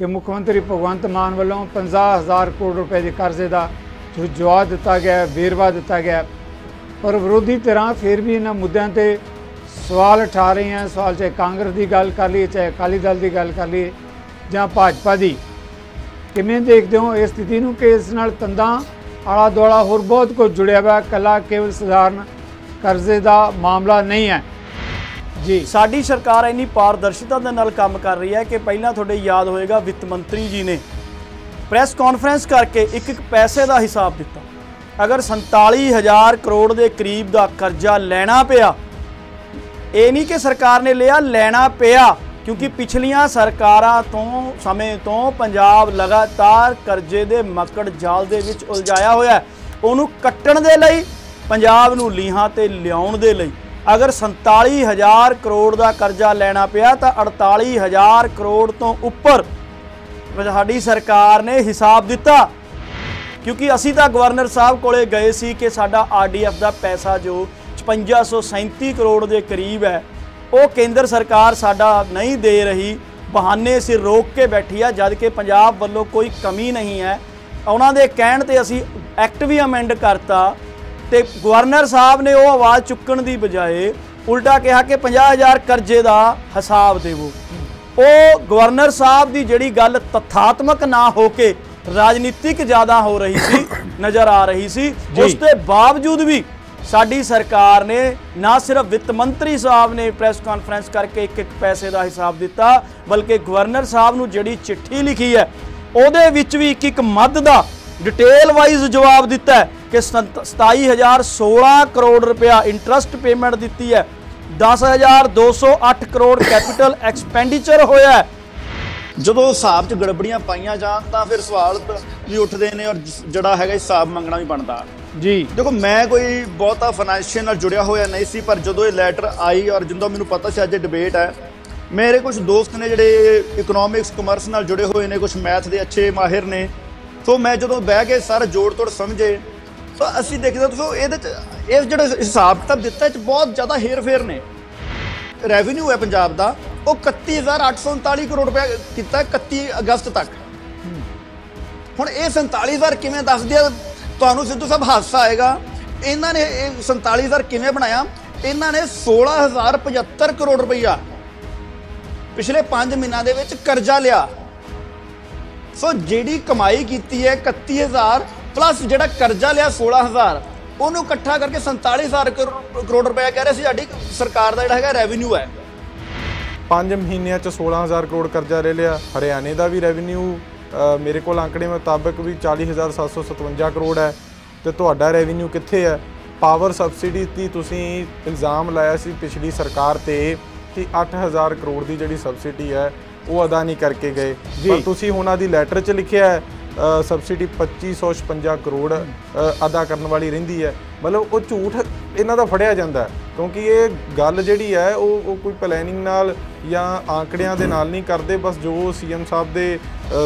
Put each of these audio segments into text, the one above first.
कि मुख्यमंत्री भगवंत मान वालों 50,000 करोड़ रुपए के कर्जे का जो जवाब दिता गया, वेरवा दिता गया, पर विरोधी धिरां फिर भी इन्होंने मुद्दों पर सवाल उठा रही हैं। सवाल चाहे कांग्रेस की गल कर लीए, चाहे अकाली दल की गल कर लीए जां भाजपा की, किवें देखते हो इस स्थिति नूं कि इस नाल तंदां आला दुआला होर बहुत कुछ जुड़िया हुआ, कला केवल सधारण कर्जे का मामला नहीं है जी। साडी सरकार इन्नी पारदर्शिता दे नाल काम कर रही है कि पहलां तुहाडे याद होएगा वित्त मंत्री जी ने प्रैस कॉन्फ्रेंस करके एक एक पैसे का हिसाब दिता। अगर 47,000 करोड़ के करीब का कर्जा लेना पिया, ये नहीं कि सरकार ने लिया, लेना पिया, क्योंकि पिछलियां सरकारां तो समय तो पंजाब लगातार कर्जे दे मकड़ जाल दे विच उलझाया होया है। उहनूं कट्टण दे लई, पंजाब नूं लीहां ते लियाउण दे लई अगर 47,000 करोड़ का कर्जा लेना पिया तो 48,000 करोड़ तो उपर साडी सरकार ने हिसाब दिता। क्योंकि असी तो गवर्नर साहब कोले गए सी कि साडा RDF का पैसा जो 5537 करोड़ के करीब है वो केंद्र सरकार साडा नहीं दे रही, बहाने सिर रोक के बैठी है, जबकि पंजाब वालों कोई कमी नहीं है। उन्होंने दे कहण ते असी एक्ट भी अमेंड करता तो गवर्नर साहब ने वो आवाज़ चुकण की बजाय उल्टा कहा कि 50,000 कर्जे का हिसाब देवो। वो गवर्नर साहब की जिहड़ी गल तथ्यात्मक ना हो के राजनीतिक ज़्यादा हो रही सी, नज़र आ रही सी। उसके बावजूद भी साडी सरकार ने ना सिर्फ वित्त मंत्री साहब ने प्रेस कॉन्फ्रेंस करके एक एक पैसे का हिसाब दिता, बल्कि गवर्नर साहब नूं जिहड़ी चिट्ठी लिखी है उहदे विच भी एक एक मद का डिटेल वाइज जवाब दिता है कि 27,016 करोड़ रुपया इंटरस्ट पेमेंट दी है, 10,208 करोड़ कैपिटल एक्सपेंडिचर होया है। ਜਦੋਂ ਹਿਸਾਬ 'ਚ ਗੜਬੜੀਆਂ ਪਾਈਆਂ ਜਾਣ ਤਾਂ ਫਿਰ ਸਵਾਲ ਵੀ ਉੱਠਦੇ ਨੇ ਔਰ ਜਿਹੜਾ ਹੈਗਾ ਹਿਸਾਬ ਮੰਗਣਾ ਵੀ ਬਣਦਾ ਜੀ। ਦੇਖੋ ਮੈਂ ਕੋਈ ਬਹੁਤਾ ਫਾਈਨੈਂਸ਼ੀਅਲ ਨਾਲ ਜੁੜਿਆ ਹੋਇਆ ਨਹੀਂ ਸੀ, ਪਰ ਜਦੋਂ ਇਹ ਲੈਟਰ ਆਈ ਔਰ ਜਦੋਂ ਮੈਨੂੰ ਪਤਾ ਸੀ ਅੱਜ ਡਿਬੇਟ ਹੈ, ਮੇਰੇ ਕੁਝ ਦੋਸਤ ਨੇ ਜਿਹੜੇ ਇਕਨੋਮਿਕਸ ਕਮਰਸ ਨਾਲ ਜੁੜੇ ਹੋਏ ਨੇ, ਕੁਝ ਮੈਥ ਦੇ ਅੱਛੇ ਮਾਹਿਰ ਨੇ, ਸੋ ਮੈਂ ਜਦੋਂ ਬਹਿ ਕੇ ਸਾਰਾ ਜੋੜ ਤੋੜ ਸਮਝੇ ਤਾਂ ਅਸੀਂ ਦੇਖਦੇ ਸੋ ਇਹਦੇ 'ਚ ਇਹ ਜਿਹੜਾ ਹਿਸਾਬ ਕਿਤਾਬ ਦਿੱਤਾ ਇਹ 'ਚ ਬਹੁਤ ਜ਼ਿਆਦਾ ਹੇਰ ਫੇਰ ਨੇ। ਰੈਵਨਿਊ ਹੈ ਪੰਜਾਬ ਦਾ ਉਹ 31,839 ਕਰੋੜ ਰੁਪਇਆ ਕੀਤਾ 31 ਅਗਸਤ ਤੱਕ। ਹੁਣ ਇਹ 47,000 ਕਿਵੇਂ ਦੱਸਦੇ ਆ ਤੁਹਾਨੂੰ ਸਿੱਧੂ ਸਾਹਿਬ ਹਾਦਸਾ ਆਏਗਾ। ਇਹਨਾਂ ਨੇ ਇਹ 47,000 ਕਿਵੇਂ ਬਣਾਇਆ? ਇਹਨਾਂ ਨੇ 16,075 ਕਰੋੜ ਰੁਪਈਆ ਪਿਛਲੇ 5 ਮਹੀਨਿਆਂ ਦੇ ਵਿੱਚ ਕਰਜ਼ਾ ਲਿਆ। ਸੋ ਜਿਹੜੀ ਕਮਾਈ ਕੀਤੀ ਹੈ 31,000 ਪਲੱਸ ਜਿਹੜਾ ਕਰਜ਼ਾ ਲਿਆ 16,000 ਉਹਨੂੰ ਇਕੱਠਾ ਕਰਕੇ 47,000 ਕਰੋੜ ਰੁਪਇਆ ਕਹਿ ਰਹੇ ਸੀ ਸਾਡੀ ਸਰਕਾਰ ਦਾ ਜਿਹੜਾ ਹੈਗਾ ਰੈਵਨਿਊ ਹੈ। 5 ਮਹੀਨਿਆਂ 'ਚ 16,000 ਕਰੋੜ ਕਰਜ਼ਾ ਲੈ ਲਿਆ। ਹਰਿਆਣੇ ਦਾ ਵੀ ਰੈਵਨਿਊ ਮੇਰੇ ਕੋਲ ਅੰਕੜੇ ਮੁਤਾਬਕ ਵੀ 40,757 ਕਰੋੜ ਹੈ। ਤੇ ਤੁਹਾਡਾ ਰੈਵਨਿਊ ਕਿੱਥੇ ਹੈ? ਪਾਵਰ ਸਬਸਿਡੀ ਦੀ ਤੁਸੀਂ ਇਲਜ਼ਾਮ ਲਾਇਆ ਸੀ ਪਿਛਲੀ ਸਰਕਾਰ ਤੇ ਕਿ 8,000 ਕਰੋੜ ਦੀ ਜਿਹੜੀ ਸਬਸਿਡੀ ਹੈ ਉਹ ਅਦਾ ਨਹੀਂ ਕਰਕੇ ਗਏ, ਪਰ ਤੁਸੀਂ ਉਹਨਾਂ ਦੀ ਲੈਟਰ 'ਚ ਲਿਖਿਆ ਹੈ ਸਬਸਿਡੀ 2556 ਕਰੋੜ ਅਦਾ ਕਰਨ ਵਾਲੀ ਰਹਿੰਦੀ ਹੈ। ਮਤਲਬ ਉਹ ਝੂਠ ਇਹਨਾਂ ਦਾ ਫੜਿਆ ਜਾਂਦਾ ਕਿਉਂਕਿ ਇਹ ਗੱਲ ਜਿਹੜੀ ਹੈ ਉਹ ਕੋਈ ਪਲੈਨਿੰਗ ਨਾਲ ਜਾਂ ਆંકੜਿਆਂ ਦੇ ਨਾਲ ਨਹੀਂ ਕਰਦੇ, ਬਸ ਜੋ CM ਸਾਹਿਬ ਦੇ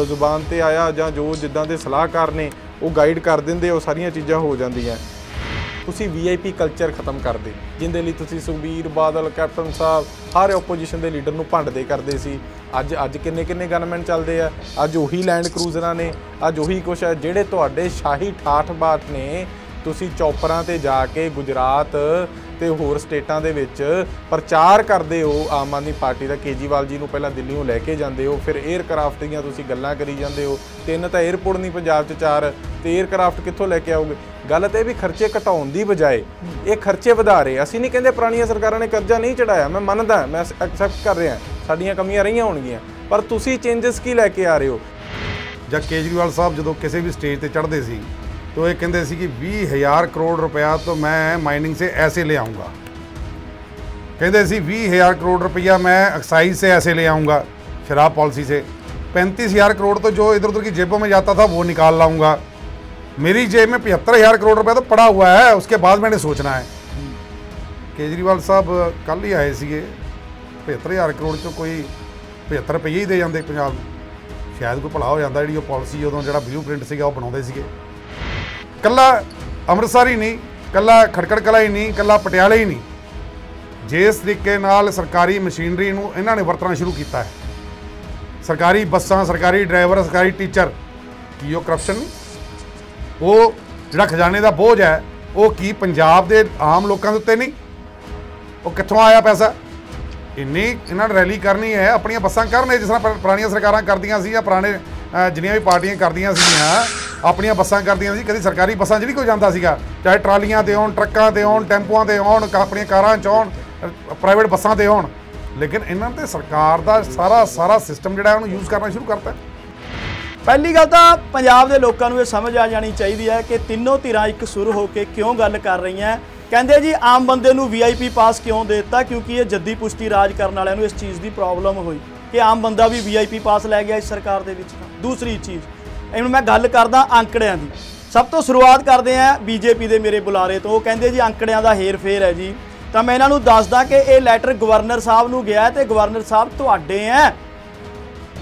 ਜ਼ੁਬਾਨ ਤੇ ਆਇਆ ਜਾਂ ਜੋ ਜਿੱਦਾਂ ਦੇ ਸਲਾਹਕਾਰ ਨੇ ਉਹ ਗਾਈਡ ਕਰ ਦਿੰਦੇ, ਉਹ ਸਾਰੀਆਂ ਚੀਜ਼ਾਂ ਹੋ ਜਾਂਦੀਆਂ। ਤੁਸੀਂ VIP ਕਲਚਰ ਖਤਮ ਕਰਦੇ, ਜਿੰਦੇ ਲਈ ਤੁਸੀਂ ਸੁਖਬੀਰ ਬਾਦਲ, ਕੈਪਟਨ ਸਾਹਿਬ ਹਰ ਓਪੋਜੀਸ਼ਨ ਦੇ ਲੀਡਰ ਨੂੰ ਭੰਡਦੇ ਕਰਦੇ ਸੀ। ਅੱਜ ਕਿੰਨੇ ਗਨਮੈਨ ਚੱਲਦੇ ਆ, ਅੱਜ ਉਹੀ ਲੈਂਡ ਕਰੂਜ਼ਰਾਂ ਨੇ, ਅੱਜ ਉਹੀ ਕੁਛ ਹੈ ਜਿਹੜੇ ਤੁਹਾਡੇ ਸ਼ਾਹੀ ਠਾਠ ਬਾਠ ਨੇ। ਤੁਸੀਂ ਚੌਪਰਾਂ ਤੇ ਜਾ ਕੇ ਗੁਜਰਾਤ ਤੇ ਹੋਰ ਸਟੇਟਾਂ ਦੇ ਵਿੱਚ ਪ੍ਰਚਾਰ ਕਰਦੇ ਹੋ ਆਮ ਆਦਮੀ ਪਾਰਟੀ ਦਾ। ਕੇਜਰੀਵਾਲ ਜੀ ਨੂੰ ਪਹਿਲਾਂ ਦਿੱਲੀੋਂ ਲੈ ਕੇ ਜਾਂਦੇ ਹੋ, ਫਿਰ 에ਅਰਕ੍ਰਾਫਟ ਦੀਆਂ ਤੁਸੀਂ ਗੱਲਾਂ ਕਰੀ ਜਾਂਦੇ ਹੋ। 3 ਤਾਂ 에ਅਰਪੋਰਟ ਨਹੀਂ ਪੰਜਾਬ 'ਚ, 4 ਤੇ 에ਅਰਕ੍ਰਾਫਟ ਕਿੱਥੋਂ ਲੈ ਕੇ ਆਓਗੇ? ਗੱਲ ਤਾਂ ਇਹ ਵੀ ਖਰਚੇ ਘਟਾਉਣ ਦੀ ਬਜਾਏ ਇਹ ਖਰਚੇ ਵਧਾ ਰਹੇ। ਅਸੀਂ ਨਹੀਂ ਕਹਿੰਦੇ ਪੁਰਾਣੀਆਂ ਸਰਕਾਰਾਂ ਨੇ ਕਰਜ਼ਾ ਨਹੀਂ ਚੜਾਇਆ, ਮੈਂ ਮੰਨਦਾ, ਮੈਂ ਐਕਸੈਪਟ ਕਰ ਰਿਹਾ ਸਾਡੀਆਂ ਕਮੀਆਂ ਰਹੀਆਂ ਹੋਣਗੀਆਂ, ਪਰ ਤੁਸੀਂ ਚੇਂਜਸ ਕੀ ਲੈ ਕੇ ਆ ਰਹੇ ਹੋ? ਜਦ ਕੇਜਰੀਵਾਲ ਸਾਹਿਬ ਜਦੋਂ ਕਿਸੇ ਵੀ ਸਟੇਜ ਤੇ ਚੜ੍ਹਦੇ ਸੀ तो ये कहते सी कि 20,000 करोड़ रुपया तो मैं माइनिंग से ऐसे ले आऊँगा, कहते सी 20,000 करोड़ रुपया मैं एक्साइज से ऐसे ले आऊँगा, शराब पॉलिसी से 35,000 करोड़ तो जो इधर उधर की जेबों में जाता था वो निकाल लाऊँगा, मेरी जेब में 75,000 करोड़ रुपया तो पड़ा हुआ है, उसके बाद मैंने सोचना है। केजरीवाल साहब कल ही आए थे, 75,000 करोड़ चो कोई 75 रुपये ही दे जाते पंजाब, शायद कोई भला हो जाता। जी पॉलिसी उदों जो ब्लू प्रिंट से बनाते थे, कला अमृतसर ही नहीं, कला खड़कड़ कला ही नहीं, कला पटियाले ही नहीं, जिस तरीके नाल सरकारी मशीनरी नूं इन्हां ने वरतना शुरू किया है, ਸਰਕਾਰੀ ਬੱਸਾਂ, ਸਰਕਾਰੀ ਡਰਾਈਵਰ, ਸਰਕਾਰੀ ਟੀਚਰ, ਕੀ ਉਹ ਕਰਪਸ਼ਨ ਨਹੀਂ? ਉਹ ਜਿਹੜਾ ਖਜ਼ਾਨੇ ਦਾ ਬੋਝ ਹੈ ਉਹ ਕੀ ਪੰਜਾਬ ਦੇ ਆਮ ਲੋਕਾਂ ਦੇ ਉੱਤੇ ਨਹੀਂ? ਉਹ ਕਿੱਥੋਂ ਆਇਆ ਪੈਸਾ? ਇੰਨੀ ਇਹਨਾਂ ਨੇ ਰੈਲੀ ਕਰਨੀ ਹੈ, ਆਪਣੀਆਂ ਬੱਸਾਂ ਕਰਨ, ਜਿਸ ਤਰ੍ਹਾਂ ਪੁਰਾਣੀਆਂ ਸਰਕਾਰਾਂ ਕਰਦੀਆਂ ਸੀ ਜਾਂ ਪੁਰਾਣੇ ਜਿੰਨੀਆਂ ਵੀ ਪਾਰਟੀਆਂ ਕਰਦੀਆਂ ਸੀਗੀਆਂ, ਆਪਣੀਆਂ ਬੱਸਾਂ ਕਰਦੀਆਂ ਸੀ। ਕਦੀ ਸਰਕਾਰੀ ਬੱਸਾਂ 'ਚ ਨਹੀਂ ਕੋਈ ਜਾਂਦਾ ਸੀਗਾ, ਚਾਹੇ ਟਰਾਲੀਆਂ 'ਤੇ ਆਉਣ, ਟਰੱਕਾਂ 'ਤੇ ਆਉਣ, ਟੈਂਪੂਆਂ 'ਤੇ ਆਉਣ, ਆਪਣੀਆਂ ਕਾਰਾਂ 'ਚ ਆਉਣ, ਪ੍ਰਾਈਵੇਟ ਬੱਸਾਂ 'ਤੇ ਆਉਣ। ਲੇਕਿਨ ਇਹਨਾਂ ਤੇ ਸਰਕਾਰ ਦਾ ਸਾਰਾ ਸਿਸਟਮ ਜਿਹੜਾ ਉਹਨੂੰ ਯੂਜ਼ ਕਰਨਾ ਸ਼ੁਰੂ ਕਰਤਾ। ਪਹਿਲੀ ਗੱਲ ਤਾਂ ਪੰਜਾਬ ਦੇ ਲੋਕਾਂ ਨੂੰ ਇਹ ਸਮਝ ਆ ਜਾਣੀ ਚਾਹੀਦੀ ਹੈ ਕਿ ਤਿੰਨੋਂ ਧਿਰਾਂ ਇੱਕ ਸੁਰ ਹੋ ਕੇ ਕਿਉਂ ਗੱਲ ਕਰ ਰਹੀਆਂ। ਕਹਿੰਦੇ ਜੀ ਆਮ ਬੰਦੇ ਨੂੰ VIP ਪਾਸ ਕਿਉਂ ਦੇ ਦਿੱਤਾ? ਕਿਉਂਕਿ ਇਹ ਜੱਦੀ ਪੁਸ਼ਤੀ ਰਾਜ ਕਰਨ ਵਾਲਿਆਂ ਨੂੰ ਇਸ ਚੀਜ਼ ਦੀ ਪ੍ਰੋਬਲਮ ਹੋਈ ਕਿ ਆਮ ਬੰਦਾ ਵੀ VIP ਪਾਸ ਲੈ ਗਿਆ ਇਸ ਸਰਕਾਰ ਦੇ ਵਿੱਚ। ਦੂਸਰੀ ਚੀਜ਼, ਇਹਨੂੰ ਮੈਂ ਗੱਲ ਕਰਦਾ ਅੰਕੜਿਆਂ ਦੀ। ਸਭ ਤੋਂ ਸ਼ੁਰੂਆਤ ਕਰਦੇ ਆ BJP ਦੇ ਮੇਰੇ ਬੁਲਾਰੇ ਤੋਂ। ਉਹ ਕਹਿੰਦੇ ਜੀ ਅੰਕੜਿਆਂ ਦਾ ਹੇਰ ਫੇਰ ਹੈ ਜੀ। ਤਾਂ ਮੈਂ ਇਹਨਾਂ ਨੂੰ ਦੱਸਦਾ ਕਿ ਇਹ ਲੈਟਰ ਗਵਰਨਰ ਸਾਹਿਬ ਨੂੰ ਗਿਆ ਤੇ ਗਵਰਨਰ ਸਾਹਿਬ ਤੁਹਾਡੇ ਹੈ।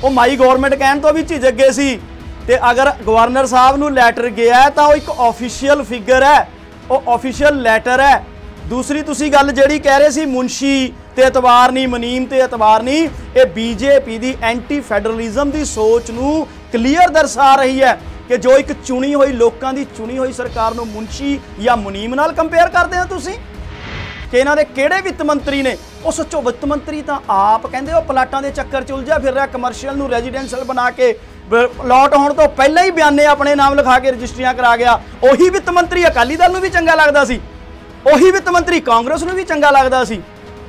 ਉਹ ਮਾਈ ਗਵਰਨਮੈਂਟ ਕਹਿਣ ਤੋਂ ਵੀ ਝਿਜਕ ਗਏ ਸੀ। ਤੇ ਅਗਰ ਗਵਰਨਰ ਸਾਹਿਬ ਨੂੰ ਲੈਟਰ ਗਿਆ ਤਾਂ ਉਹ ਇੱਕ ਆਫੀਸ਼ੀਅਲ ਫਿਗਰ ਹੈ, ਉਹ ਆਫੀਸ਼ੀਅਲ ਲੈਟਰ ਹੈ। ਦੂਸਰੀ ਤੁਸੀਂ ਗੱਲ ਜਿਹੜੀ ਕਹਿ ਰਹੇ ਸੀ ਮੁਨਸ਼ੀ ਤੇ ਇਤਬਾਰ ਨਹੀਂ, ਮਨੀਮ ਤੇ ਇਤਬਾਰ ਨਹੀਂ, ਇਹ BJP ਦੀ ਐਂਟੀ ਫੈਡਰਲਿਜ਼ਮ ਦੀ ਸੋਚ ਨੂੰ ਕਲੀਅਰ ਦਰਸਾ ਰਹੀ ਹੈ ਕਿ ਜੋ ਇੱਕ ਚੁਣੀ ਹੋਈ ਲੋਕਾਂ ਦੀ ਚੁਣੀ ਹੋਈ ਸਰਕਾਰ ਨੂੰ ਮੁਨਸ਼ੀ ਜਾਂ ਮੁਨੀਮ ਨਾਲ ਕੰਪੇਅਰ ਕਰਦੇ ਹੋ ਤੁਸੀਂ ਕਿ ਇਹਨਾਂ ਦੇ ਕਿਹੜੇ ਵਿੱਤ ਮੰਤਰੀ ਨੇ? ਉਹ ਸੱਚੋ ਵਿੱਤ ਮੰਤਰੀ ਤਾਂ ਆਪ ਕਹਿੰਦੇ ਉਹ ਪਲਾਟਾਂ ਦੇ ਚੱਕਰ 'ਚ ਉਲਝਿਆ ਫਿਰ ਰਿਹਾ, ਕਮਰਸ਼ੀਅਲ ਨੂੰ ਰੈਜ਼ੀਡੈਂਸ਼ੀਅਲ ਬਣਾ ਕੇ ਲੋਟ ਹੋਣ ਤੋਂ ਪਹਿਲਾਂ ਹੀ ਬਿਆਨੇ ਆਪਣੇ ਨਾਮ ਲਿਖਾ ਕੇ ਰਜਿਸਟਰੀਆਂ ਕਰਾ ਗਿਆ। ਉਹੀ ਵਿੱਤ ਮੰਤਰੀ ਅਕਾਲੀ ਦਲ ਨੂੰ ਵੀ ਚੰਗਾ ਲੱਗਦਾ ਸੀ, ਉਹੀ ਵਿੱਤ ਮੰਤਰੀ ਕਾਂਗਰਸ ਨੂੰ ਵੀ ਚੰਗਾ ਲੱਗਦਾ ਸੀ।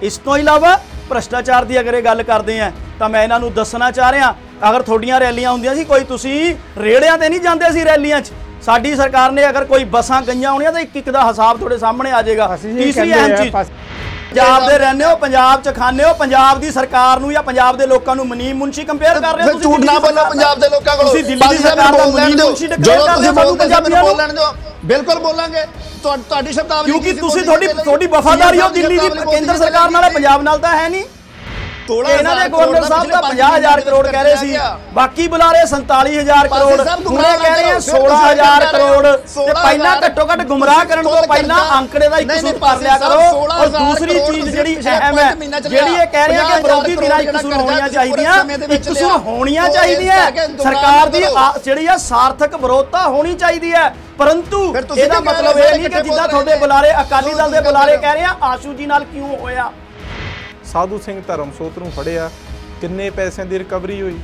ਇਸ ਤੋਂ ਇਲਾਵਾ ਭ੍ਰਸ਼ਟਾਚਾਰ ਦੀ ਅਗਰ ਇਹ ਗੱਲ ਕਰਦੇ ਆ ਤਾਂ ਮੈਂ ਇਹਨਾਂ ਨੂੰ ਦੱਸਣਾ ਚਾਹ ਰਿਹਾ, ਅਗਰ ਤੁਹਾਡੀਆਂ ਰੈਲੀਆਂ ਹੁੰਦੀਆਂ ਸੀ ਕੋਈ ਤੁਸੀਂ ਰੇੜਿਆਂ ਤੇ ਨਹੀਂ ਜਾਂਦੇ ਸੀ ਰੈਲੀਆਂ 'ਚ। ਸਾਡੀ ਸਰਕਾਰ ਨੇ ਅਗਰ ਕੋਈ ਬੱਸਾਂ ਗਈਆਂ ਹੋਣੀਆਂ ਤਾਂ ਇੱਕ ਦਾ ਹਿਸਾਬ ਤੁਹਾਡੇ ਸਾਹਮਣੇ ਆ ਜਾਏਗਾ। ਤੀਸਰੀ ਅਹਿਮ ਚੀਜ਼, ਪੰਜਾਬ ਦੇ ਰਹਿੰਦੇ ਹੋ, ਪੰਜਾਬ 'ਚ ਖਾਂਦੇ ਹੋ, ਪੰਜਾਬ ਦੀ ਸਰਕਾਰ ਨੂੰ ਜਾਂ ਪੰਜਾਬ ਦੇ ਲੋਕਾਂ ਨੂੰ ਮਨੀਮ ਮੁਨਸ਼ੀ ਕੰਪੇਅਰ ਕਰ ਰਹੇ ਹੋ। ਝੂਠ ਨਾ ਬੋਲੋ ਪੰਜਾਬ ਦੇ ਲੋਕਾਂ ਕੋਲ। ਤੁਸੀਂ ਦਿੱਲੀ ਦੀ ਸਰਕਾਰ ਦਾ ਮਨੀਮ ਮੁਨਸ਼ੀ ਡਿਕਲੇਅਰ ਕਰ ਰਹੇ ਹੋ ਸਾਨੂੰ ਪੰਜਾਬੀਆਂ ਨੂੰ। ਬਿਲਕੁਲ ਬੋਲਾਂਗੇ, ਤੁਹਾਡੀ ਸ਼ਬਦਾਵਲੀ ਕਿਉਂਕਿ ਤੁਸੀਂ ਤੁਹਾਡੀ ਵਫਾਦਾਰੀ ਹੋ ਦਿੱਲੀ ਦੀ ਕੇਂਦਰ ਸਰਕਾਰ ਨਾਲ, ਪੰਜਾਬ ਨਾਲ ਤਾਂ ਹੈ ਨਹੀਂ। ਇਹਨਾਂ ਦੇ ਗਵਰਨਰ ਸਾਹਿਬ ਤਾਂ 50,000 ਕਰੋੜ ਕਹਿ ਰਹੇ ਸੀ, ਬਾਕੀ ਬੁਲਾ ਰਹੇ 47,000 ਕਰੋੜ, ਹੁਣੇ ਕਹਿ ਰਹੇ ਆ 16,000 ਕਰੋੜ। ਤੇ ਪਹਿਲਾਂ ਘੱਟੋ ਘੱਟ ਗੁੰਮਰਾਹ ਕਰਨ ਤੋਂ ਪਹਿਲਾਂ ਅੰਕੜੇ ਦਾ ਇੱਕ ਸੁਰ ਕਰ ਲਿਆ ਕਰੋ। ਔਰ ਦੂਸਰੀ ਚੀਜ਼ ਜਿਹੜੀ ਅਹਿਮ ਹੈ, ਜਿਹੜੀ ਇਹ ਕਹਿ ਰਹੇ ਆ ਕਿ ਵਿਰੋਧੀ ਧਿਰਾਂ ਇੱਕ ਸੁਰ ਹੋਣੀਆਂ ਚਾਹੀਦੀਆਂ, ਇੱਕ ਸੁਰ ਹੋਣੀਆਂ ਚਾਹੀਦੀਆਂ। ਸਰਕਾਰ ਦੀ ਜਿਹੜੀ ਆ ਸਾਰਥਕ ਵਿਰੋਧਤਾ ਹੋਣੀ ਚਾਹੀਦੀ ਹੈ, ਪਰੰਤੂ ਇਹਦਾ ਮਤਲਬ ਇਹ ਨਹੀਂ ਕਿ ਜਿੱਦਾਂ ਤੁਹਾਡੇ ਬੁਲਾਰੇ ਅਕਾਲੀ ਦਲ ਦੇ ਬੁਲਾਰੇ ਕਹਿ ਰਹੇ ਆ ਆਸ਼ੂ ਜੀ ਨਾਲ ਕਿਉਂ ਹੋਇਆ। ਸਾਧੂ ਸਿੰਘ ਧਰਮਸੋਤ ਨੂੰ ਫੜਿਆ, ਕਿੰਨੇ ਪੈਸਿਆਂ ਦੀ ਰਿਕਵਰੀ ਹੋਈ?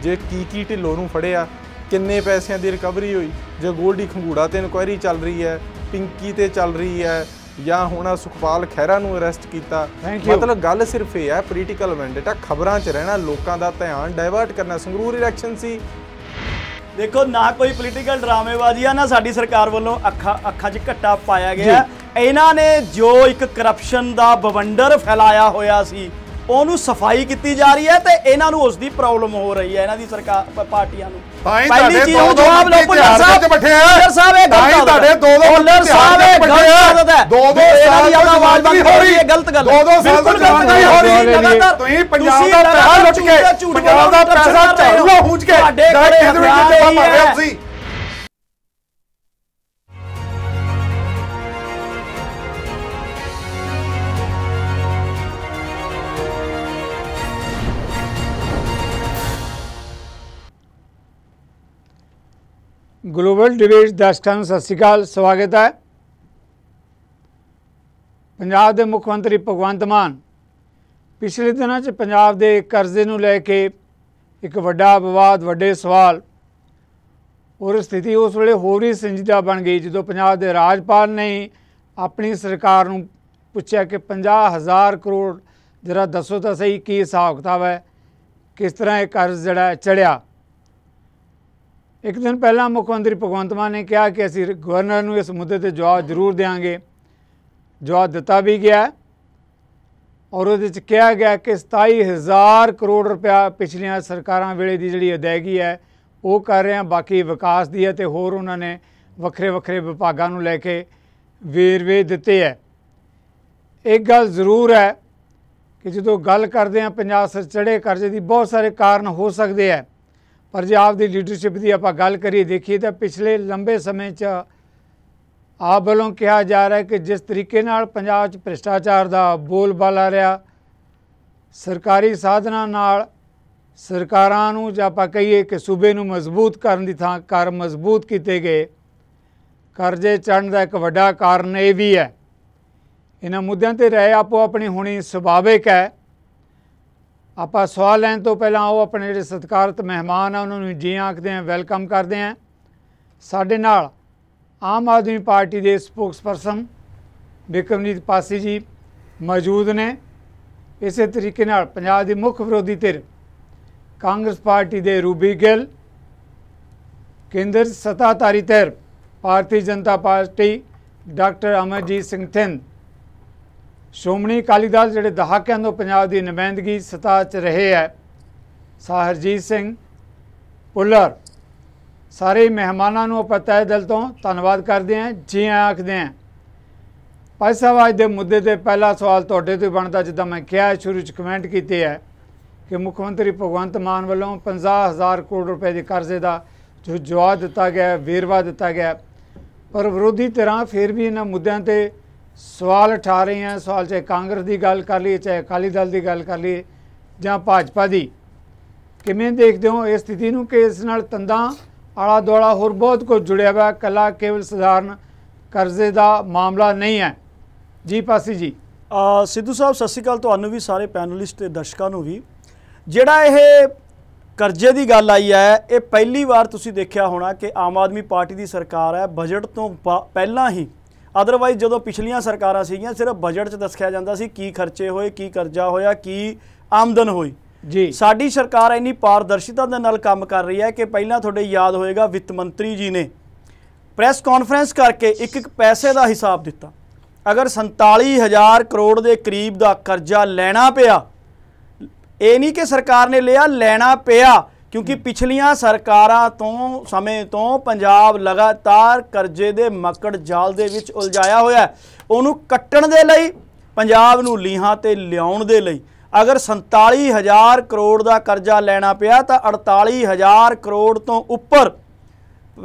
ਜੇ ਕੀ ਢਿੱਲੋਂ ਨੂੰ ਫੜਿਆ, ਕਿੰਨੇ ਪੈਸਿਆਂ ਦੀ ਰਿਕਵਰੀ ਹੋਈ? ਜੇ ਗੋਲਡੀ ਖੰਗੂੜਾ ਤੇ ਇਨਕੁਆਇਰੀ ਚੱਲ ਰਹੀ ਹੈ, ਪਿੰਕੀ ਤੇ ਚੱਲ ਰਹੀ ਹੈ, ਜਾਂ ਹੁਣ ਸੁਖਪਾਲ ਖਹਿਰਾ ਨੂੰ ਅਰੈਸਟ ਕੀਤਾ। ਮਤਲਬ ਗੱਲ ਸਿਰਫ ਇਹ ਹੈ ਪੋਲੀਟੀਕਲ ਵੈਂਡੇਟਾ, ਖਬਰਾਂ 'ਚ ਰਹਿਣਾ, ਲੋਕਾਂ ਦਾ ਧਿਆਨ ਡਾਇਵਰਟ ਕਰਨਾ। ਸੰਗਰੂਰ ਇਲੈਕਸ਼ਨ ਸੀ, ਦੇਖੋ ਨਾ ਕੋਈ ਪੋਲੀਟੀਕਲ ਡਰਾਮੇਬਾਜ਼ੀ ਆ, ਨਾ ਸਾਡੀ ਸਰਕਾਰ ਵੱਲੋਂ ਅੱਖਾਂ 'ਚ ਘੱਟਾ ਪਾਇਆ ਗਿਆ। ਇਹਨਾਂ ਨੇ ਜੋ ਇੱਕ ਕਰਪਸ਼ਨ ਦਾ ਬਵੰਡਰ ਫੈਲਾਇਆ ਹੋਇਆ ਸੀ ਉਹਨੂੰ ਸਫਾਈ ਕੀਤੀ ਜਾ ਰਹੀ ਹੈ ਤੇ ਇਹਨਾਂ ਨੂੰ ਉਸ ਦੀ ਪ੍ਰੋਬਲਮ ਹੋ ਰਹੀ ਹੈ, ਇਹਨਾਂ ਦੀ ਸਰਕਾਰ ਪਾਰਟੀਆਂ ਨੂੰ। ਪਹਿਲੀ ਚੀਜ਼ ਨੂੰ ਜਵਾਬ ਲਓ ਪੁੱਲਰ ਸਾਹਿਬ, ਪੁੱਲਰ ਸਾਹਿਬ ਇਹ ਗਲਤ ਹੈ, ਪੁੱਲਰ ਸਾਹਿਬ ਇਹ ਗਲਤ ਹੈ, ਇਹਨਾਂ ਦੀ ਆਵਾਜ਼ ਬੰਦ ਹੋ ਰਹੀ ਹੈ, ਗਲਤ ਗੱਲ, ਬਿਲਕੁਲ ਗਲਤ ਨਹੀਂ ਹੋ ਰਹੀ। ਲਗਾਤਾਰ ਤੁਸੀਂ ਪੰਜਾਬ ਦਾ ਪੈਸਾ ਲੁੱਟ ਕੇ, ਪੰਜਾਬ ਦਾ ਪੈਸਾ ਝਾੜੂਆਂ ਖੂੰਚ ਕੇ ਕੇਂਦਰ ਵਿੱਚ ਜਵਾਬ ਮਾਰ ਰਹੇ ਤੁਸੀਂ। ਗਲੋਬਲ ਡਿਬੇਟ ਦਰਸ਼ਕਾਂ ਨੂੰ ਸਤਿ ਸ਼੍ਰੀ ਅਕਾਲ, ਸਵਾਗਤ ਹੈ। ਪੰਜਾਬ ਦੇ ਮੁੱਖ ਮੰਤਰੀ ਭਗਵੰਤ ਮਾਨ ਪਿਛਲੇ ਦਿਨਾਂ 'ਚ ਪੰਜਾਬ ਦੇ ਕਰਜ਼ੇ ਨੂੰ ਲੈ ਕੇ ਇੱਕ ਵੱਡਾ ਵਿਵਾਦ, ਵੱਡੇ ਸਵਾਲ ਔਰ ਸਥਿਤੀ ਉਸ ਵੇਲੇ ਹੋਰ ਹੀ ਸੰਜੀਦਾ ਬਣ ਗਈ ਜਦੋਂ ਪੰਜਾਬ ਦੇ ਰਾਜਪਾਲ ਨੇ ਆਪਣੀ ਸਰਕਾਰ ਨੂੰ ਪੁੱਛਿਆ ਕਿ 50,000 ਕਰੋੜ ਜਰਾ ਦੱਸੋ ਤਾਂ ਸਹੀ ਕੀ ਹਿਸਾਬ ਕਿਤਾਬ ਹੈ, ਕਿਸ ਤਰ੍ਹਾਂ ਇਹ ਕਰਜ਼ ਜਿਹੜਾ ਚੜ੍ਹਿਆ। ਇੱਕ ਦਿਨ ਪਹਿਲਾਂ ਮੁੱਖ ਮੰਤਰੀ ਭਗਵੰਤ ਮਾਨ ਨੇ ਕਿਹਾ ਕਿ ਅਸੀਂ ਗਵਰਨਰ ਨੂੰ ਇਸ ਮੁੱਦੇ 'ਤੇ ਜਵਾਬ ਜ਼ਰੂਰ ਦੇਵਾਂਗੇ। ਜਵਾਬ ਦਿੱਤਾ ਵੀ ਗਿਆ ਔਰ ਉਹਦੇ 'ਚ ਕਿਹਾ ਗਿਆ ਕਿ 27,000 ਕਰੋੜ ਰੁਪਇਆ ਪਿਛਲੀਆਂ ਸਰਕਾਰਾਂ ਵੇਲੇ ਦੀ ਜਿਹੜੀ ਅਦਾਇਗੀ ਹੈ ਉਹ ਕਰ ਰਹੇ ਹਾਂ, ਬਾਕੀ ਵਿਕਾਸ ਦੀ ਹੈ। ਅਤੇ ਹੋਰ ਉਹਨਾਂ ਨੇ ਵੱਖਰੇ ਵੱਖਰੇ ਵਿਭਾਗਾਂ ਨੂੰ ਲੈ ਕੇ ਵੇਰਵੇ ਦਿੱਤੇ ਹੈ। ਇੱਕ ਗੱਲ ਜ਼ਰੂਰ ਹੈ ਕਿ ਜਦੋਂ ਗੱਲ ਕਰਦੇ ਹਾਂ ਪੰਜਾਬ ਸਿਰ ਚੜ੍ਹੇ ਕਰਜ਼ੇ ਦੀ, ਬਹੁਤ ਸਾਰੇ ਕਾਰਨ ਹੋ ਸਕਦੇ ਹੈ, ਪਰ ਜੇ ਆਪ ਦੀ ਲੀਡਰਸ਼ਿਪ ਦੀ ਆਪਾਂ ਗੱਲ ਕਰੀਏ, ਦੇਖੀਏ ਤਾਂ ਪਿਛਲੇ ਲੰਬੇ ਸਮੇਂ 'ਚ ਆਪ ਵੱਲੋਂ ਕਿਹਾ ਜਾ ਰਿਹਾ ਹੈ ਕਿ ਜਿਸ ਤਰੀਕੇ ਨਾਲ ਪੰਜਾਬ 'ਚ ਭ੍ਰਿਸ਼ਟਾਚਾਰ ਦਾ ਬੋਲਬਾਲਾ ਰਿਹਾ, ਸਰਕਾਰੀ ਸਾਧਨਾਂ ਨਾਲ ਸਰਕਾਰਾਂ ਨੂੰ ਜਾਂ ਆਪਾਂ ਕਹੀਏ ਕਿ ਸੂਬੇ ਨੂੰ ਮਜ਼ਬੂਤ ਕਰਨ ਦੀ ਥਾਂ ਕਰ ਮਜ਼ਬੂਤ ਕੀਤੇ ਗਏ। ਕਰਜ਼ੇ ਚੜ੍ਹਨ ਦਾ ਇੱਕ ਵੱਡਾ ਕਾਰਨ ਇਹ ਵੀ ਹੈ। ਇਹਨਾਂ ਮੁੱਦਿਆਂ 'ਤੇ ਰਾਏ ਆਪੋ ਆਪਣੀ ਹੋਣੀ ਸੁਭਾਵਿਕ ਹੈ। ਆਪਾਂ ਸਵਾਲ ਲੈਣ ਤੋਂ ਪਹਿਲਾਂ ਉਹ ਆਪਣੇ ਜਿਹੜੇ ਸਤਿਕਾਰਤ ਮਹਿਮਾਨ ਆ ਉਹਨਾਂ ਨੂੰ ਜੀ ਆਖਦੇ ਹਾਂ, ਵੈਲਕਮ ਕਰਦੇ ਹਾਂ। ਸਾਡੇ ਨਾਲ ਆਮ ਆਦਮੀ ਪਾਰਟੀ ਦੇ ਸਪੋਕਸਪਰਸਨ ਬਿਕਰਮਜੀਤ ਪਾਸੀ ਜੀ ਮੌਜੂਦ ਨੇ। ਇਸੇ ਤਰੀਕੇ ਨਾਲ ਪੰਜਾਬ ਦੀ ਮੁੱਖ ਵਿਰੋਧੀ ਧਿਰ ਕਾਂਗਰਸ ਪਾਰਟੀ ਦੇ ਰੂਬੀ ਗਿੱਲ, ਕੇਂਦਰ ਸੱਤਾਧਾਰੀ ਧਿਰ ਭਾਰਤੀ ਜਨਤਾ ਪਾਰਟੀ ਡਾਕਟਰ ਅਮਰਜੀਤ ਸਿੰਘ ਥਿੰਦ, ਸ਼੍ਰੋਮਣੀ ਅਕਾਲੀ ਦਲ ਜਿਹੜੇ ਦਹਾਕਿਆਂ ਤੋਂ ਪੰਜਾਬ ਦੀ ਨੁਮਾਇੰਦਗੀ ਸਤਹ 'ਚ ਰਹੇ ਹੈ ਸਾਹ ਹਰਜੀਤ ਸਿੰਘ ਭੁੱਲਰ। ਸਾਰੇ ਮਹਿਮਾਨਾਂ ਨੂੰ ਆਪਾਂ ਤਹਿ ਦਿਲ ਤੋਂ ਧੰਨਵਾਦ ਕਰਦੇ ਹਾਂ, ਜੀ ਆਖਦੇ ਹਾਂ। ਭਾਈ ਸਾਹਿਬ, ਅੱਜ ਦੇ ਮੁੱਦੇ 'ਤੇ ਪਹਿਲਾ ਸਵਾਲ ਤੁਹਾਡੇ ਤੋਂ ਬਣਦਾ, ਜਿੱਦਾਂ ਮੈਂ ਕਿਹਾ ਸ਼ੁਰੂ 'ਚ ਕਮੈਂਟ ਕੀਤੇ ਹੈ ਕਿ ਮੁੱਖ ਮੰਤਰੀ ਭਗਵੰਤ ਮਾਨ ਵੱਲੋਂ 50,000 ਕਰੋੜ ਰੁਪਏ ਦੇ ਕਰਜ਼ੇ ਦਾ ਜੋ ਜਵਾਬ ਦਿੱਤਾ ਗਿਆ, ਵੇਰਵਾ ਦਿੱਤਾ ਗਿਆ, ਪਰ ਵਿਰੋਧੀ ਧਿਰਾਂ ਫਿਰ ਵੀ ਇਹਨਾਂ ਮੁੱਦਿਆਂ 'ਤੇ ਸਵਾਲ ਉਠਾ ਰਹੀਆਂ। ਸਵਾਲ ਚਾਹੇ ਕਾਂਗਰਸ ਦੀ ਗੱਲ ਕਰ ਲਈਏ, ਚਾਹੇ ਅਕਾਲੀ ਦਲ ਦੀ ਗੱਲ ਕਰ ਲਈਏ ਜਾਂ ਭਾਜਪਾ ਦੀ। ਕਿਵੇਂ ਦੇਖਦੇ ਹੋ ਇਸ ਸਥਿਤੀ ਨੂੰ ਕਿ ਇਸ ਨਾਲ ਤੰਦਾਂ ਆਲਾ ਦੁਆਲਾ ਹੋਰ ਬਹੁਤ ਕੁਝ ਜੁੜਿਆ ਵਾ, ਇਕੱਲਾ ਕੇਵਲ ਸਧਾਰਨ ਕਰਜ਼ੇ ਦਾ ਮਾਮਲਾ ਨਹੀਂ ਹੈ? ਜੀ ਪਾਸੀ ਜੀ। ਸਿੱਧੂ ਸਾਹਿਬ, ਸਤਿ ਸ਼੍ਰੀ ਅਕਾਲ ਤੁਹਾਨੂੰ ਵੀ, ਸਾਰੇ ਪੈਨਲਿਸਟ ਤੇ ਦਰਸ਼ਕਾਂ ਨੂੰ ਵੀ। ਜਿਹੜਾ ਇਹ ਕਰਜ਼ੇ ਦੀ ਗੱਲ ਆਈ ਹੈ, ਇਹ ਪਹਿਲੀ ਵਾਰ ਤੁਸੀਂ ਦੇਖਿਆ ਹੋਣਾ ਕਿ ਆਮ ਆਦਮੀ ਪਾਰਟੀ ਦੀ ਸਰਕਾਰ ਹੈ, ਬਜਟ ਤੋਂ ਪਹਿਲਾਂ ਹੀ। ਅਦਰਵਾਈਜ਼ ਜਦੋਂ ਪਿਛਲੀਆਂ ਸਰਕਾਰਾਂ ਸੀਗੀਆਂ ਸਿਰਫ ਬਜਟ 'ਚ ਦੱਸਿਆ ਜਾਂਦਾ ਸੀ ਕੀ ਖਰਚੇ ਹੋਏ, ਕੀ ਕਰਜ਼ਾ ਹੋਇਆ, ਕੀ ਆਮਦਨ ਹੋਈ। ਜੀ ਸਾਡੀ ਸਰਕਾਰ ਇੰਨੀ ਪਾਰਦਰਸ਼ਿਤਾ ਦੇ ਨਾਲ ਕੰਮ ਕਰ ਰਹੀ ਹੈ ਕਿ ਪਹਿਲਾਂ ਤੁਹਾਡੇ ਯਾਦ ਹੋਏਗਾ ਵਿੱਤ ਮੰਤਰੀ ਜੀ ਨੇ ਪ੍ਰੈਸ ਕਾਨਫਰੰਸ ਕਰਕੇ ਇੱਕ ਪੈਸੇ ਦਾ ਹਿਸਾਬ ਦਿੱਤਾ। ਅਗਰ 47,000 ਕਰੋੜ ਦੇ ਕਰੀਬ ਦਾ ਕਰਜ਼ਾ ਲੈਣਾ ਪਿਆ, ਇਹ ਨਹੀਂ ਕਿ ਸਰਕਾਰ ਨੇ ਲਿਆ, ਲੈਣਾ ਪਿਆ, ਕਿਉਂਕਿ ਪਿਛਲੀਆਂ ਸਰਕਾਰਾਂ ਤੋਂ ਸਮੇਂ ਤੋਂ ਪੰਜਾਬ ਲਗਾਤਾਰ ਕਰਜ਼ੇ ਦੇ ਮੱਕੜ ਜਾਲ ਦੇ ਵਿੱਚ ਉਲਝਾਇਆ ਹੋਇਆ। ਉਹਨੂੰ ਕੱਟਣ ਦੇ ਲਈ, ਪੰਜਾਬ ਨੂੰ ਲੀਹਾਂ ਤੇ ਲਿਆਉਣ ਦੇ ਲਈ ਅਗਰ 47,000 ਕਰੋੜ ਦਾ ਕਰਜ਼ਾ ਲੈਣਾ ਪਿਆ ਤਾਂ 48,000 ਕਰੋੜ ਤੋਂ ਉੱਪਰ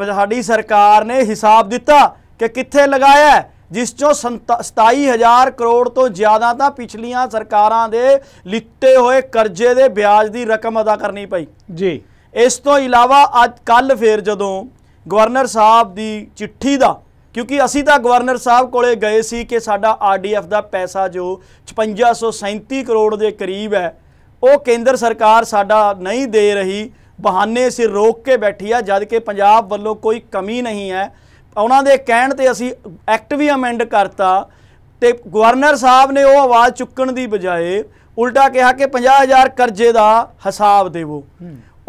ਸਾਡੀ ਸਰਕਾਰ ਨੇ ਹਿਸਾਬ ਦਿੱਤਾ ਕਿ ਕਿੱਥੇ ਲਗਾਇਆ, ਜਿਸ ਚੋਂ 27,000 ਕਰੋੜ ਤੋਂ ਜ਼ਿਆਦਾ ਤਾਂ ਪਿਛਲੀਆਂ ਸਰਕਾਰਾਂ ਦੇ ਲਿੱਤੇ ਹੋਏ ਕਰਜ਼ੇ ਦੇ ਵਿਆਜ ਦੀ ਰਕਮ ਅਦਾ ਕਰਨੀ ਪਈ ਜੀ। ਇਸ ਤੋਂ ਇਲਾਵਾ ਅੱਜ ਕੱਲ੍ਹ ਫਿਰ ਜਦੋਂ ਗਵਰਨਰ ਸਾਹਿਬ ਦੀ ਚਿੱਠੀ ਦਾ, ਕਿਉਂਕਿ ਅਸੀਂ ਤਾਂ ਗਵਰਨਰ ਸਾਹਿਬ ਕੋਲੇ ਗਏ ਸੀ ਕਿ ਸਾਡਾ RDF ਦਾ ਪੈਸਾ ਜੋ 5637 ਕਰੋੜ ਦੇ ਕਰੀਬ ਹੈ ਉਹ ਕੇਂਦਰ ਸਰਕਾਰ ਸਾਡਾ ਨਹੀਂ ਦੇ ਰਹੀ, ਬਹਾਨੇ ਸਿਰ ਰੋਕ ਕੇ ਬੈਠੀ ਆ, ਜਦ ਕਿ ਪੰਜਾਬ ਵੱਲੋਂ ਕੋਈ ਕਮੀ ਨਹੀਂ ਹੈ। ਉਹਨਾਂ ਦੇ ਕਹਿਣ ਤੇ ਅਸੀਂ ਐਕਟ ਵੀ ਅਮੈਂਡ ਕਰਤਾ ਤੇ ਗਵਰਨਰ ਸਾਹਿਬ ਨੇ ਉਹ ਆਵਾਜ਼ ਚੁੱਕਣ ਦੀ ਬਜਾਏ ਉਲਟਾ ਕਿਹਾ ਕਿ 50,000 ਕਰਜ਼ੇ ਦਾ ਹਿਸਾਬ ਦੇਵੋ।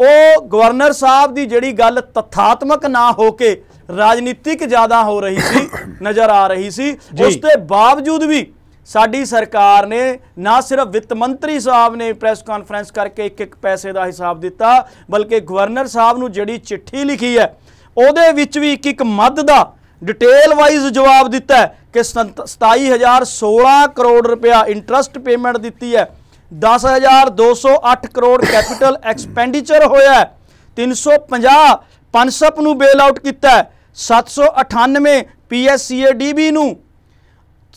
ਉਹ ਗਵਰਨਰ ਸਾਹਿਬ ਦੀ ਜਿਹੜੀ ਗੱਲ ਤਥਾਤਮਕ ਨਾ ਹੋ ਕੇ ਰਾਜਨੀਤਿਕ ਜ਼ਿਆਦਾ ਹੋ ਰਹੀ ਸੀ, ਨਜ਼ਰ ਆ ਰਹੀ ਸੀ। ਉਸ ਦੇ ਬਾਵਜੂਦ ਵੀ ਸਾਡੀ ਸਰਕਾਰ ਨੇ ਨਾ ਸਿਰਫ ਵਿੱਤ ਮੰਤਰੀ ਸਾਹਿਬ ਨੇ ਪ੍ਰੈਸ ਕਾਨਫਰੰਸ ਕਰਕੇ ਇੱਕ ਪੈਸੇ ਦਾ ਹਿਸਾਬ ਦਿੱਤਾ, ਬਲਕਿ ਗਵਰਨਰ ਸਾਹਿਬ ਨੂੰ ਜਿਹੜੀ ਚਿੱਠੀ ਲਿਖੀ ਹੈ ਉਹਦੇ ਵਿੱਚ ਵੀ ਇੱਕ ਮੱਧ ਦਾ ਡਿਟੇਲ ਵਾਈਜ਼ ਜਵਾਬ ਦਿੱਤਾ ਹੈ ਕਿ 27,016 ਕਰੋੜ ਰੁਪਇਆ ਇੰਟਰਸਟ ਪੇਮੈਂਟ ਦਿੱਤੀ ਹੈ, 10,208 ਕਰੋੜ ਕੈਪੀਟਲ ਐਕਸਪੈਂਡੀਚਰ ਹੋਇਆ ਹੈ, 350 ਪਨਸਪ ਨੂੰ ਬੇਲ ਆਊਟ ਕੀਤਾ ਹੈ, 798 PSCADB ਨੂੰ।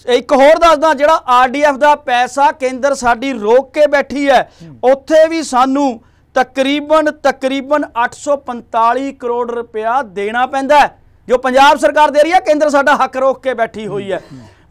ਇੱਕ ਹੋਰ ਦੱਸਦਾ, ਜਿਹੜਾ RDF ਦਾ ਪੈਸਾ ਕੇਂਦਰ ਸਾਡੀ ਰੋਕ ਕੇ ਬੈਠੀ ਹੈ, ਉੱਥੇ ਵੀ ਸਾਨੂੰ ਤਕਰੀਬਨ 845 ਕਰੋੜ ਰੁਪਇਆ ਦੇਣਾ ਪੈਂਦਾ ਹੈ, ਜੋ ਪੰਜਾਬ ਸਰਕਾਰ ਦੇ ਰਹੀ ਹੈ, ਕੇਂਦਰ ਸਾਡਾ ਹੱਕ ਰੋਕ ਕੇ ਬੈਠੀ ਹੋਈ ਹੈ।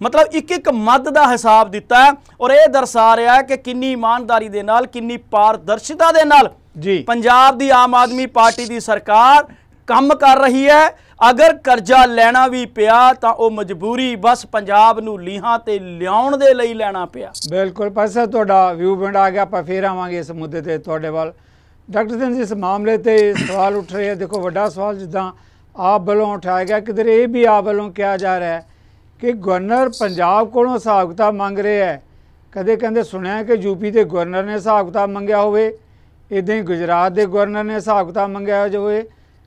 ਮਤਲਬ ਇੱਕ ਮੱਧ ਦਾ ਹਿਸਾਬ ਦਿੱਤਾ ਹੈ ਔਰ ਇਹ ਦਰਸਾ ਰਿਹਾ ਹੈ ਕਿ ਕਿੰਨੀ ਇਮਾਨਦਾਰੀ ਦੇ ਨਾਲ, ਕਿੰਨੀ ਪਾਰਦਰਸ਼ਿਤਾ ਦੇ ਨਾਲ ਜੀ ਪੰਜਾਬ ਦੀ ਆਮ ਆਦਮੀ ਪਾਰਟੀ ਦੀ ਸਰਕਾਰ ਕੰਮ ਕਰ ਰਹੀ ਹੈ। ਅਗਰ ਕਰਜ਼ਾ ਲੈਣਾ ਵੀ ਪਿਆ ਤਾਂ ਉਹ ਮਜਬੂਰੀ ਬਸ ਪੰਜਾਬ ਨੂੰ ਲੀਹਾਂ ਤੇ ਲਿਆਉਣ ਦੇ ਲਈ ਲੈਣਾ ਪਿਆ। ਬਿਲਕੁਲ ਪਾਸਾ, ਤੁਹਾਡਾ ਵਿਊ ਪੁਆਇੰਟ ਆ ਗਿਆ, ਆਪਾਂ ਫੇਰ ਆਵਾਂਗੇ ਇਸ ਮੁੱਦੇ ਤੇ ਤੁਹਾਡੇ ਵੱਲ। ਡਾਕਟਰ ਸਿੰਘ, ਇਸ ਮਾਮਲੇ ਤੇ ਸਵਾਲ ਉੱਠ ਰਹੇ। ਦੇਖੋ ਵੱਡਾ ਸਵਾਲ ਜਿੱਦਾਂ ਆਪ ਵੱਲੋਂ ਉਠਾਇਆ ਗਿਆ, ਕਿਧਰ ਇਹ ਵੀ ਆਪ ਵੱਲੋਂ ਕਿਹਾ ਜਾ ਰਿਹਾ ਹੈ ਕਿ ਗਵਰਨਰ ਪੰਜਾਬ ਕੋਲੋਂ ਹਿਸਾਬ ਕਿਤਾਬ ਮੰਗ ਰਿਹਾ ਹੈ। ਕਦੇ ਕਹਿੰਦੇ ਸੁਣਿਆ ਕਿ ਯੂਪੀ ਦੇ ਗਵਰਨਰ ਨੇ ਹਿਸਾਬ ਕਿਤਾਬ ਮੰਗਿਆ ਹੋਵੇ, ਇੱਦਾਂ ਹੀ ਗੁਜਰਾਤ ਦੇ ਗਵਰਨਰ ਨੇ ਹਿਸਾਬ ਕਿਤਾਬ ਮੰਗਿਆ ਹੋਵੇ,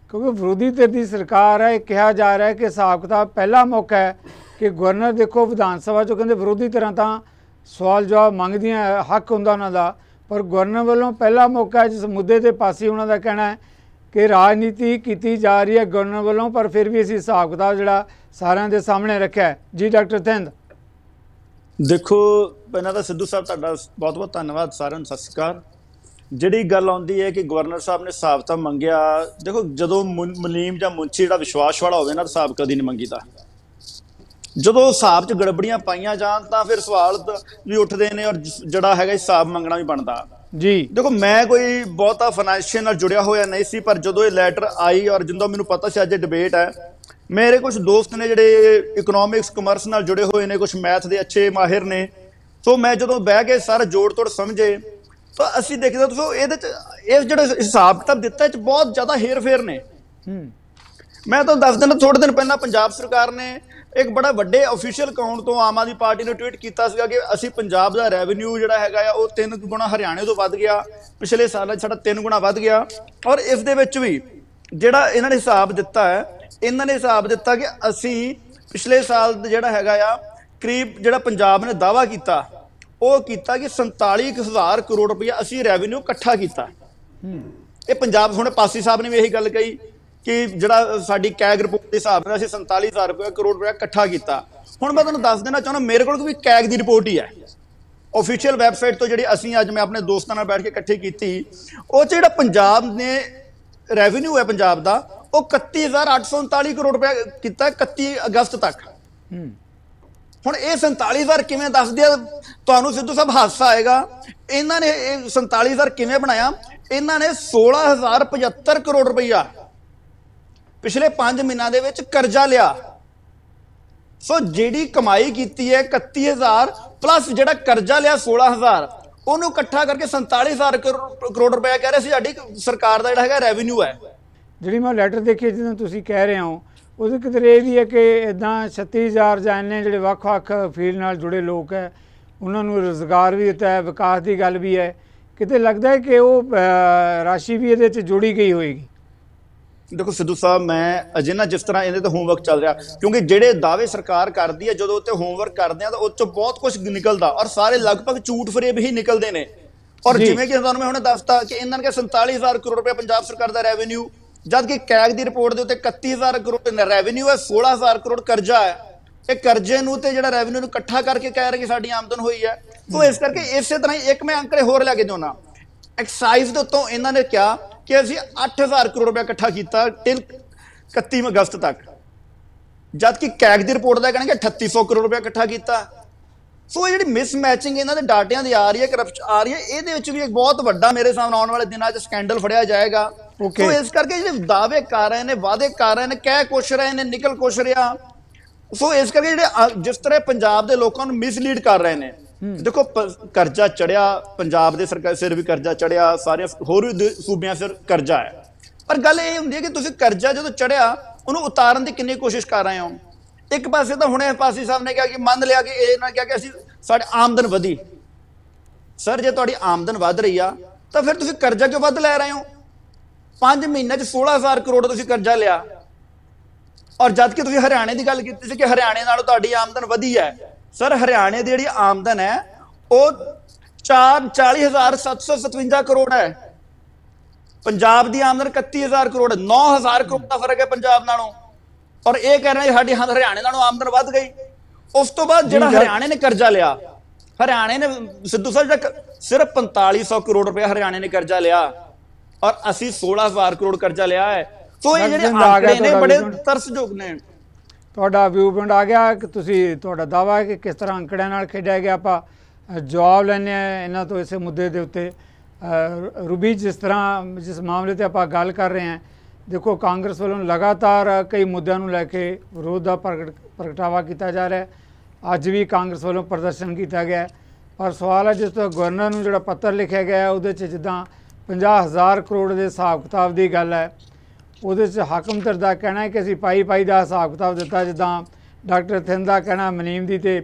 ਕਿਉਂਕਿ ਵਿਰੋਧੀ ਧਿਰ ਦੀ ਸਰਕਾਰ ਹੈ। ਕਿਹਾ ਜਾ ਰਿਹਾ ਹੈ ਕਿ ਹਿਸਾਬ ਕਿਤਾਬ ਪਹਿਲਾ ਮੌਕਾ ਹੈ ਕਿ ਗਵਰਨਰ, ਦੇਖੋ ਵਿਧਾਨ ਸਭਾ 'ਚੋਂ ਕਹਿੰਦੇ ਵਿਰੋਧੀ ਧਿਰਾਂ ਤਾਂ ਸਵਾਲ ਜਵਾਬ ਮੰਗਦੀਆਂ, ਹੱਕ ਹੁੰਦਾ ਉਹਨਾਂ ਦਾ, ਪਰ ਗਵਰਨਰ ਵੱਲੋਂ ਪਹਿਲਾ ਮੌਕਾ ਹੈ। ਜਿਸ ਮੁੱਦੇ 'ਤੇ ਪਾਸੀ ਉਹਨਾਂ ਦਾ ਕਹਿਣਾ ਹੈ ਕਿ ਰਾਜਨੀਤੀ ਕੀਤੀ ਜਾ ਰਹੀ ਹੈ ਗਵਰਨਰ ਵੱਲੋਂ, ਪਰ ਫਿਰ ਵੀ ਅਸੀਂ ਹਿਸਾਬ ਕਿਤਾਬ ਜਿਹੜਾ ਸਾਰਿਆਂ ਦੇ ਸਾਹਮਣੇ ਰੱਖਿਆ ਹੈ। ਜੀ ਡਾਕਟਰ ਥਿੰਦ। ਦੇਖੋ, ਪਹਿਲਾਂ ਤਾਂ ਸਿੱਧੂ ਸਾਹਿਬ ਤੁਹਾਡਾ ਬਹੁਤ ਬਹੁਤ ਧੰਨਵਾਦ, ਸਾਰਿਆਂ ਨੂੰ ਸਤਿ ਸ਼੍ਰੀ ਅਕਾਲ। ਜਿਹੜੀ ਗੱਲ ਆਉਂਦੀ ਹੈ ਕਿ ਗਵਰਨਰ ਸਾਹਿਬ ਨੇ ਹਿਸਾਬ ਤਾਂ ਮੰਗਿਆ, ਦੇਖੋ ਜਦੋਂ ਮੁਨੀਮ ਜਾਂ ਮੁੰਸ਼ੀ ਜਿਹੜਾ ਵਿਸ਼ਵਾਸ ਵਾਲਾ ਹੋਵੇ ਨਾ ਤਾਂ ਹਿਸਾਬ ਕਦੀ ਨਹੀਂ ਮੰਗੀਦਾ। ਜਦੋਂ ਹਿਸਾਬ 'ਚ ਗੜਬੜੀਆਂ ਪਾਈਆਂ ਜਾਣ ਤਾਂ ਫਿਰ ਸਵਾਲ ਵੀ ਉੱਠਦੇ ਨੇ ਔਰ ਜਿਹੜਾ ਹੈਗਾ ਹਿਸਾਬ ਮੰਗਣਾ ਵੀ ਬਣਦਾ ਜੀ। ਦੇਖੋ ਮੈਂ ਕੋਈ ਬਹੁਤਾ ਫਾਈਨੈਂਸ਼ੀਅਲ ਨਾਲ ਜੁੜਿਆ ਹੋਇਆ ਨਹੀਂ ਸੀ, ਪਰ ਜਦੋਂ ਇਹ ਲੈਟਰ ਆਈ ਔਰ ਜਦੋਂ ਮੈਨੂੰ ਪਤਾ ਸੀ ਅੱਜ ਇਹ ਡਿਬੇਟ ਹੈ, ਮੇਰੇ ਕੁਝ ਦੋਸਤ ਨੇ ਜਿਹੜੇ ਇਕਨੋਮਿਕਸ ਕਮਰਸ ਨਾਲ ਜੁੜੇ ਹੋਏ ਨੇ, ਕੁਝ ਮੈਥ ਦੇ ਅੱਛੇ ਮਾਹਿਰ ਨੇ, ਸੋ ਮੈਂ ਜਦੋਂ ਬਹਿ ਕੇ ਸਾਰਾ ਜੋੜ ਤੋੜ ਸਮਝੇ ਤਾਂ ਅਸੀਂ ਦੇਖਦੇ ਤੁਸੀਂ ਇਹਦੇ 'ਚ ਇਹ ਜਿਹੜਾ ਹਿਸਾਬ ਕਿਤਾਬ ਦਿੱਤਾ ਇਹ 'ਚ ਬਹੁਤ ਜ਼ਿਆਦਾ ਹੇਰ ਫੇਰ ਨੇ। ਮੈਂ ਤੁਹਾਨੂੰ ਦੱਸ ਦਿੰਦਾ, ਥੋੜੇ ਦਿਨ ਪਹਿਲਾਂ ਪੰਜਾਬ ਸਰਕਾਰ ਨੇ ਇੱਕ ਬੜਾ ਵੱਡੇ ਅਫੀਸ਼ੀਅਲ ਅਕਾਊਂਟ ਤੋਂ ਆਮ ਆਦਮੀ ਪਾਰਟੀ ਨੇ ਟਵੀਟ ਕੀਤਾ ਸੀਗਾ ਕਿ ਅਸੀਂ ਪੰਜਾਬ ਦਾ ਰੈਵਨਿਊ ਜਿਹੜਾ ਹੈਗਾ ਆ ਉਹ 3 ਗੁਣਾ ਹਰਿਆਣੇ ਤੋਂ ਵੱਧ ਗਿਆ, ਪਿਛਲੇ ਸਾਲਾਂ 'ਚ ਸਾਡਾ 3 ਗੁਣਾ ਵੱਧ ਗਿਆ। ਔਰ ਇਸ ਦੇ ਵਿੱਚ ਵੀ ਜਿਹੜਾ ਇਹਨਾਂ ਨੇ ਹਿਸਾਬ ਦਿੱਤਾ ਹੈ, ਇਹਨਾਂ ਨੇ ਹਿਸਾਬ ਦਿੱਤਾ ਕਿ ਅਸੀਂ ਪਿਛਲੇ ਸਾਲ ਜਿਹੜਾ ਹੈਗਾ ਆ ਕਰੀਬ ਜਿਹੜਾ ਪੰਜਾਬ ਨੇ ਦਾਅਵਾ ਕੀਤਾ ਉਹ ਕੀਤਾ ਕਿ 47,000 ਕਰੋੜ ਰੁਪਇਆ ਅਸੀਂ ਰੈਵਨਿਊ ਇਕੱਠਾ ਕੀਤਾ। ਇਹ ਪੰਜਾਬ ਹੁਣ ਪਾਸੀ ਸਾਹਿਬ ਨੇ ਵੀ ਇਹੀ ਗੱਲ ਕਹੀ ਕਿ ਜਿਹੜਾ ਸਾਡੀ ਕੈਗ ਰਿਪੋਰਟ ਦੇ ਹਿਸਾਬ ਨਾਲ ਅਸੀਂ 47,000 ਕਰੋੜ ਰੁਪਇਆ ਇਕੱਠਾ ਕੀਤਾ। ਹੁਣ ਮੈਂ ਤੁਹਾਨੂੰ ਦੱਸ ਦੇਣਾ ਚਾਹੁੰਦਾ, ਮੇਰੇ ਕੋਲ ਵੀ ਕੈਗ ਦੀ ਰਿਪੋਰਟ ਹੀ ਹੈ ਆਫੀਸ਼ੀਅਲ ਵੈਬਸਾਈਟ ਤੋਂ, ਜਿਹੜੀ ਅਸੀਂ ਅੱਜ ਮੈਂ ਆਪਣੇ ਦੋਸਤਾਂ ਨਾਲ ਬੈਠ ਕੇ ਇਕੱਠੀ ਕੀਤੀ। ਉਹ 'ਚ ਜਿਹੜਾ ਪੰਜਾਬ ਨੇ ਰੈਵਨਿਊ ਹੈ ਪੰਜਾਬ ਦਾ ਉਹ 31,839 ਕਰੋੜ ਰੁਪਇਆ ਕੀਤਾ 31 ਅਗਸਤ ਤੱਕ। ਹੁਣ ਇਹ 47,000 ਕਿਵੇਂ ਦੱਸਦੇ ਆ ਤੁਹਾਨੂੰ ਸਿੱਧੂ ਸਾਹਿਬ, ਹਾਸਾ ਆਏਗਾ। ਇਹਨਾਂ ਨੇ ਇਹ 47,000 ਕਿਵੇਂ ਬਣਾਇਆ? ਇਹਨਾਂ ਨੇ 16,075 ਕਰੋੜ ਰੁਪਈਆ ਪਿਛਲੇ 5 ਮਹੀਨਿਆਂ ਦੇ ਵਿੱਚ ਕਰਜ਼ਾ ਲਿਆ। ਸੋ ਜਿਹੜੀ ਕਮਾਈ ਕੀਤੀ ਹੈ 31,000 ਪਲੱਸ ਜਿਹੜਾ ਕਰਜ਼ਾ ਲਿਆ 16,000, ਉਹਨੂੰ ਇਕੱਠਾ ਕਰਕੇ 47,000 ਕਰੋੜ ਰੁਪਇਆ ਕਹਿ ਰਹੇ ਸੀ ਸਾਡੀ ਸਰਕਾਰ ਦਾ ਜਿਹੜਾ ਹੈਗਾ ਰੈਵਨਿਊ ਹੈ। ਜਿਹੜੀ ਮੈਂ ਲੈਟਰ ਦੇਖੀ ਜਿੱਦਾਂ ਤੁਸੀਂ ਕਹਿ ਰਹੇ ਹੋ, ਉਹਦੇ ਕਿਤੇ ਇਹ ਵੀ ਹੈ ਕਿ ਇੱਦਾਂ 36,000 ਜਾਂ ਇੰਨੇ ਜਿਹੜੇ ਵੱਖ-ਵੱਖ ਫੀਲਡ ਨਾਲ ਜੁੜੇ ਲੋਕ ਹੈ ਉਹਨਾਂ ਨੂੰ ਰੁਜ਼ਗਾਰ ਵੀ ਦਿੱਤਾ ਹੈ, ਵਿਕਾਸ ਦੀ ਗੱਲ ਵੀ ਹੈ। ਕਿਤੇ ਲੱਗਦਾ ਹੈ ਕਿ ਉਹ ਰਾਸ਼ੀ ਵੀ ਇਹਦੇ 'ਚ ਜੋੜੀ ਗਈ ਹੋਏਗੀ। ਦੇਖੋ ਸਿੱਧੂ ਸਾਹਿਬ, ਮੈਂ ਅਜੇ ਨਾ ਜਿਸ ਤਰ੍ਹਾਂ ਇਹਦੇ ਤੇ ਹੋਮਵਰਕ ਚੱਲ ਰਿਹਾ, ਕਿਉਂਕਿ ਜਿਹੜੇ ਦਾਅਵੇ ਸਰਕਾਰ ਕਰਦੀ ਹੈ ਜਦੋਂ ਉੱਤੇ ਹੋਮਵਰਕ ਕਰਦੇ ਆ ਤਾਂ ਉਹ 'ਚੋਂ ਬਹੁਤ ਕੁਝ ਨਿਕਲਦਾ ਔਰ ਸਾਰੇ ਲਗਭਗ ਝੂਠ ਫਰੇਬ ਹੀ ਨਿਕਲਦੇ ਨੇ। ਔਰ ਜਿਵੇਂ ਕਿ ਤੁਹਾਨੂੰ ਮੈਂ ਹੁਣੇ ਦੱਸਤਾ ਕਿ ਇਹਨਾਂ ਨੇ 47,000 ਕਰੋੜ ਰੁਪਏ ਪੰਜਾਬ ਸਰਕਾਰ ਦਾ ਰੈਵਨਿਊ, ਜਦ ਕਿ ਕੈਗ ਦੀ ਰਿਪੋਰਟ ਦੇ ਉੱਤੇ 31,000 ਕਰੋੜ ਰੈਵਨਿਊ ਹੈ, 16,000 ਕਰੋੜ ਕਰਜ਼ਾ ਹੈ। ਇਹ ਕਰਜ਼ੇ ਨੂੰ ਤੇ ਜਿਹੜਾ ਰੈਵਨਿਊ ਨੂੰ ਇਕੱਠਾ ਕਰਕੇ ਕਹਿ ਰਹੇ ਕਿ ਸਾਡੀ ਆਮਦਨ ਹੋਈ ਹੈ। ਸੋ ਇਸ ਕਰਕੇ ਇਸੇ ਤਰ੍ਹਾਂ ਇੱਕ ਮੈਂ ਅੰਕੜੇ ਹੋਰ ਲੈ ਕੇ ਦਿਉਣਾ, ਐਕਸਾਈਜ਼ ਦੇ ਉੱਤੋਂ ਇਹਨਾਂ ਨੇ ਕਿਹਾ ਕਿ ਅਸੀਂ 8,000 ਕਰੋੜ ਰੁਪਇਆ ਇਕੱਠਾ ਕੀਤਾ ਟਿਲ 31 ਅਗਸਤ ਤੱਕ, ਜਦ ਕਿ ਕੈਗ ਦੀ ਰਿਪੋਰਟ ਦਾ ਕਹਿਣਗੇ 3,800 ਕਰੋੜ ਰੁਪਇਆ ਇਕੱਠਾ ਕੀਤਾ। ਸੋ ਇਹ ਜਿਹੜੀ ਮਿਸਮੈਚਿੰਗ ਇਹਨਾਂ ਦੇ ਡਾਟਿਆਂ ਦੀ ਆ ਰਹੀ ਹੈ, ਕਰਪਸ਼ਨ ਆ ਰਹੀ ਹੈ, ਇਹਦੇ ਵਿੱਚ ਵੀ ਇੱਕ ਬਹੁਤ ਵੱਡਾ ਮੇਰੇ ਸਾਹਮਣੇ ਆਉਣ ਵਾਲੇ ਦਿਨਾਂ 'ਚ ਸਕੈਂਡਲ ਫੜਿਆ ਜਾਏਗਾ। ਸੋ ਇਸ ਕਰਕੇ ਜਿਹੜੇ ਦਾਅਵੇ ਕਰ ਰਹੇ ਨੇ, ਵਾਅਦੇ ਕਰ ਰਹੇ ਨੇ, ਕਹਿ ਕੁਛ ਰਹੇ ਨੇ, ਨਿਕਲ ਕੁਛ ਰਿਹਾ। ਸੋ ਇਸ ਕਰਕੇ ਜਿਹੜੇ ਜਿਸ ਤਰ੍ਹਾਂ ਪੰਜਾਬ ਦੇ ਲੋਕਾਂ ਨੂੰ ਮਿਸਲੀਡ ਕਰ ਰਹੇ ਨੇ, ਦੇਖੋ ਕਰਜ਼ਾ ਚੜਿਆ, ਪੰਜਾਬ ਦੇ ਸਰਕਾਰ ਸਿਰ ਵੀ ਕਰਜ਼ਾ ਚੜਿਆ, ਸਾਰੇ ਹੋਰ ਵੀ ਸੂਬਿਆਂ ਸਿਰ ਕਰਜ਼ਾ ਹੈ। ਪਰ ਗੱਲ ਇਹ ਹੁੰਦੀ ਹੈ ਕਿ ਤੁਸੀਂ ਕਰਜ਼ਾ ਜਦੋਂ ਚੜਿਆ ਉਹਨੂੰ ਉਤਾਰਨ ਦੀ ਕਿੰਨੀ ਕੋਸ਼ਿਸ਼ ਕਰ ਰਹੇ ਹੋ। ਇੱਕ ਪਾਸੇ ਤਾਂ ਹੁਣੇ ਪਾਸੀ ਸਾਹਿਬ ਨੇ ਕਿਹਾ ਕਿ ਮੰਨ ਲਿਆ ਕਿ ਇਹ ਨਾ ਕਿਹਾ ਕਿ ਅਸੀਂ ਸਾਡੀ ਆਮਦਨ ਵਧੀ। ਸਰ ਜੇ ਤੁਹਾਡੀ ਆਮਦਨ ਵੱਧ ਰਹੀ ਆ ਤਾਂ ਫਿਰ ਤੁਸੀਂ ਕਰਜ਼ਾ ਕਿਉਂ ਵੱਧ ਲੈ ਰਹੇ ਹੋ? 5 ਮਹੀਨਿਆਂ 'ਚ 16,000 ਕਰੋੜ ਤੁਸੀਂ ਕਰਜ਼ਾ ਲਿਆ। ਔਰ ਜਦ ਕਿ ਤੁਸੀਂ ਹਰਿਆਣੇ ਦੀ ਗੱਲ ਕੀਤੀ ਸੀ ਕਿ ਹਰਿਆਣੇ ਨਾਲੋਂ ਤੁਹਾਡੀ ਆਮਦਨ ਵਧੀ ਹੈ। ਸਰ ਹਰਿਆਣੇ ਦੀ ਜਿਹੜੀ ਆਮਦਨ ਹੈ ਉਹ 40,757 ਕਰੋੜ ਹੈ, ਪੰਜਾਬ ਦੀ ਆਮਦਨ 31,000 ਕਰੋੜ, 9,000 ਕਰੋੜ ਦਾ ਫਰਕ ਹੈ ਪੰਜਾਬ ਨਾਲੋਂ। ਔਰ ਇਹ ਕਹਿ ਰਹੇ ਸਾਡੀ ਹਰਿਆਣੇ ਨਾਲੋਂ ਆਮਦਨ ਵੱਧ ਗਈ। ਉਸ ਤੋਂ ਬਾਅਦ ਜਿਹੜਾ ਹਰਿਆਣੇ ਨੇ ਕਰਜ਼ਾ ਲਿਆ, ਹਰਿਆਣੇ ਨੇ ਸਿੱਧੂ ਸਾਹਿਬ ਸਿਰਫ 4500 ਕਰੋੜ ਰੁਪਏ ਹਰਿਆਣੇ ਨੇ ਕਰਜ਼ਾ ਲਿਆ ਔਰ ਅਸੀਂ 16,000 ਕਰੋੜ ਕਰਜ਼ਾ ਲਿਆ ਹੈ। ਸੋ ਇਹ ਜਿਹੜੇ ਆંકੜੇ ਨੇ ਬੜੇ ਤਰਸਯੋਗ ਨੇ। ਤੁਹਾਡਾ ਵਿਊ ਪੁਆਇੰਟ ਆ ਗਿਆ ਕਿ ਤੁਸੀਂ ਤੁਹਾਡਾ ਦਾਅਵਾ ਹੈ ਕਿ ਕਿਸ ਤਰ੍ਹਾਂ ਅੰਕੜਿਆਂ ਨਾਲ ਖੇਡਿਆ ਗਿਆ। ਆਪਾਂ ਜਵਾਬ ਲੈਂਦੇ ਹਾਂ ਇਹਨਾਂ ਤੋਂ ਇਸੇ ਮੁੱਦੇ ਦੇ ਉੱਤੇ। ਰੂਬੀ, ਜਿਸ ਮਾਮਲੇ 'ਤੇ ਆਪਾਂ ਗੱਲ ਕਰ ਰਹੇ ਹਾਂ, ਦੇਖੋ ਕਾਂਗਰਸ ਵੱਲੋਂ ਲਗਾਤਾਰ ਕਈ ਮੁੱਦਿਆਂ ਨੂੰ ਲੈ ਕੇ ਵਿਰੋਧ ਦਾ ਪ੍ਰਗਟਾਵਾ ਕੀਤਾ ਜਾ ਰਿਹਾ ਹੈ। ਅੱਜ ਵੀ ਕਾਂਗਰਸ ਵੱਲੋਂ ਪ੍ਰਦਰਸ਼ਨ ਕੀਤਾ ਗਿਆ, ਪਰ ਸਵਾਲ ਹੈ ਜਿਸ ਤੋਂ ਗਵਰਨਰ ਨੂੰ ਜਿਹੜਾ ਪੱਤਰ ਲਿਖਿਆ ਗਿਆ ਉਹਦੇ 'ਚ ਜਿੱਦਾਂ 50,000 ਕਰੋੜ ਦੇ ਹਿਸਾਬ ਕਿਤਾਬ ਦੀ ਗੱਲ ਹੈ, ਉਹਦੇ 'ਚ ਹਾਕਮ ਧਿਰ ਦਾ ਕਹਿਣਾ ਹੈ ਕਿ ਅਸੀਂ ਪਾਈ ਦਾ ਹਿਸਾਬ ਕਿਤਾਬ ਦਿੱਤਾ। ਜਿੱਦਾਂ ਡਾਕਟਰ ਥਿੰਦ ਦਾ ਕਹਿਣਾ ਮਨੀਮ ਦੀ, ਤੇ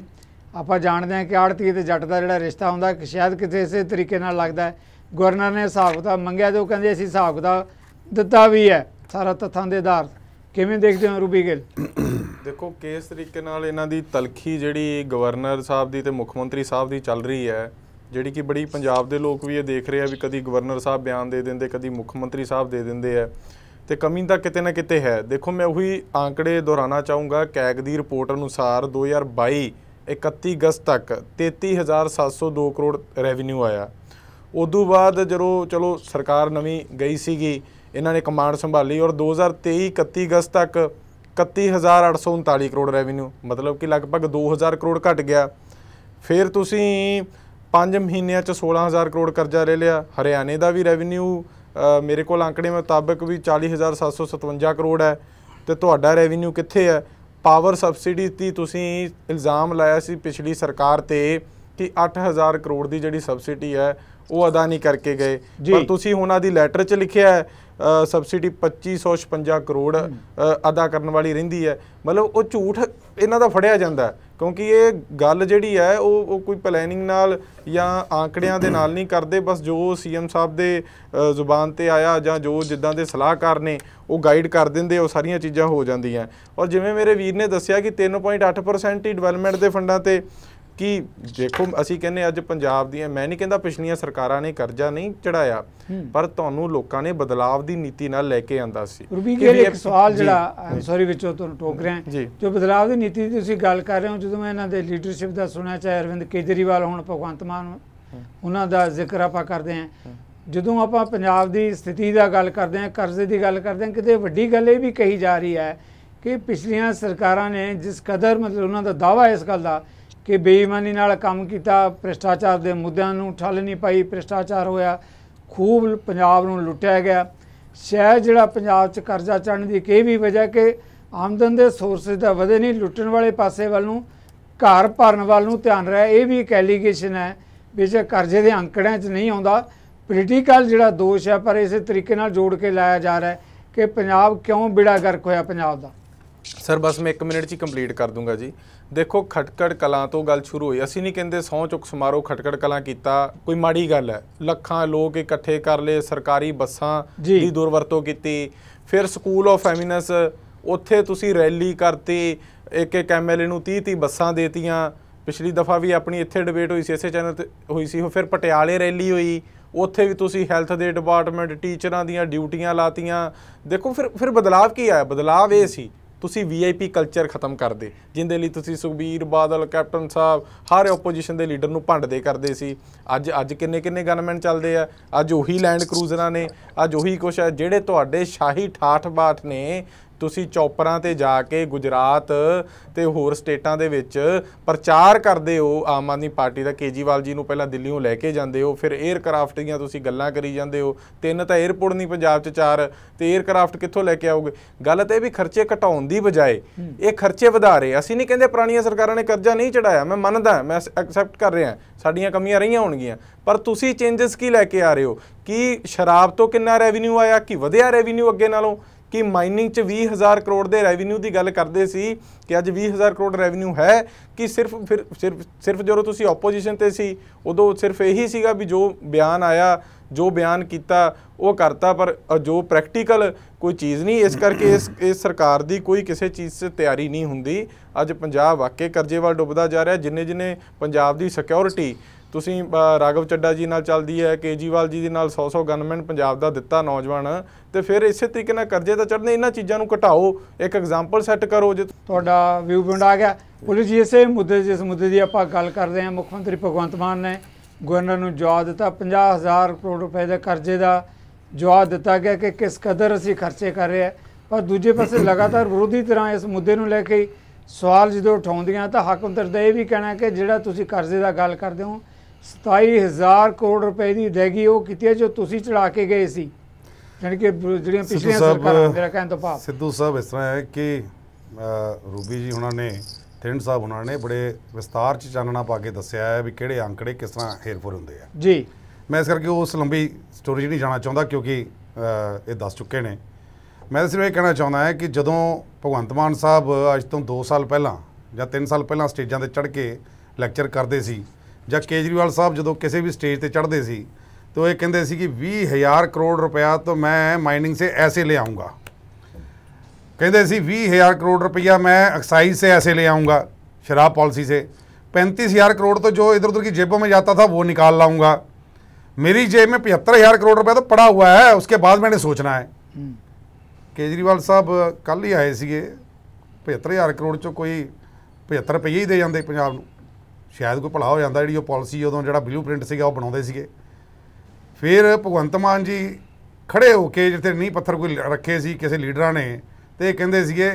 ਆਪਾਂ ਜਾਣਦੇ ਹਾਂ ਕਿ ਆੜ੍ਹਤੀਏ ਤੇ ਜੱਟ ਦਾ ਜਿਹੜਾ ਰਿਸ਼ਤਾ ਹੁੰਦਾ ਕਿ ਸ਼ਾਇਦ ਕਿਤੇ ਇਸੇ ਤਰੀਕੇ ਨਾਲ ਲੱਗਦਾ ਹੈ। ਗਵਰਨਰ ਨੇ ਹਿਸਾਬ ਕਿਤਾਬ ਮੰਗਿਆ ਤੇ ਉਹ ਕਹਿੰਦੇ ਅਸੀਂ ਹਿਸਾਬ ਕਿਤਾਬ ਦਿੱਤਾ ਵੀ ਹੈ ਸਾਰਾ ਤੱਥਾਂ ਦੇ ਆਧਾਰ। ਕਿਵੇਂ ਦੇਖਦੇ ਹੋ ਰੂਬੀ ਗਿੱਲ? ਦੇਖੋ ਕਿਸ ਤਰੀਕੇ ਨਾਲ ਇਹਨਾਂ ਦੀ ਤਲਖੀ ਜਿਹੜੀ ਗਵਰਨਰ ਸਾਹਿਬ ਦੀ ਤੇ ਮੁੱਖ ਮੰਤਰੀ ਸਾਹਿਬ ਦੀ ਚੱਲ ਰਹੀ ਹੈ, ਜਿਹੜੀ ਕਿ ਬੜੀ ਪੰਜਾਬ ਦੇ ਲੋਕ ਵੀ ਇਹ ਦੇਖ ਰਹੇ ਆ ਵੀ ਕਦੀ ਗਵਰਨਰ ਸਾਹਿਬ ਬਿਆਨ ਦੇ ਦਿੰਦੇ, ਕਦੀ ਮੁੱਖ ਮੰਤਰੀ ਸਾਹਿਬ ਦੇ ਦਿੰਦੇ ਆ, ਤੇ ਕਮੀ ਤਾਂ ਕਿਤੇ ਨਾ ਕਿਤੇ ਹੈ। ਦੇਖੋ ਮੈਂ ਉਹੀ ਆંકੜੇ ਦੁਹਰਾਉਣਾ ਚਾਹੂੰਗਾ। ਕੈਗ ਦੀ ਰਿਪੋਰਟ ਅਨੁਸਾਰ 2022 31 ਅਗਸਤ ਤੱਕ 33,702 ਕਰੋੜ ਰੈਵਨਿਊ ਆਇਆ। ਉਦੋਂ ਬਾਅਦ ਜਦੋਂ ਚਲੋ ਸਰਕਾਰ ਨਵੀਂ ਗਈ ਸੀਗੀ, ਇਹਨਾਂ ਨੇ ਕਮਾਂਡ ਸੰਭਾਲੀ ਔਰ 2023 31 ਅਗਸਤ ਤੱਕ 31,839 ਕਰੋੜ ਰੈਵਨਿਊ, मतलब कि लगभग 2,000 करोड़ घट गया। फिर तुसी 5 ਮਹੀਨਿਆਂ 'ਚ 16,000 ਕਰੋੜ ਕਰਜ਼ਾ ले लिया। हरियाणे का भी ਰੈਵਨਿਊ मेरे को आंकड़े मुताबिक भी 40,757 ਕਰੋੜ है, तो तुहाडा ਰੈਵਨਿਊ कित्थे है? पावर सबसिडी दी तुसी इल्ज़ाम लाया सी पिछली सरकार ते कि 8,000 करोड़ की जिहड़ी सबसिडी है वो अदा नहीं करके गए, पर तुसी हुण आदी लैटर च लिखिया है सबसिडी 2556 करोड़ अदा करने वाली रहिंदी है। मतलब वो झूठ इन्हां दा फड़िया जांदा है, क्योंकि ये गल जिहड़ी है वो कोई प्लैनिंग नाल या आंकड़ियां दे नाल नहीं करते, बस जो सीएम साहब दे जुबान ते आया जां जो जिद्दां दे सलाहकार ने वो गाइड कर देंदे, वो सारियां चीज़ां हो जांदियां। और जिवें मेरे वीर ने दस्सिया कि 3.8% ही डिवेलपमेंट दे फंडां ते कि देखो असी कहने अज पंजाब दी, मैं नहीं कहता पिछलियां सरकारां ने कर्जा नहीं चढ़ाया, पर तुहानूं लोकां ने बदलाव दी नीति नाल लैके आंदा सी। एक सवाल जिहड़ा सॉरी विचों तुहानूं टोक रहा है, जो बदलाव दी नीति दी तुसीं गल कर रहे हो, जदों मैं इन्हां दे लीडरशिप दा सुनिया, चाहे अरविंद केजरीवाल होण, भगवंत मान, उन्हां दा जिक्र आपां करदे हां, जदों आपां पंजाब दी स्थिति दा गल करदे हां, कर्जे दी गल करदे हां, किते वड्डी गल इह भी कही जा रही है कि पिछलियां सरकारां ने जिस कदर मतलब उन्हां दा दावा इस गल दा कि बेईमानी नाल काम किया, भ्रिष्टाचार के मुद्दों नूं ठल नहीं पाई, भ्रिष्टाचार होया, खूब पंजाब नूं लुटिया गया। शायद जिहड़ा पंजाब च कर्जा चढ़न की कई भी वजह कि आमदन के सोर्सिस दा वधे नहीं, लुटण वाले पासे वाल नूं, घर भरन वाल नूं ध्यान रहा। ये भी एक एलीगेशन है, बेशक कर्जे के आंकड़िਆਂ 'च नहीं आउंदा, पोलीटिकल जिहड़ा दोष है, पर इस तरीके नाल जोड़ के लाया जा रहा है कि पंजाब क्यों बेड़ा गर्क होया पंजाब दा। सर बस मैं 1 मिनट 'ਚ कंप्लीट कर दूंगा जी। देखो खटकड़ कलां तो गल शुरू हुई, असी नहीं कहते सौं चुक समारोह खटकड़ कलां कीता कोई माड़ी गल है, लखां लोग इकट्ठे कर ले, सरकारी बसां दी दुरवरतों कीती, फिर स्कूल ऑफ एमिनेंस उत्थे तुसी रैली करती, एक MLA नूं 30 बसां देतियां। पिछली दफ़ा भी अपनी इत्थे डिबेट हुई सी, इसे चैनल ते हुई सी, फिर पटियाले रैली हुई, उत्थे भी तुसी हैल्थ दे डिपार्टमेंट टीचरां दीयां ड्यूटियां लातियां। देखो फिर बदलाव की आया? बदलाव ये सी तुसी VIP कल्चर खत्म कर दे, जिंदे लई तुसी सुखबीर बादल, कैप्टन साहब, हर ओपोजिशन के लीडर नूं भंडदे करदे सी। अज किन्ने गनमैन चलदे आ, अज उही लैंड क्रूजरां ने, अज उही कुछ है जिहड़े तुहाडे शाही ठाठ बाट ने। तुसी चौपरां ते जाके गुजरात ते होर स्टेटां दे विच प्रचार करदे हो आम आदमी पार्टी दा, केजरीवाल जी नूं पहलां दिल्लीओं लैके जांदे हो, फिर एयरक्राफ्ट दीयां तुसी गल्लां करी जांदे हो, 3 तां एयरपोर्ट नहीं पंजाब च, 4 ते एयरक्राफ्ट कित्थों लैके आओगे? गल ते भी खर्चे घटाउण दी बजाए ये खर्चे वधा रहे। असीं नहीं कहंदे पुराणियां सरकारां ने कर्जा नहीं चढ़ाया, मैं मनदा, मैं एक्सैप्ट कर रहा, साडीआं कमियां रहीआं होणगीਆਂ, पर तुसी चेंजिस की लैके आ रहे हो? कि शराब तो कितना रैवन्यू आया, कि वधिया रैवन्यू अगे नालों, कि माइनिंग च 20,000 करोड़ के रैवन्यू की गल करते सी कि अज 20,000 करोड़ रैवन्यू है, कि सिर्फ जो तुसी ओपोजिशन ते सी उदों सिर्फ यही सीगा भी जो बयान आया, जो बयान किया वो करता, पर जो प्रैक्टिकल कोई चीज़ नहीं। इस करके इस सरकार की कोई किसी चीज़ से तैयारी नहीं होंदी। अज पंजाब वाकई कर्जे वाल डुबदा जा रहा है। जिन्ने जिन्ने पंजाब की सिक्योरिटी तुसी राघव चड्डा जी नाल चलदी है, केजरीवाल जी दे नाल 100 गनमैन पंजाब दा दिता नौजवान, तो फिर इस तरीके नाल कर्जे तो चढ़ने, इन्हां चीज़ां नूं घटाओ, एक एग्जाम्पल सैट करो। जो तुहाडा व्यू पॉइंट आ गया पुलिस जी, इसे मुद्दे जिस मुद्दे की आपां गल करदे हां, मुख्यमंत्री भगवंत मान ने गवर्नर नूं जवाब दिता, 50,000 करोड़ रुपए के कर्जे का जवाब दिता गया कि किस कदर असीं खर्चे कर रहे हैं, पर दूजे पासे लगातार विरोधी तरह इस मुद्दे नूं लैके सवाल जो उठाउंदियां, तां हकमंतर दा इह भी कहना कि जिहड़ा तुसीं कर्जे का गल करदे हो 27,000 करोड़ रुपए की अदायगी वो की जो तुसीं चढ़ा के गए सी, यानी कि जिहड़ियां पिछलियां सरकारां, मेरा कहण तो भाव सिद्धू साहब इस तरह है कि रूबी जी उन्होंने थिंड साहब उन्होंने बड़े विस्तार च चानना पा के दस्सिया है भी किहड़े आंकड़े किस तरह हेरफेर होंदे आ जी। मैं इस करके उस लंबी स्टोरी नहीं जाना चाहता, क्योंकि ये दस चुके ने। मैं सिर्फ ये कहना चाहता है कि जदों भगवंत मान साहब अज तो 2 साल पहला या 3 साल पहला स्टेजां ते चढ़ के लैक्चर करते सी, ਜਾਂ केजरीवाल साहब जो किसी भी स्टेज पर चढ़ते सी तो ये कहते सी कि 20,000 करोड़ रुपया तो मैं माइनिंग से ऐसे ले आऊँगा, कहते सी 20,000 करोड़ रुपया मैं एक्साइज से ऐसे ले आऊँगा, शराब पॉलिसी से 35,000 करोड़ तो जो इधर उधर की जेबों में जाता था वो निकाल लाऊंगा, मेरी जेब में 75,000 करोड़ रुपया तो पड़ा हुआ है, उसके बाद मैंने सोचना है। केजरीवाल साहब कल ही आए थे, 75,000 करोड़ चो कोई 75 रुपये ही दे जाते पंजाब नूं, शायद कोई भला हो जाता। जी पॉलिसी उदों जो ब्लू प्रिंट से बनाते थे ਫਿਰ ਭਗਵੰਤ ਮਾਨ ਜੀ ਖੜੇ ਹੋ ਕੇ ਜਿੱਥੇ ਨੀਂਹ ਪੱਥਰ ਕੋਈ ਰੱਖੇ ਸੀ ਕਿਸੇ ਲੀਡਰਾਂ ਨੇ, ਤੇ ਇਹ ਕਹਿੰਦੇ ਸੀਗੇ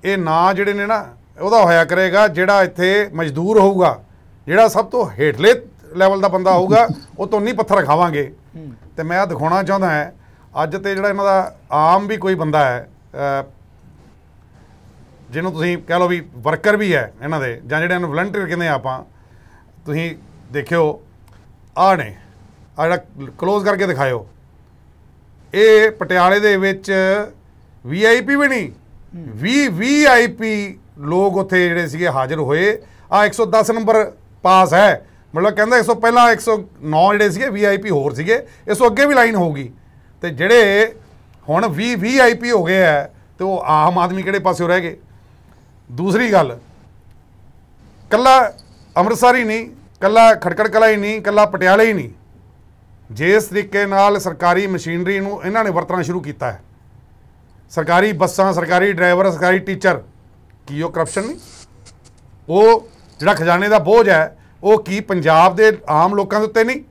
ਇਹ ਨਾਂ ਜਿਹੜੇ ਨੇ ਨਾ ਉਹਦਾ ਹੋਇਆ ਕਰੇਗਾ ਜਿਹੜਾ ਇੱਥੇ ਮਜ਼ਦੂਰ ਹੋਊਗਾ, ਜਿਹੜਾ ਸਭ ਤੋਂ ਹੇਠਲੇ ਲੈਵਲ ਦਾ ਬੰਦਾ ਹੋਊਗਾ ਉਹ ਤੋਂ ਨੀਂਹ ਪੱਥਰ ਰਖਾਵਾਂਗੇ। ਤੇ ਮੈਂ ਦਿਖਾਉਣਾ ਚਾਹੁੰਦਾ ਹੈ ਅੱਜ ਤੇ ਜਿਹੜਾ ਇਹਨਾਂ ਦਾ ਆਮ ਵੀ ਕੋਈ ਬੰਦਾ ਹੈ ਜਿਹਨੂੰ ਤੁਸੀਂ ਕਹਿ ਲਓ ਵੀ ਵਰਕਰ ਵੀ ਹੈ ਇਹਨਾਂ ਦੇ, ਜਾਂ ਜਿਹੜੇ ਇਹਨੂੰ ਵਲੰਟੀਅਰ ਕਹਿੰਦੇ ਆਪਾਂ, ਤੁਸੀਂ ਦੇਖਿਓ ਆਹ ਨੇ, ਆ ਜਿਹੜਾ ਕਲੋਜ਼ ਕਰਕੇ ਦਿਖਾਇਓ, ਇਹ ਪਟਿਆਲੇ ਦੇ ਵਿੱਚ VIP ਵੀ ਨਹੀਂ, VIP ਲੋਕ ਉੱਥੇ ਜਿਹੜੇ ਸੀਗੇ ਹਾਜ਼ਰ ਹੋਏ। ਆ 110 ਨੰਬਰ ਪਾਸ ਹੈ, ਮਤਲਬ ਕਹਿੰਦਾ 100 ਪਹਿਲਾਂ 109 ਜਿਹੜੇ ਸੀਗੇ VIP ਹੋਰ ਸੀਗੇ, ਇਸ ਤੋਂ ਅੱਗੇ ਵੀ ਲਾਈਨ ਹੋਊਗੀ। ਤੇ ਜਿਹੜੇ ਹੁਣ VIP ਹੋ ਗਏ ਹੈ ਤੇ ਉਹ ਆਮ ਆਦਮੀ ਕਿਹੜੇ ਪਾਸੇ ਰਹਿ ਗਏ। ਦੂਸਰੀ ਗੱਲ, ਕੱਲਾ ਅੰਮ੍ਰਿਤਸਰ ਹੀ ਨਹੀਂ, ਕੱਲਾ ਖਟਕੜ ਕਲਾਂ ਹੀ ਨਹੀਂ, ਕੱਲਾ ਪਟਿਆਲੇ ਹੀ ਨਹੀਂ, ਜਿਸ ਤਰੀਕੇ ਨਾਲ ਸਰਕਾਰੀ ਮਸ਼ੀਨਰੀ ਨੂੰ ਇਹਨਾਂ ਨੇ ਵਰਤਣਾ ਸ਼ੁਰੂ ਕੀਤਾ ਹੈ, ਸਰਕਾਰੀ ਬੱਸਾਂ, ਸਰਕਾਰੀ ਡਰਾਈਵਰ, ਸਰਕਾਰੀ ਟੀਚਰ, ਕੀ ਉਹ ਕਰਪਸ਼ਨ ਨਹੀਂ? ਉਹ ਜਿਹੜਾ ਖਜ਼ਾਨੇ ਦਾ ਬੋਝ ਹੈ ਉਹ ਕੀ ਪੰਜਾਬ ਦੇ ਆਮ ਲੋਕਾਂ ਦੇ ਉੱਤੇ ਨਹੀਂ?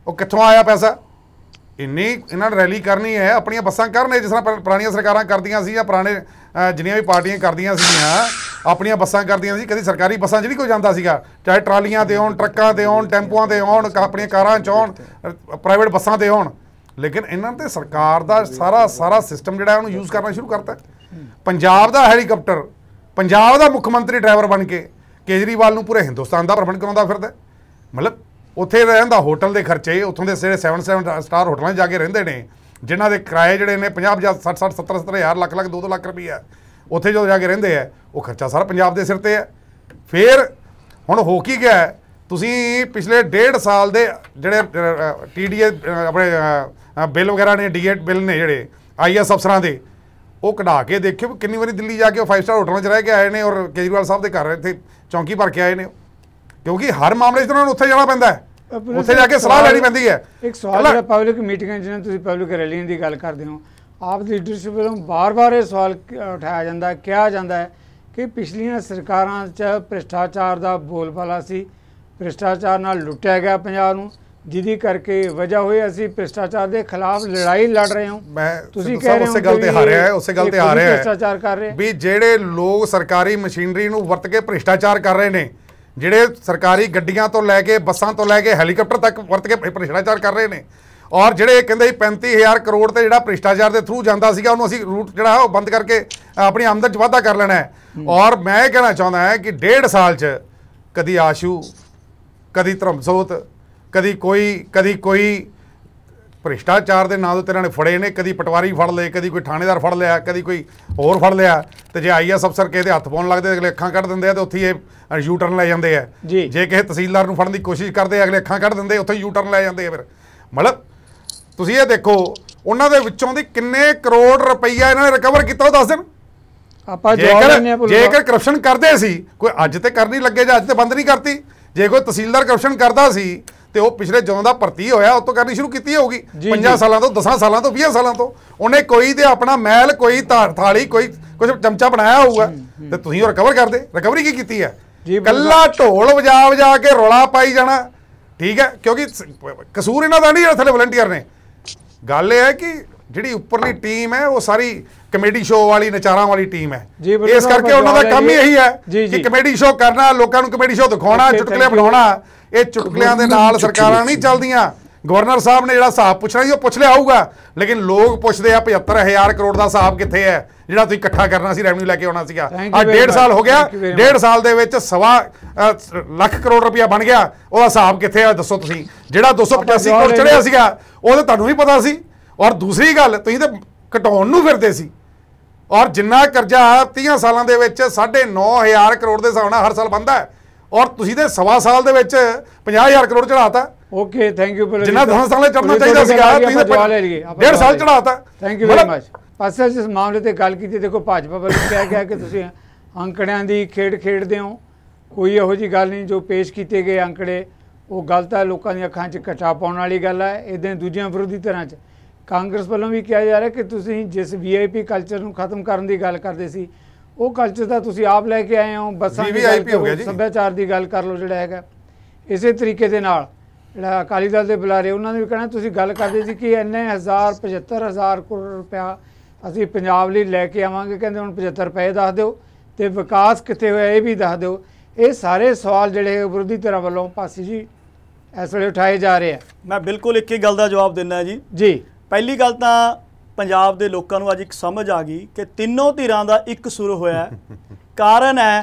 ਉਹ ਕਿੱਥੋਂ ਆਇਆ ਪੈਸਾ? ਇੰਨੀ ਇਹਨਾਂ ਨੇ ਰੈਲੀ ਕਰਨੀ ਹੈ, ਆਪਣੀਆਂ ਬੱਸਾਂ ਕਰਨੇ ਜਿਸ ਤਰ੍ਹਾਂ ਪੁਰਾਣੀਆਂ ਸਰਕਾਰਾਂ ਕਰਦੀਆਂ ਸੀ, ਜਾਂ ਪੁਰਾਣੇ ਜਿੰਨੀਆਂ ਵੀ ਪਾਰਟੀਆਂ ਕਰਦੀਆਂ ਸੀਗੀਆਂ ਆਪਣੀਆਂ ਬੱਸਾਂ ਕਰਦੀਆਂ ਸੀ। ਕਦੀ ਸਰਕਾਰੀ ਬੱਸਾਂ 'ਚ ਨਹੀਂ ਕੋਈ ਜਾਂਦਾ ਸੀਗਾ, ਚਾਹੇ ਟਰਾਲੀਆਂ 'ਤੇ ਆਉਣ, ਟਰੱਕਾਂ 'ਤੇ ਆਉਣ, ਟੈਂਪੂਆਂ 'ਤੇ ਆਉਣ, ਆਪਣੀਆਂ ਕਾਰਾਂ 'ਚ ਆਉਣ, ਪ੍ਰਾਈਵੇਟ ਬੱਸਾਂ 'ਤੇ ਆਉਣ। ਲੇਕਿਨ ਇਹਨਾਂ ਨੇ ਸਰਕਾਰ ਦਾ ਸਾਰਾ ਸਿਸਟਮ ਜਿਹੜਾ ਉਹਨੂੰ ਯੂਜ਼ ਕਰਨਾ ਸ਼ੁਰੂ ਕਰਤਾ। ਪੰਜਾਬ ਦਾ ਹੈਲੀਕਾਪਟਰ, ਪੰਜਾਬ ਦਾ ਮੁੱਖ ਮੰਤਰੀ ਡਰਾਈਵਰ ਬਣ ਕੇ ਕੇਜਰੀਵਾਲ ਨੂੰ ਪੂਰੇ ਹਿੰਦੁਸਤਾਨ ਦਾ ਭ੍ਰਮਣ ਕਰਾਉਂਦਾ ਫਿਰਦਾ। ਮਤਲਬ ਉੱਥੇ ਰਹਿਣ ਦਾ ਹੋਟਲ ਦੇ ਖਰਚੇ, ਉੱਥੋਂ ਦੇ ਜਿਹੜੇ 7 ਸਟਾਰ ਹੋਟਲਾਂ 'ਚ ਜਾ ਕੇ ਰਹਿੰਦੇ ਨੇ, ਜਿਨ੍ਹਾਂ ਦੇ ਕਿਰਾਏ ਜਿਹੜੇ ਨੇ 50 60 70 ਹਜ਼ਾਰ, ਲੱਖ 2 ਲੱਖ ਰੁਪਈਆ, ਉੱਥੇ ਜਦੋਂ ਜਾ ਕੇ ਰਹਿੰਦੇ ਆ ਉਹ ਖਰਚਾ ਸਾਰਾ ਪੰਜਾਬ ਦੇ ਸਿਰ ਤੇ ਹੈ। ਫਿਰ ਹੁਣ ਹੋ ਕੀ ਗਿਆ, ਤੁਸੀਂ ਪਿਛਲੇ 1.5 ਸਾਲ ਦੇ ਜਿਹੜੇ TDA ਆਪਣੇ ਬਿੱਲ ਵਗੈਰਾ ਨੇ, D8 ਬਿੱਲ ਨੇ ਜਿਹੜੇ IAS ਅਫਸਰਾਂ ਦੇ, ਉਹ ਕਢਾ ਕੇ ਦੇਖਿਓ ਕਿੰਨੀ ਵਾਰੀ ਦਿੱਲੀ ਜਾ ਕੇ ਉਹ 5 ਸਟਾਰ ਹੋਟਲਾਂ 'ਚ ਰਹਿ ਕੇ ਆਏ ਨੇ, ਔਰ ਕੇਜਰੀਵਾਲ ਸਾਹਿਬ ਦੇ ਘਰ ਇੱਥੇ ਚੌਂਕੀ ਭਰ ਕੇ ਆਏ ਨੇ, ਕਿਉਂਕਿ ਹਰ ਮਾਮਲੇ 'ਚ ਉਹਨਾਂ ਨੂੰ ਉੱਥੇ ਜਾਣਾ ਪੈਂਦਾ ਹੈ, ਉੱਥੇ ਜਾ ਕੇ ਸਲਾਹ ਲੈਣੀ ਪੈਂਦੀ ਹੈ। ਇੱਕ ਸਵਾਲ ਜਿਹੜਾ ਪਬਲਿਕ ਮੀਟਿੰਗਾਂ ਜਿਹਨਾਂ ਤੁਸੀਂ ਪਬਲਿਕ ਰੈਲੀਆਂ ਦੀ ਗੱਲ ਕਰਦੇ ਹੋ, ਆਪ ਦੀ ਲੀਡਰਸ਼ਿਪ ਵੱਲੋਂ ਬਾਰ-ਬਾਰ ਇਹ ਸਵਾਲ ਉਠਾਇਆ ਜਾਂਦਾ, ਕਿਹਾ ਜਾਂਦਾ ਹੈ ਕਿ ਪਿਛਲੀਆਂ ਸਰਕਾਰਾਂ 'ਚ ਭ੍ਰਿਸ਼ਟਾਚਾਰ ਦਾ ਬੋਲਬਾਲਾ ਸੀ, ਭ੍ਰਿਸ਼ਟਾਚਾਰ ਨਾਲ ਲੁੱਟਿਆ ਗਿਆ ਪੰਜਾਬ ਨੂੰ, ਜਿਹਦੀ ਕਰਕੇ ਵਜ੍ਹਾ ਹੋਈ ਅਸੀਂ ਭ੍ਰਿਸ਼ਟਾਚਾਰ ਦੇ ਖਿਲਾਫ ਲੜਾਈ ਲੜ ਰਹੇ ਹਾਂ। ਤੁਸੀਂ ਕਹਿ ਰਹੇ ਹੋ ਉਸੇ ਗੱਲ ਤੇ ਆ ਰਿਹਾ ਹੈ, ਉਸੇ ਗੱਲ ਤੇ ਆ ਰਿਹਾ ਹੈ ਭ੍ਰਿਸ਼ਟਾਚਾਰ ਕਰ ਰਹੇ ਵੀ ਜਿਹੜੇ ਲੋਕ ਸਰਕਾਰੀ ਮਸ਼ੀਨਰੀ ਨੂੰ ਵਰਤ ਕੇ ਭ੍ਰਿਸ਼ਟਾਚਾਰ ਕਰ ਰਹੇ ਨੇ, ਜਿਹੜੇ ਸਰਕਾਰੀ ਗੱਡੀਆਂ ਤੋਂ ਲੈ ਕੇ ਬੱਸਾਂ ਤੋਂ ਲੈ ਕੇ ਹੈਲੀਕਾਪਟਰ ਤੱਕ ਵਰਤ ਕੇ ਭ੍ਰਿਸ਼ਟਾਚਾਰ ਕਰ ਰਹੇ ਨੇ, ਔਰ ਜਿਹੜੇ ਕਹਿੰਦੇ 35,000 ਕਰੋੜ ਤੇ ਜਿਹੜਾ ਭ੍ਰਿਸ਼ਟਾਚਾਰ ਦੇ ਥਰੂ ਜਾਂਦਾ ਸੀਗਾ ਉਹਨੂੰ ਅਸੀਂ ਰੂਟ ਜਿਹੜਾ ਉਹ ਬੰਦ ਕਰਕੇ ਆਪਣੀ ਆਮਦਨ 'ਚ ਵਾਧਾ ਕਰ ਲੈਣਾ ਹੈ। ਔਰ ਮੈਂ ਇਹ ਕਹਿਣਾ ਚਾਹੁੰਦਾ ਹਾਂ ਕਿ 1.5 ਸਾਲ 'ਚ ਕਦੀ ਆਸ਼ੂ, ਕਦੀ ਧਰਮਸੋਤ, ਕਦੀ ਕੋਈ ਭ੍ਰਿਸ਼ਟਾਚਾਰ ਦੇ ਨਾਂ ਤੋਂ ਇਹਨਾਂ ਨੇ ਫੜੇ ਨੇ, ਕਦੀ ਪਟਵਾਰੀ ਫੜ ਲਏ, ਕਦੀ ਕੋਈ ਥਾਣੇਦਾਰ ਫੜ ਲਿਆ, ਕਦੀ ਕੋਈ ਹੋਰ ਫੜ ਲਿਆ, ਤੇ ਜੇ IAS ਅਫਸਰ ਕਿਸੇ ਦੇ ਹੱਥ ਪਾਉਣ ਲੱਗਦੇ ਅਗਲੇ ਅੱਖਾਂ ਕੱਢ ਦਿੰਦੇ ਆ, ਤੇ ਉੱਥੇ ਇਹ ਯੂ ਟਰਨ ਲੈ ਜਾਂਦੇ ਆ। ਜੇ ਕਿਸੇ ਤਹਿਸੀਲਦਾਰ ਨੂੰ ਫੜਨ ਦੀ ਕੋਸ਼ਿਸ਼ ਕਰਦੇ ਅਗਲੇ ਅੱਖਾਂ ਕੱਢ ਦਿੰਦੇ, ਉੱਥੇ ਯੂ ਟਰਨ ਲੈ ਜਾਂਦੇ ਆ। ਫਿਰ ਮਤਲਬ ਤੁਸੀਂ ਇਹ ਦੇਖੋ ਉਹਨਾਂ ਦੇ ਵਿੱਚੋਂ ਦੀ ਕਿੰਨੇ ਕਰੋੜ ਰੁਪਈਆ ਇਹਨਾਂ ਨੇ ਰਿਕਵਰ ਕੀਤਾ, ਉਹ ਦੱਸ ਦੇਣ। ਆਪਾਂ ਜੇਕਰ ਕਰਪਸ਼ਨ ਕਰਦੇ ਸੀ, ਕੋਈ ਅੱਜ ਤੇ ਕਰ ਨਹੀਂ ਲੱਗੇ ਜਾਂ ਅੱਜ ਤੇ ਬੰਦ ਨਹੀਂ ਕਰਤੀ। ਜੇ ਕੋਈ ਤਹਿਸੀਲਦਾਰ ਕਰਪਸ਼ਨ ਕਰਦਾ ਸੀ ਤੇ ਉਹ ਪਿਛਲੇ ਜਦੋਂ ਦਾ ਭਰਤੀ ਹੋਇਆ ਉਹ ਤੋਂ ਕਰਨੀ ਸ਼ੁਰੂ ਕੀਤੀ ਹੋਊਗੀ, 5 ਸਾਲਾਂ ਤੋਂ, 10 ਸਾਲਾਂ ਤੋਂ, 20 ਸਾਲਾਂ ਤੋਂ। ਉਹਨੇ ਕੋਈ ਤੇ ਆਪਣਾ ਮਹਿਲ, ਕੋਈ ਥਾਲੀ, ਕੋਈ ਕੁਝ ਚਮਚਾ ਬਣਾਇਆ ਹੋਊਗਾ, ਤੇ ਤੁਸੀਂ ਉਹ ਰਿਕਵਰ ਕਰਦੇ। ਰਿਕਵਰੀ ਕੀ ਕੀਤੀ ਹੈ? ਕੱਲਾ ਢੋਲ ਵਜਾ ਕੇ ਰੌਲਾ ਪਾਈ ਜਾਣਾ, ਠੀਕ ਹੈ, ਕਿਉਂਕਿ ਕਸੂਰ ਇਹਨਾਂ ਦਾ ਨਹੀਂ, ਜਿਹੜੇ ਥੱਲੇ ਵਲੰਟੀਅਰ ਨੇ। ਗੱਲ ਇਹ ਹੈ ਕਿ ਜਿਹੜੀ ਉੱਪਰਲੀ ਟੀਮ ਹੈ ਉਹ ਸਾਰੀ ਕਮੇਡੀ ਸ਼ੋਅ ਵਾਲੀ, ਨਚਾਰਾਂ ਵਾਲੀ ਟੀਮ ਹੈ। ਇਸ ਕਰਕੇ ਉਹਨਾਂ ਦਾ ਕੰਮ ਹੀ ਇਹੀ ਹੈ ਕਿ ਕਮੇਡੀ ਸ਼ੋਅ ਕਰਨਾ, ਲੋਕਾਂ ਨੂੰ ਕਮੇਡੀ ਸ਼ੋਅ ਦਿਖਾਉਣਾ, ਚੁਟਕਲੇ ਬਣਾਉਣਾ। ਇਹ ਚੁਟਕਲਿਆਂ ਦੇ ਨਾਲ ਸਰਕਾਰਾਂ ਨਹੀਂ ਚੱਲਦੀਆਂ। ਗਵਰਨਰ ਸਾਹਿਬ ਨੇ ਜਿਹੜਾ ਹਿਸਾਬ ਪੁੱਛਣਾ ਸੀ ਉਹ ਪੁੱਛ ਲਿਆ ਹੋਊਗਾ, ਲੇਕਿਨ ਲੋਕ ਪੁੱਛਦੇ ਆ 75,000 ਕਰੋੜ ਦਾ ਹਿਸਾਬ ਕਿੱਥੇ ਹੈ ਜਿਹੜਾ ਤੁਸੀਂ ਇਕੱਠਾ ਕਰਨਾ ਸੀ, ਰੈਵਨਿਊ ਲੈ ਕੇ ਆਉਣਾ ਸੀਗਾ। ਆ 1.5 ਸਾਲ ਹੋ ਗਿਆ, 1.5 ਸਾਲ ਦੇ ਵਿੱਚ 1.25 ਲੱਖ ਕਰੋੜ ਰੁਪਇਆ ਬਣ ਗਿਆ, ਉਹਦਾ ਹਿਸਾਬ ਕਿੱਥੇ ਆ ਦੱਸੋ ਤੁਸੀਂ? ਜਿਹੜਾ 285 ਕਰੋੜ ਚੜਿਆ ਸੀਗਾ ਉਹ ਤਾਂ ਤੁਹਾਨੂੰ ਵੀ ਪਤਾ ਸੀ। ਔਰ ਦੂਸਰੀ ਗੱਲ, ਤੁਸੀਂ ਤਾਂ ਘਟਾਉਣ ਨੂੰ ਫਿਰਦੇ ਸੀ। ਔਰ ਜਿੰਨਾ ਕਰਜ਼ਾ 30 ਸਾਲਾਂ ਦੇ ਵਿੱਚ 9.5 ਕਰੋੜ ਦੇ ਹਿਸਾਬ ਨਾਲ ਹਰ ਸਾਲ ਬਣਦਾ ਹੈ, ਔਰ ਤੁਸੀਂ ਤੇ 1.25 ਸਾਲ ਦੇ ਵਿੱਚ 50,000 ਕਰੋੜ ਚੜਾਤਾ। Okay, thank you. ਜਿੰਨਾ 10 ਸਾਲਾਂ ਚੜਨਾ ਚਾਹੀਦਾ ਸੀਗਾ, 1.5 ਸਾਲ ਚੜਾਤਾ। Thank you very much. ਅਸਲ ਜਿਸ ਮਾਮਲੇ ਤੇ ਗੱਲ ਕੀਤੀ, ਦੇਖੋ ਭਾਜਪਾ ਵੱਲੋਂ ਕਿਹਾ ਗਿਆ ਕਿ ਤੁਸੀਂ ਅੰਕੜਿਆਂ ਦੀ ਖੇਡ ਖੇਡਦੇ ਹੋ, ਕੋਈ ਇਹੋ ਜਿਹੀ ਗੱਲ ਨਹੀਂ। ਜੋ ਪੇਸ਼ ਕੀਤੇ ਗਏ ਅੰਕੜੇ ਉਹ ਗਲਤ ਹੈ, ਲੋਕਾਂ ਦੀਆਂ ਅੱਖਾਂ 'ਚ ਘਟਾ ਪਾਉਣ ਵਾਲੀ ਗੱਲ ਹੈ। ਇੱਦਾਂ ਦੂਜੀਆਂ ਵਿਰੋਧੀ ਧਿਰਾਂ 'ਚ ਕਾਂਗਰਸ ਵੱਲੋਂ ਵੀ ਕਿਹਾ ਜਾ ਰਿਹਾ ਕਿ ਤੁਸੀਂ ਜਿਸ VIP ਕਲਚਰ ਨੂੰ ਖਤਮ ਕਰਨ ਦੀ ਗੱਲ ਕਰਦੇ ਸੀ, ਉਹ ਕਲਚਰ ਤਾਂ ਤੁਸੀਂ ਆਪ ਲੈ ਕੇ ਆਏ ਹੋ। ਬੱਸਾਂ ਦੀ VIP ਹੋ ਗਿਆ ਜੀ, ਸੱਭਿਆਚਾਰ ਦੀ ਗੱਲ ਕਰ ਲਓ ਜਿਹੜਾ ਹੈਗਾ। ਇਸੇ ਤਰੀਕੇ ਦੇ ਨਾਲ ਜਿਹੜਾ ਅਕਾਲੀ ਦਲ ਦੇ ਬੁਲਾਰੇ ਉਹਨਾਂ ਨੇ ਵੀ ਕਹਿਣਾ ਤੁਸੀਂ ਗੱਲ ਕਰਦੇ ਸੀ ਕਿ ਇੰਨੇ 75,000 ਕਰੋੜ ਰੁਪਇਆ ਅਸੀਂ ਪੰਜਾਬ ਲਈ ਲੈ ਕੇ ਆਵਾਂਗੇ, ਕਹਿੰਦੇ ਹੁਣ 75 ਰੁਪਏ ਦੱਸ ਦਿਓ ਤੇ ਵਿਕਾਸ ਕਿੱਥੇ ਹੋਇਆ ਇਹ ਵੀ ਦੱਸ ਦਿਓ। ਇਹ ਸਾਰੇ ਸਵਾਲ ਜਿਹੜੇ ਵਿਰੋਧੀ ਧਿਰਾਂ ਵੱਲੋਂ ਪਾਸੀ ਜੀ ਇਸ ਵੇਲੇ ਉਠਾਏ ਜਾ ਰਹੇ ਆ। ਮੈਂ ਬਿਲਕੁਲ ਇੱਕ ਹੀ ਗੱਲ ਦਾ ਜਵਾਬ ਦਿੰਦਾ ਜੀ। ਪਹਿਲੀ ਗੱਲ ਤਾਂ ਪੰਜਾਬ ਦੇ ਲੋਕਾਂ ਨੂੰ ਅੱਜ ਇੱਕ ਸਮਝ ਆ ਗਈ ਕਿ ਤਿੰਨੋਂ ਧਿਰਾਂ ਦਾ ਇੱਕ ਸੁਰ ਹੋਇਆ। ਕਾਰਨ ਹੈ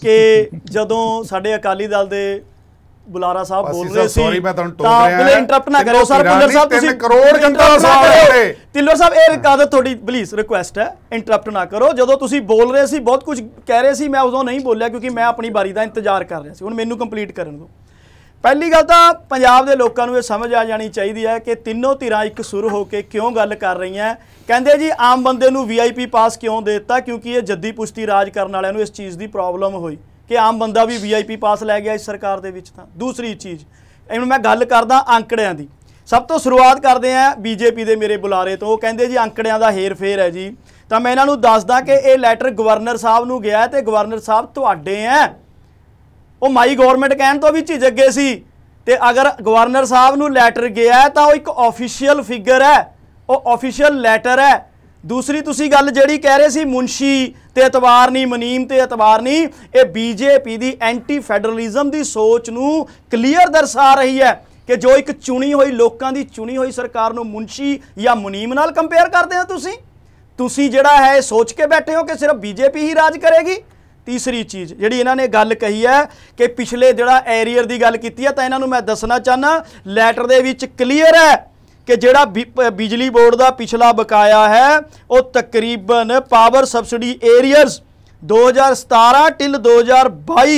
ਕਿ ਜਦੋਂ ਸਾਡੇ ਅਕਾਲੀ ਦਲ ਦੇ ਬੁਲਾਰਾ ਸਾਹਿਬ ਬੋਲ ਰਹੇ ਸੀ ਤਾਂ ਇੰਟਰਪਟ ਨਾ ਕਰੋ ਸਰ। ਭੁੱਲਰ ਸਾਹਿਬ ਤੁਸੀਂ 3 ਕਰੋੜ ਜਨਤਾ ਦਾ ਸਵਾਲ ਹੈ। ਭੁੱਲਰ ਸਾਹਿਬ ਇਹ ਆਦਤ ਤੁਹਾਡੀ ਪਲੀਜ਼ ਰਿਕੁਐਸਟ ਹੈ, ਇੰਟਰਪਟ ਨਾ ਕਰੋ। ਜਦੋਂ ਤੁਸੀਂ ਬੋਲ ਰਹੇ ਸੀ ਬਹੁਤ ਕੁਝ ਕਹਿ ਰਹੇ ਸੀ, ਮੈਂ ਉਦੋਂ ਨਹੀਂ ਬੋਲਿਆ ਕਿਉਂਕਿ ਮੈਂ ਆਪਣੀ ਵਾਰੀ ਦਾ ਇੰਤਜ਼ਾਰ ਕਰ ਰਿਹਾ ਸੀ। ਹੁਣ ਮੈਨੂੰ ਕੰਪਲੀਟ ਕਰਨ ਦਿਓ। ਪਹਿਲੀ ਗੱਲ ਤਾਂ ਪੰਜਾਬ ਦੇ ਲੋਕਾਂ ਨੂੰ ਇਹ ਸਮਝ ਆ ਜਾਣੀ ਚਾਹੀਦੀ ਹੈ ਕਿ ਤਿੰਨੋਂ ਧਿਰਾਂ ਇੱਕ ਸੁਰ ਹੋ ਕੇ ਕਿਉਂ ਗੱਲ ਕਰ ਰਹੀਆਂ। ਕਹਿੰਦੇ ਜੀ ਆਮ ਬੰਦੇ ਨੂੰ VIP ਪਾਸ ਕਿਉਂ ਦੇ ਦਿੱਤਾ, ਕਿਉਂਕਿ ਇਹ ਜੱਦੀ ਪੁਸ਼ਤੀ ਰਾਜ ਕਰਨ ਵਾਲਿਆਂ ਨੂੰ ਇਸ ਚੀਜ਼ ਦੀ ਪ੍ਰੋਬਲਮ ਹੋਈ ਕਿ ਆਮ ਬੰਦਾ ਵੀ VIP ਪਾਸ ਲੈ ਗਿਆ ਇਸ ਸਰਕਾਰ ਦੇ ਵਿੱਚ। ਤਾਂ ਦੂਸਰੀ ਚੀਜ਼ ਇਹਨੂੰ ਮੈਂ ਗੱਲ ਕਰਦਾ ਅੰਕੜਿਆਂ ਦੀ। ਸਭ ਤੋਂ ਸ਼ੁਰੂਆਤ ਕਰਦੇ ਆ BJP ਦੇ ਮੇਰੇ ਬੁਲਾਰੇ ਤੋਂ। ਉਹ ਕਹਿੰਦੇ ਜੀ ਅੰਕੜਿਆਂ ਦਾ ਹੇਰ ਫੇਰ ਹੈ ਜੀ। ਤਾਂ ਮੈਂ ਇਹਨਾਂ ਨੂੰ ਦੱਸਦਾ ਕਿ ਇਹ ਲੈਟਰ ਗਵਰਨਰ ਸਾਹਿਬ ਨੂੰ ਗਿਆ ਤੇ ਗਵਰਨਰ ਸਾਹਿਬ ਤੁਹਾਡੇ ਹੈ। ਉਹ ਮਾਈ ਗਵਰਨਮੈਂਟ ਕਹਿਣ ਤੋਂ ਵੀ ਝਿਜਕ ਗਏ ਸੀ। ਤੇ ਅਗਰ ਗਵਰਨਰ ਸਾਹਿਬ ਨੂੰ ਲੈਟਰ ਗਿਆ ਤਾਂ ਉਹ ਇੱਕ ਆਫੀਸ਼ੀਅਲ ਫਿਗਰ ਹੈ, ਉਹ ਆਫੀਸ਼ੀਅਲ ਲੈਟਰ ਹੈ। ਦੂਸਰੀ ਤੁਸੀਂ ਗੱਲ ਜਿਹੜੀ ਕਹਿ ਰਹੇ ਸੀ ਮੁਨਸ਼ੀ ਤੇ ਇਤਬਾਰ ਨਹੀਂ, ਮੁਨੀਮ ਤੇ ਇਤਬਾਰ ਨਹੀਂ, ਇਹ BJP ਦੀ ਐਂਟੀ ਫੈਡਰਲਿਜ਼ਮ ਦੀ ਸੋਚ ਨੂੰ ਕਲੀਅਰ ਦਰਸਾ ਰਹੀ ਹੈ ਕਿ ਜੋ ਇੱਕ ਚੁਣੀ ਹੋਈ ਲੋਕਾਂ ਦੀ ਚੁਣੀ ਹੋਈ ਸਰਕਾਰ ਨੂੰ ਮੁਨਸ਼ੀ ਜਾਂ ਮੁਨੀਮ ਨਾਲ ਕੰਪੇਅਰ ਕਰਦੇ ਹੋ ਤੁਸੀਂ ਜਿਹੜਾ ਹੈ ਸੋਚ ਕੇ ਬੈਠੇ ਹੋ ਕਿ ਸਿਰਫ BJP ਹੀ ਰਾਜ ਕਰੇਗੀ। ਤੀਸਰੀ ਚੀਜ਼ ਜਿਹੜੀ ਇਹਨਾਂ ਨੇ ਗੱਲ ਕਹੀ ਹੈ ਕਿ ਪਿਛਲੇ ਜਿਹੜਾ ਐਰੀਅਰ ਦੀ ਗੱਲ ਕੀਤੀ ਹੈ, ਤਾਂ ਇਹਨਾਂ ਨੂੰ ਮੈਂ ਦੱਸਣਾ ਚਾਹੁੰਦਾ ਲੈਟਰ ਦੇ ਵਿੱਚ ਕਲੀਅਰ ਹੈ ਕਿ ਜਿਹੜਾ ਬਿਜਲੀ ਬੋਰਡ ਦਾ ਪਿਛਲਾ ਬਕਾਇਆ ਹੈ ਉਹ ਤਕਰੀਬਨ ਪਾਵਰ ਸਬਸਿਡੀ ਏਰੀਅਰਸ 2017 ਟਿਲ 2022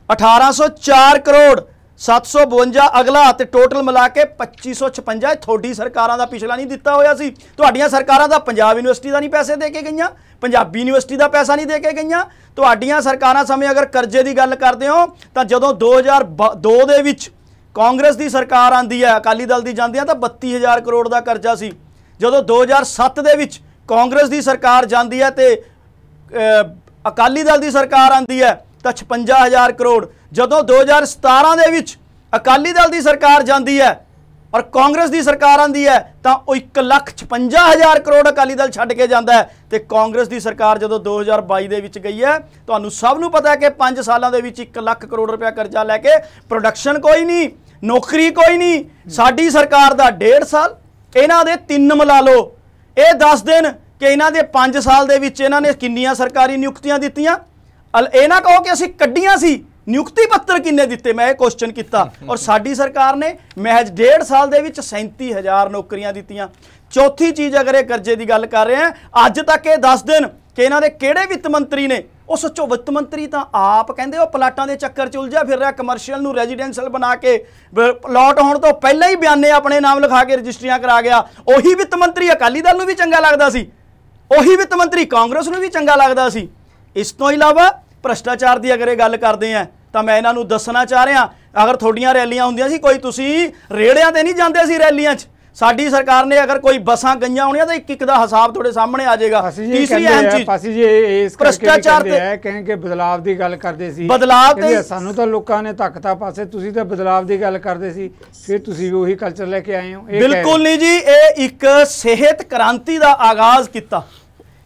1804 ਕਰੋੜ 752 ਅਗਲਾ ਤੇ ਟੋਟਲ ਮਿਲਾ ਕੇ 2556। ਤੁਹਾਡੀ ਸਰਕਾਰਾਂ ਦਾ ਪਿਛਲਾ ਨਹੀਂ ਦਿੱਤਾ ਹੋਇਆ ਸੀ। ਤੁਹਾਡੀਆਂ ਸਰਕਾਰਾਂ ਦਾ ਪੰਜਾਬ ਯੂਨੀਵਰਸਿਟੀ ਦਾ ਨਹੀਂ ਪੈਸੇ ਦੇ ਕੇ ਗਈਆਂ, ਪੰਜਾਬੀ ਯੂਨੀਵਰਸਿਟੀ ਦਾ ਪੈਸਾ ਨਹੀਂ ਦੇ ਕੇ ਗਈਆਂ। ਤੁਹਾਡੀਆਂ ਸਰਕਾਰਾਂ ਸਮੇਂ ਅਗਰ ਕਰਜ਼ੇ ਦੀ ਗੱਲ ਕਰਦੇ ਹੋ ਤਾਂ ਜਦੋਂ 2002 ਦੇ ਵਿੱਚ ਕਾਂਗਰਸ ਦੀ ਸਰਕਾਰ ਆਂਦੀ ਹੈ, ਅਕਾਲੀ ਦਲ ਦੀ ਜਾਂਦੀ ਹੈ ਤਾਂ 32,000 ਕਰੋੜ ਦਾ ਕਰਜ਼ਾ ਸੀ। ਜਦੋਂ 2007 ਦੇ ਵਿੱਚ ਕਾਂਗਰਸ ਦੀ ਸਰਕਾਰ ਜਾਂਦੀ ਹੈ ਤੇ ਅਕਾਲੀ ਦਲ ਦੀ ਸਰਕਾਰ ਆਂਦੀ ਹੈ ਤਾਂ 56,000 ਕਰੋੜ। ਜਦੋਂ 2017 ਦੇ ਵਿੱਚ ਅਕਾਲੀ ਦਲ ਦੀ ਸਰਕਾਰ ਜਾਂਦੀ ਹੈ ਔਰ ਕਾਂਗਰਸ ਦੀ ਸਰਕਾਰ ਆਂਦੀ ਹੈ ਤਾਂ ਉਹ 1,56,000 ਕਰੋੜ ਅਕਾਲੀ ਦਲ ਛੱਡ ਕੇ ਜਾਂਦਾ ਹੈ। ਤੇ ਕਾਂਗਰਸ ਦੀ ਸਰਕਾਰ ਜਦੋਂ 2022 ਦੇ ਵਿੱਚ ਗਈ ਹੈ, ਤੁਹਾਨੂੰ ਸਭ ਨੂੰ ਪਤਾ ਹੈ ਕਿ 5 ਸਾਲਾਂ ਦੇ ਵਿੱਚ 1 ਲੱਖ ਕਰੋੜ ਰੁਪਇਆ ਕਰਜ਼ਾ ਲੈ ਕੇ ਪ੍ਰੋਡਕਸ਼ਨ ਕੋਈ ਨਹੀਂ, ਨੌਕਰੀ ਕੋਈ ਨਹੀਂ। ਸਾਡੀ ਸਰਕਾਰ ਦਾ 1.5 ਸਾਲ, ਇਹਨਾਂ ਦੇ 3 ਮਿਲਾ ਲਓ। ਇਹ ਦੱਸ ਦੇਣ ਕਿ ਇਹਨਾਂ ਦੇ 5 ਸਾਲ ਦੇ ਵਿੱਚ ਇਹਨਾਂ ਨੇ ਕਿੰਨੀਆਂ ਸਰਕਾਰੀ ਨਿਯੁਕਤੀਆਂ ਦਿੱਤੀਆਂ। ਇਹ ਨਾ ਕਹੋ ਕਿ ਅਸੀਂ ਕੱਢੀਆਂ ਸੀ, ਨਿਯੁਕਤੀ ਪੱਤਰ ਕਿੰਨੇ ਦਿੱਤੇ, ਮੈਂ ਇਹ ਕੁਐਸਚਨ ਕੀਤਾ। ਔਰ ਸਾਡੀ ਸਰਕਾਰ ਨੇ ਮਹਿਜ 1.5 ਸਾਲ ਦੇ ਵਿੱਚ 37,000 ਨੌਕਰੀਆਂ ਦਿੱਤੀਆਂ। ਚੌਥੀ ਚੀਜ਼ ਅਗਰ ਇਹ ਕਰਜ਼ੇ ਦੀ ਗੱਲ ਕਰ ਰਹੇ ਹਾਂ, ਅੱਜ ਤੱਕ ਇਹ ਦੱਸ ਦੇਣ ਕਿ ਇਹਨਾਂ ਦੇ ਕਿਹੜੇ ਵਿੱਤ ਮੰਤਰੀ ਨੇ। ਉਹ ਸੱਚੋ ਵਿੱਤ ਮੰਤਰੀ ਤਾਂ ਆਪ ਕਹਿੰਦੇ ਉਹ ਪਲਾਟਾਂ ਦੇ ਚੱਕਰ 'ਚ ਉਲਝਿਆ ਫਿਰ ਰਿਹਾ, ਕਮਰਸ਼ੀਅਲ ਨੂੰ ਰੈਜ਼ੀਡੈਂਸ਼ੀਅਲ ਬਣਾ ਕੇ ਪਲਾਟ ਹੋਣ ਤੋਂ ਪਹਿਲਾਂ ਹੀ ਬਿਆਨੇ ਆਪਣੇ ਨਾਮ ਲਿਖਾ ਕੇ ਰਜਿਸਟਰੀਆਂ ਕਰਾ ਗਿਆ। ਉਹੀ ਵਿੱਤ ਮੰਤਰੀ ਅਕਾਲੀ ਦਲ ਨੂੰ ਵੀ ਚੰਗਾ ਲੱਗਦਾ ਸੀ, ਉਹੀ ਵਿੱਤ ਮੰਤਰੀ ਕਾਂਗਰਸ ਨੂੰ ਵੀ ਚੰਗਾ ਲੱਗਦਾ ਸੀ। ਇਸ ਤੋਂ ਇਲਾਵਾ ਭ੍ਰਸ਼ਟਾਚਾਰ ਦੀ ਅਗਰ ਇਹ ਗੱਲ ਕਰਦੇ ਆ ਤਾਂ ਮੈਂ ਇਹਨਾਂ ਨੂੰ ਦੱਸਣਾ ਚਾਹ ਰਿਹਾ, ਅਗਰ ਤੁਹਾਡੀਆਂ ਰੈਲੀਆਂ ਹੁੰਦੀਆਂ ਸੀ ਕੋਈ ਤੁਸੀਂ ਰੇੜਿਆਂ ਤੇ ਨਹੀਂ ਜਾਂਦੇ ਸੀ ਰੈਲੀਆਂ 'ਚ। ਸਾਡੀ ਸਰਕਾਰ ਨੇ ਅਗਰ ਕੋਈ ਬੱਸਾਂ ਗਈਆਂ ਹੋਣੀਆਂ ਤਾਂ ਇੱਕ ਦਾ ਹਿਸਾਬ ਤੁਹਾਡੇ ਸਾਹਮਣੇ ਆ ਜਾਏਗਾ। ਤੀਸਰੀ ਅਹਿਮ ਚੀਜ਼ ਭ੍ਰਸ਼ਟਾਚਾਰ ਤੇ ਕਹਿੰਗੇ ਬਦਲਾਵ ਦੀ ਗੱਲ ਕਰਦੇ ਸੀ। ਬਦਲਾਵ ਤੇ ਸਾਨੂੰ ਤਾਂ ਲੋਕਾਂ ਨੇ ਧੱਕਤਾ ਪਾਸੇ, ਤੁਸੀਂ ਤਾਂ ਬਦਲਾਵ ਦੀ ਗੱਲ ਕਰਦੇ ਸੀ, ਫਿਰ ਤੁਸੀਂ ਵੀ ਉਹੀ ਕਲਚਰ ਲੈ ਕੇ ਆਏ ਹੋ। ਬਿਲਕੁਲ ਨਹੀਂ ਜੀ, ਇਹ ਇੱਕ ਸਿਹਤ ਕ੍ਰਾਂਤੀ ਦਾ ਆਗਾਜ਼ ਕੀਤਾ।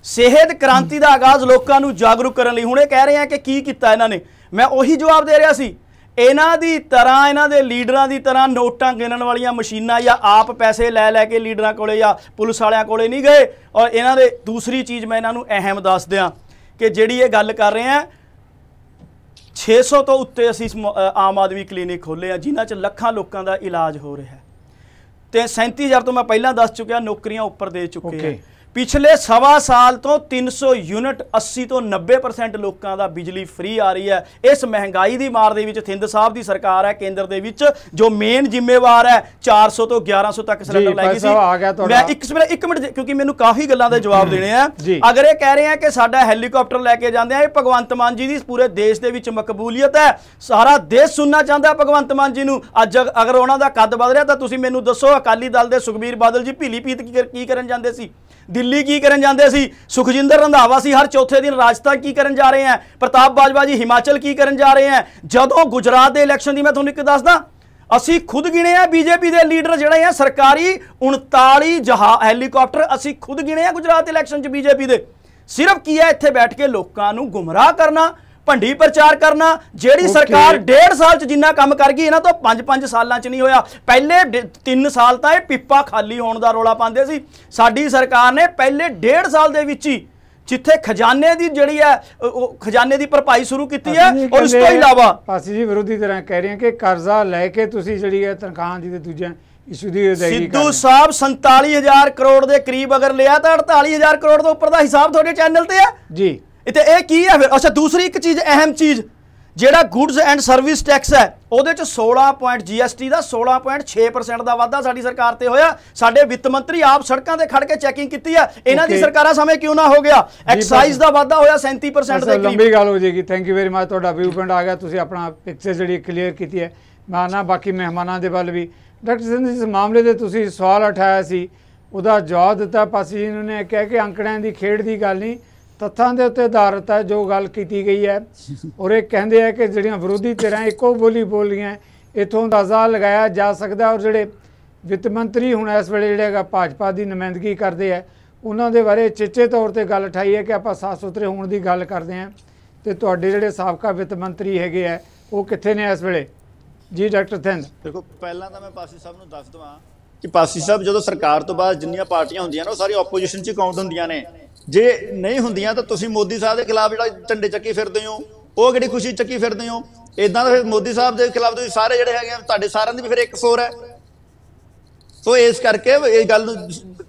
ਸਿਹਤ ਕ੍ਰਾਂਤੀ ਦਾ ਆਗਾਜ਼ ਲੋਕਾਂ ਨੂੰ ਜਾਗਰੂਕ ਕਰਨ ਲਈ। ਹੁਣ ਇਹ ਕਹਿ ਰਹੇ ਆ ਕਿ ਕੀ ਕੀਤਾ ਇਹਨਾਂ ਨੇ, ਮੈਂ ਉਹੀ ਜਵਾਬ ਦੇ ਰਿਹਾ ਸੀ। ਇਹਨਾਂ ਦੀ ਤਰ੍ਹਾਂ, ਇਹਨਾਂ ਦੇ ਲੀਡਰਾਂ ਦੀ ਤਰ੍ਹਾਂ ਨੋਟਾਂ ਗਿਣਨ ਵਾਲੀਆਂ ਮਸ਼ੀਨਾਂ ਜਾਂ ਆਪ ਪੈਸੇ ਲੈ ਲੈ ਕੇ ਲੀਡਰਾਂ ਕੋਲੇ ਜਾਂ ਪੁਲਿਸ ਵਾਲਿਆਂ ਕੋਲੇ ਨਹੀਂ ਗਏ। ਔਰ ਇਹਨਾਂ ਦੇ ਦੂਸਰੀ ਚੀਜ਼ ਮੈਂ ਇਹਨਾਂ ਨੂੰ ਅਹਿਮ ਦੱਸ ਦਿਆਂ ਕਿ ਜਿਹੜੀ ਇਹ ਗੱਲ ਕਰ ਰਹੇ ਆ 600 ਤੋਂ ਉੱਤੇ ਅਸੀਂ ਆਮ ਆਦਮੀ ਕਲੀਨਿਕ ਖੋਲ੍ਹੇ ਆ ਜਿਨ੍ਹਾਂ 'ਚ ਲੱਖਾਂ ਲੋਕਾਂ ਦਾ ਇਲਾਜ ਹੋ ਰਿਹਾ ਤੇ 37,000 ਤੋਂ ਮੈਂ ਪਹਿਲਾਂ ਦੱਸ ਚੁੱਕਿਆ ਨੌਕਰੀਆਂ ਉੱਪਰ ਦੇ ਚੁੱਕੇ ਆ। ਪਿਛਲੇ 1.25 ਸਾਲ ਤੋਂ 300 ਯੂਨਿਟ 80 ਤੋਂ 90% ਲੋਕਾਂ ਦਾ ਬਿਜਲੀ ਫ੍ਰੀ ਆ ਰਹੀ ਹੈ। ਇਸ ਮਹਿੰਗਾਈ ਦੀ ਮਾਰ ਦੇ ਵਿੱਚ ਥਿੰਦ ਸਾਹਿਬ ਦੀ ਸਰਕਾਰ ਹੈ ਕੇਂਦਰ ਦੇ ਵਿੱਚ ਜੋ ਮੇਨ ਜ਼ਿੰਮੇਵਾਰ ਹੈ 400 ਤੋਂ 1100 ਤੱਕ ਸਿਲੰਡਰ ਲੈ ਗਈ ਸੀ। ਮੈਂ ਇੱਕ ਮਿੰਟ ਕਿਉਂਕਿ ਮੈਨੂੰ ਕਾਫੀ ਗੱਲਾਂ ਦੇ ਜਵਾਬ ਦੇਣੇ ਆ। ਅਗਰ ਇਹ ਕਹਿ ਰਹੇ ਆ ਕਿ ਸਾਡਾ ਹੈਲੀਕਾਪਟਰ ਲੈ ਕੇ ਜਾਂਦੇ ਆ, ਇਹ ਭਗਵੰਤ ਮਾਨ ਜੀ ਦੀ ਪੂਰੇ ਦੇਸ਼ ਦੇ ਵਿੱਚ ਮਕਬੂਲੀਅਤ ਹੈ, ਸਾਰਾ ਦੇਸ਼ ਸੁਣਨਾ ਚਾਹੁੰਦਾ ਭਗਵੰਤ ਮਾਨ ਜੀ ਨੂੰ। ਅੱਜ ਅਗਰ ਉਹਨਾਂ ਦਾ ਕੱਦ ਵੱਧ ਰਿਹਾ ਤਾਂ ਤੁਸੀਂ ਮੈਨੂੰ ਦੱਸੋ ਅਕਾਲੀ ਦਲ ਦੇ ਸੁਖਬੀਰ ਬਾਦਲ ਜੀ ਪੀਲੀਭੀਤ ਕੀ ਕਰਨ ਜਾਂਦੇ ਸੀ, ਦਿੱਲੀ ਕੀ ਕਰਨ ਜਾਂਦੇ ਸੀ, ਸੁਖਜਿੰਦਰ ਰੰਧਾਵਾ ਸੀ ਹਰ ਚੌਥੇ ਦਿਨ ਰਾਜਸਥਾਨ ਕੀ ਕਰਨ ਜਾ ਰਹੇ हैं, प्रताप बाजवा जी हिमाचल की ਕਰਨ ਜਾ ਰਹੇ हैं। ਜਦੋਂ ਗੁਜਰਾਤ ਦੇ ਇਲੈਕਸ਼ਨ ਦੀ ਮੈਂ ਤੁਹਾਨੂੰ ਇੱਕ ਦੱਸਦਾ, ਅਸੀਂ ਖੁਦ ਗਿਣੇ ਆ ਬੀਜੇਪੀ ਦੇ ਲੀਡਰ ਜਿਹੜੇ ਆ ਸਰਕਾਰੀ 39 ਹੈਲੀਕਾਪਟਰ ਅਸੀਂ ਖੁਦ ਗਿਣੇ ਆ ਗੁਜਰਾਤ ਇਲੈਕਸ਼ਨ 'ਚ ਬੀਜੇਪੀ ਦੇ। ਸਿਰਫ ਕੀ ਹੈ ਇੱਥੇ ਬੈਠ ਕੇ ਲੋਕਾਂ ਨੂੰ ਗੁੰਮਰਾਹ ਕਰਨਾ, ਭੰਡੀ ਪ੍ਰਚਾਰ ਕਰਨਾ। ਜਿਹੜੀ ਸਰਕਾਰ 1.5 ਸਾਲ 'ਚ ਜਿੰਨਾ ਕੰਮ ਕਰ ਗਈ ਇਹਨਾਂ ਤੋਂ 5-5 ਸਾਲਾਂ 'ਚ ਨਹੀਂ ਹੋਇਆ। ਪਹਿਲੇ 3 ਸਾਲ ਤਾਂ ਇਹ ਪਿੱਪਾ ਖਾਲੀ ਹੋਣ ਦਾ ਰੌਲਾ ਪਾਉਂਦੇ ਸੀ। ਸਾਡੀ ਸਰਕਾਰ ਨੇ ਪਹਿਲੇ 1.5 ਸਾਲ ਦੇ ਵਿੱਚ ਹੀ ਜਿੱਥੇ ਖਜ਼ਾਨੇ ਦੀ ਜਿਹੜੀ ਹੈ ਖਜ਼ਾਨੇ ਦੀ ਭਰਪਾਈ ਸ਼ੁਰੂ ਕੀਤੀ ਹੈ। ਔਰ ਇਸ ਤੋਂ ਇਲਾਵਾ ਪਾਸੀ ਜੀ ਵਿਰੋਧੀ ਤਰ੍ਹਾਂ ਕਹਿ ਰਹੇ ਕਿ ਕਰਜ਼ਾ ਲੈ ਕੇ ਤੁਸੀਂ ਜਿਹੜੀ ਹੈ ਤਨਖਾਹਾਂ ਦੀ ਤੇ ਦੂਜਿਆਂ ਇਸ਼ੂ ਦੀ ਅਦਾਇਗੀ ਸਿੱਧੂ ਸਾਹਿਬ 47,000 ਕਰੋੜ ਦੇ ਕਰੀਬ ਅਗਰ ਲਿਆ ਤਾਂ 48,000 ਕਰੋੜ ਤੋਂ ਉੱਪਰ ਦਾ ਹਿਸਾਬ ਤੁਹਾਡੇ ਚੈਨਲ ਤੇ ਹੈ ਜੀ। ਤੇ ਇਹ ਕੀ ਹੈ ਫਿਰ? ਅੱਛਾ, ਦੂਸਰੀ ਇੱਕ ਚੀਜ਼, ਅਹਿਮ ਚੀਜ਼, ਜਿਹੜਾ ਗੁੱਡਸ ਐਂਡ ਸਰਵਿਸ ਟੈਕਸ ਹੈ ਉਹਦੇ ਚ 16 GST ਦਾ 16.6% ਦਾ ਵਾਧਾ ਸਾਡੀ ਸਰਕਾਰ ਤੇ ਹੋਇਆ। ਸਾਡੇ ਵਿੱਤ ਮੰਤਰੀ ਆਪ ਸੜਕਾਂ ਤੇ ਖੜ ਕੇ ਚੈਕਿੰਗ ਕੀਤੀ ਹੈ। ਇਹਨਾਂ ਦੀ ਸਰਕਾਰਾਂ ਸਮੇਂ ਕਿਉਂ ਨਾ ਹੋ ਗਿਆ? ਐਕਸਾਈਜ਼ ਦਾ ਵਾਧਾ ਹੋਇਆ 37% ਦੇ ਕਰੀਬ। ਲੰਬੀ ਗੱਲ ਹੋ ਜਾਏਗੀ। Thank you very much. ਤੁਹਾਡਾ ਵਿਊ ਪੁਆਇੰਟ ਆ ਗਿਆ, ਤੁਸੀਂ ਆਪਣਾ ਪਿਕਚਰ ਜਿਹੜੀ ਕਲੀਅਰ ਕੀਤੀ ਹੈ। ਮੈਂ ਆਉਣਾ ਬਾਕੀ ਮਹਿਮਾਨਾਂ ਦੇ ਵੱਲ ਵੀ। ਡਾਕਟਰ ਸਿੰਘ ਇਸ ਮਾਮਲੇ ਦੇ ਤੁਸੀਂ ਸਵਾਲ ਉਠਾਇਆ ਸੀ, ਉਹਦਾ ਜਵਾਬ ਦਿੱਤਾ ਪਾਸੀ ਜੀ ਨੇ, ਕਿਹਾ ਕਿ ਅੰਕੜਿਆਂ ਦੀ ਖੇਡ ਦੀ ਗੱਲ ਨਹੀਂ, ਤੱਥਾਂ ਦੇ ਉੱਤੇ ਆਧਾਰਿਤ ਹੈ ਜੋ ਗੱਲ ਕੀਤੀ ਗਈ ਹੈ। ਔਰ ਇਹ ਕਹਿੰਦੇ ਆ ਕਿ ਜਿਹੜੀਆਂ ਵਿਰੋਧੀ ਧਿਰਾਂ ਇੱਕੋ ਬੋਲੀ ਬੋਲ ਰਹੀਆਂ, ਇੱਥੋਂ ਅੰਦਾਜ਼ਾ ਲਗਾਇਆ ਜਾ ਸਕਦਾ। ਔਰ ਜਿਹੜੇ ਵਿੱਤ ਮੰਤਰੀ ਹੁਣ ਇਸ ਵੇਲੇ ਜਿਹੜੇ ਹੈਗਾ ਭਾਜਪਾ ਦੀ ਨੁਮਾਇੰਦਗੀ ਕਰਦੇ ਆ, ਉਹਨਾਂ ਦੇ ਬਾਰੇ ਚਿੱਚੇ ਤੌਰ ਤੇ ਗੱਲ ਉਠਾਈ ਹੈ ਕਿ ਆਪਾਂ ਸਾਫ਼ ਸੁਥਰੇ ਹੋਣ ਦੀ ਗੱਲ ਕਰਦੇ ਹਾਂ। ਤੇ ਤੁਹਾਡੇ ਜਿਹੜੇ ਸਾਬਕਾ ਵਿੱਤ ਮੰਤਰੀ ਹੈਗੇ ਆ ਉਹ ਕਿੱਥੇ ਨੇ ਇਸ ਵੇਲੇ? ਜੀ ਡਾਕਟਰ ਥਿੰਦ। ਦੇਖੋ, ਪਹਿਲਾਂ ਤਾਂ ਮੈਂ ਪਾਸੀ ਸਾਹਿਬ ਨੂੰ ਦੱਸ ਦਵਾਂ ਕਿ ਪਾਸੀ ਸਾਹਿਬ ਜਦੋਂ ਸਰਕਾਰ ਤੋਂ ਬਾਅਦ ਜਿੰਨੀਆਂ ਪਾਰਟੀਆਂ ਹੁੰਦੀਆਂ ਨੇ ਉਹ ਸਾਰੀ ਆਪੋਜੀਸ਼ਨ 'ਚ ਕਾਊਂਟ ਹੁੰਦੀਆਂ ਨੇ। ਜੇ ਨਹੀਂ ਹੁੰਦੀਆਂ ਤਾਂ ਤੁਸੀਂ ਮੋਦੀ ਸਾਹਿਬ ਦੇ ਖਿਲਾਫ ਜਿਹੜਾ ਝੰਡੇ ਚੱਕੀ ਫਿਰਦੇ ਹੋ, ਉਹ ਕਿਹੜੀ ਖੁਸ਼ੀ ਚੱਕੀ ਫਿਰਦੇ ਹੋ? ਇਦਾਂ ਤਾਂ ਫਿਰ ਮੋਦੀ ਸਾਹਿਬ ਦੇ ਖਿਲਾਫ ਤੁਸੀਂ ਸਾਰੇ ਜਿਹੜੇ ਹੈਗੇ ਤੁਹਾਡੇ ਸਾਰਿਆਂ ਦੀ ਵੀ ਫਿਰ ਇੱਕ ਸੋਰ ਹੈ। ਸੋ ਇਸ ਕਰਕੇ ਇਹ ਗੱਲ ਨੂੰ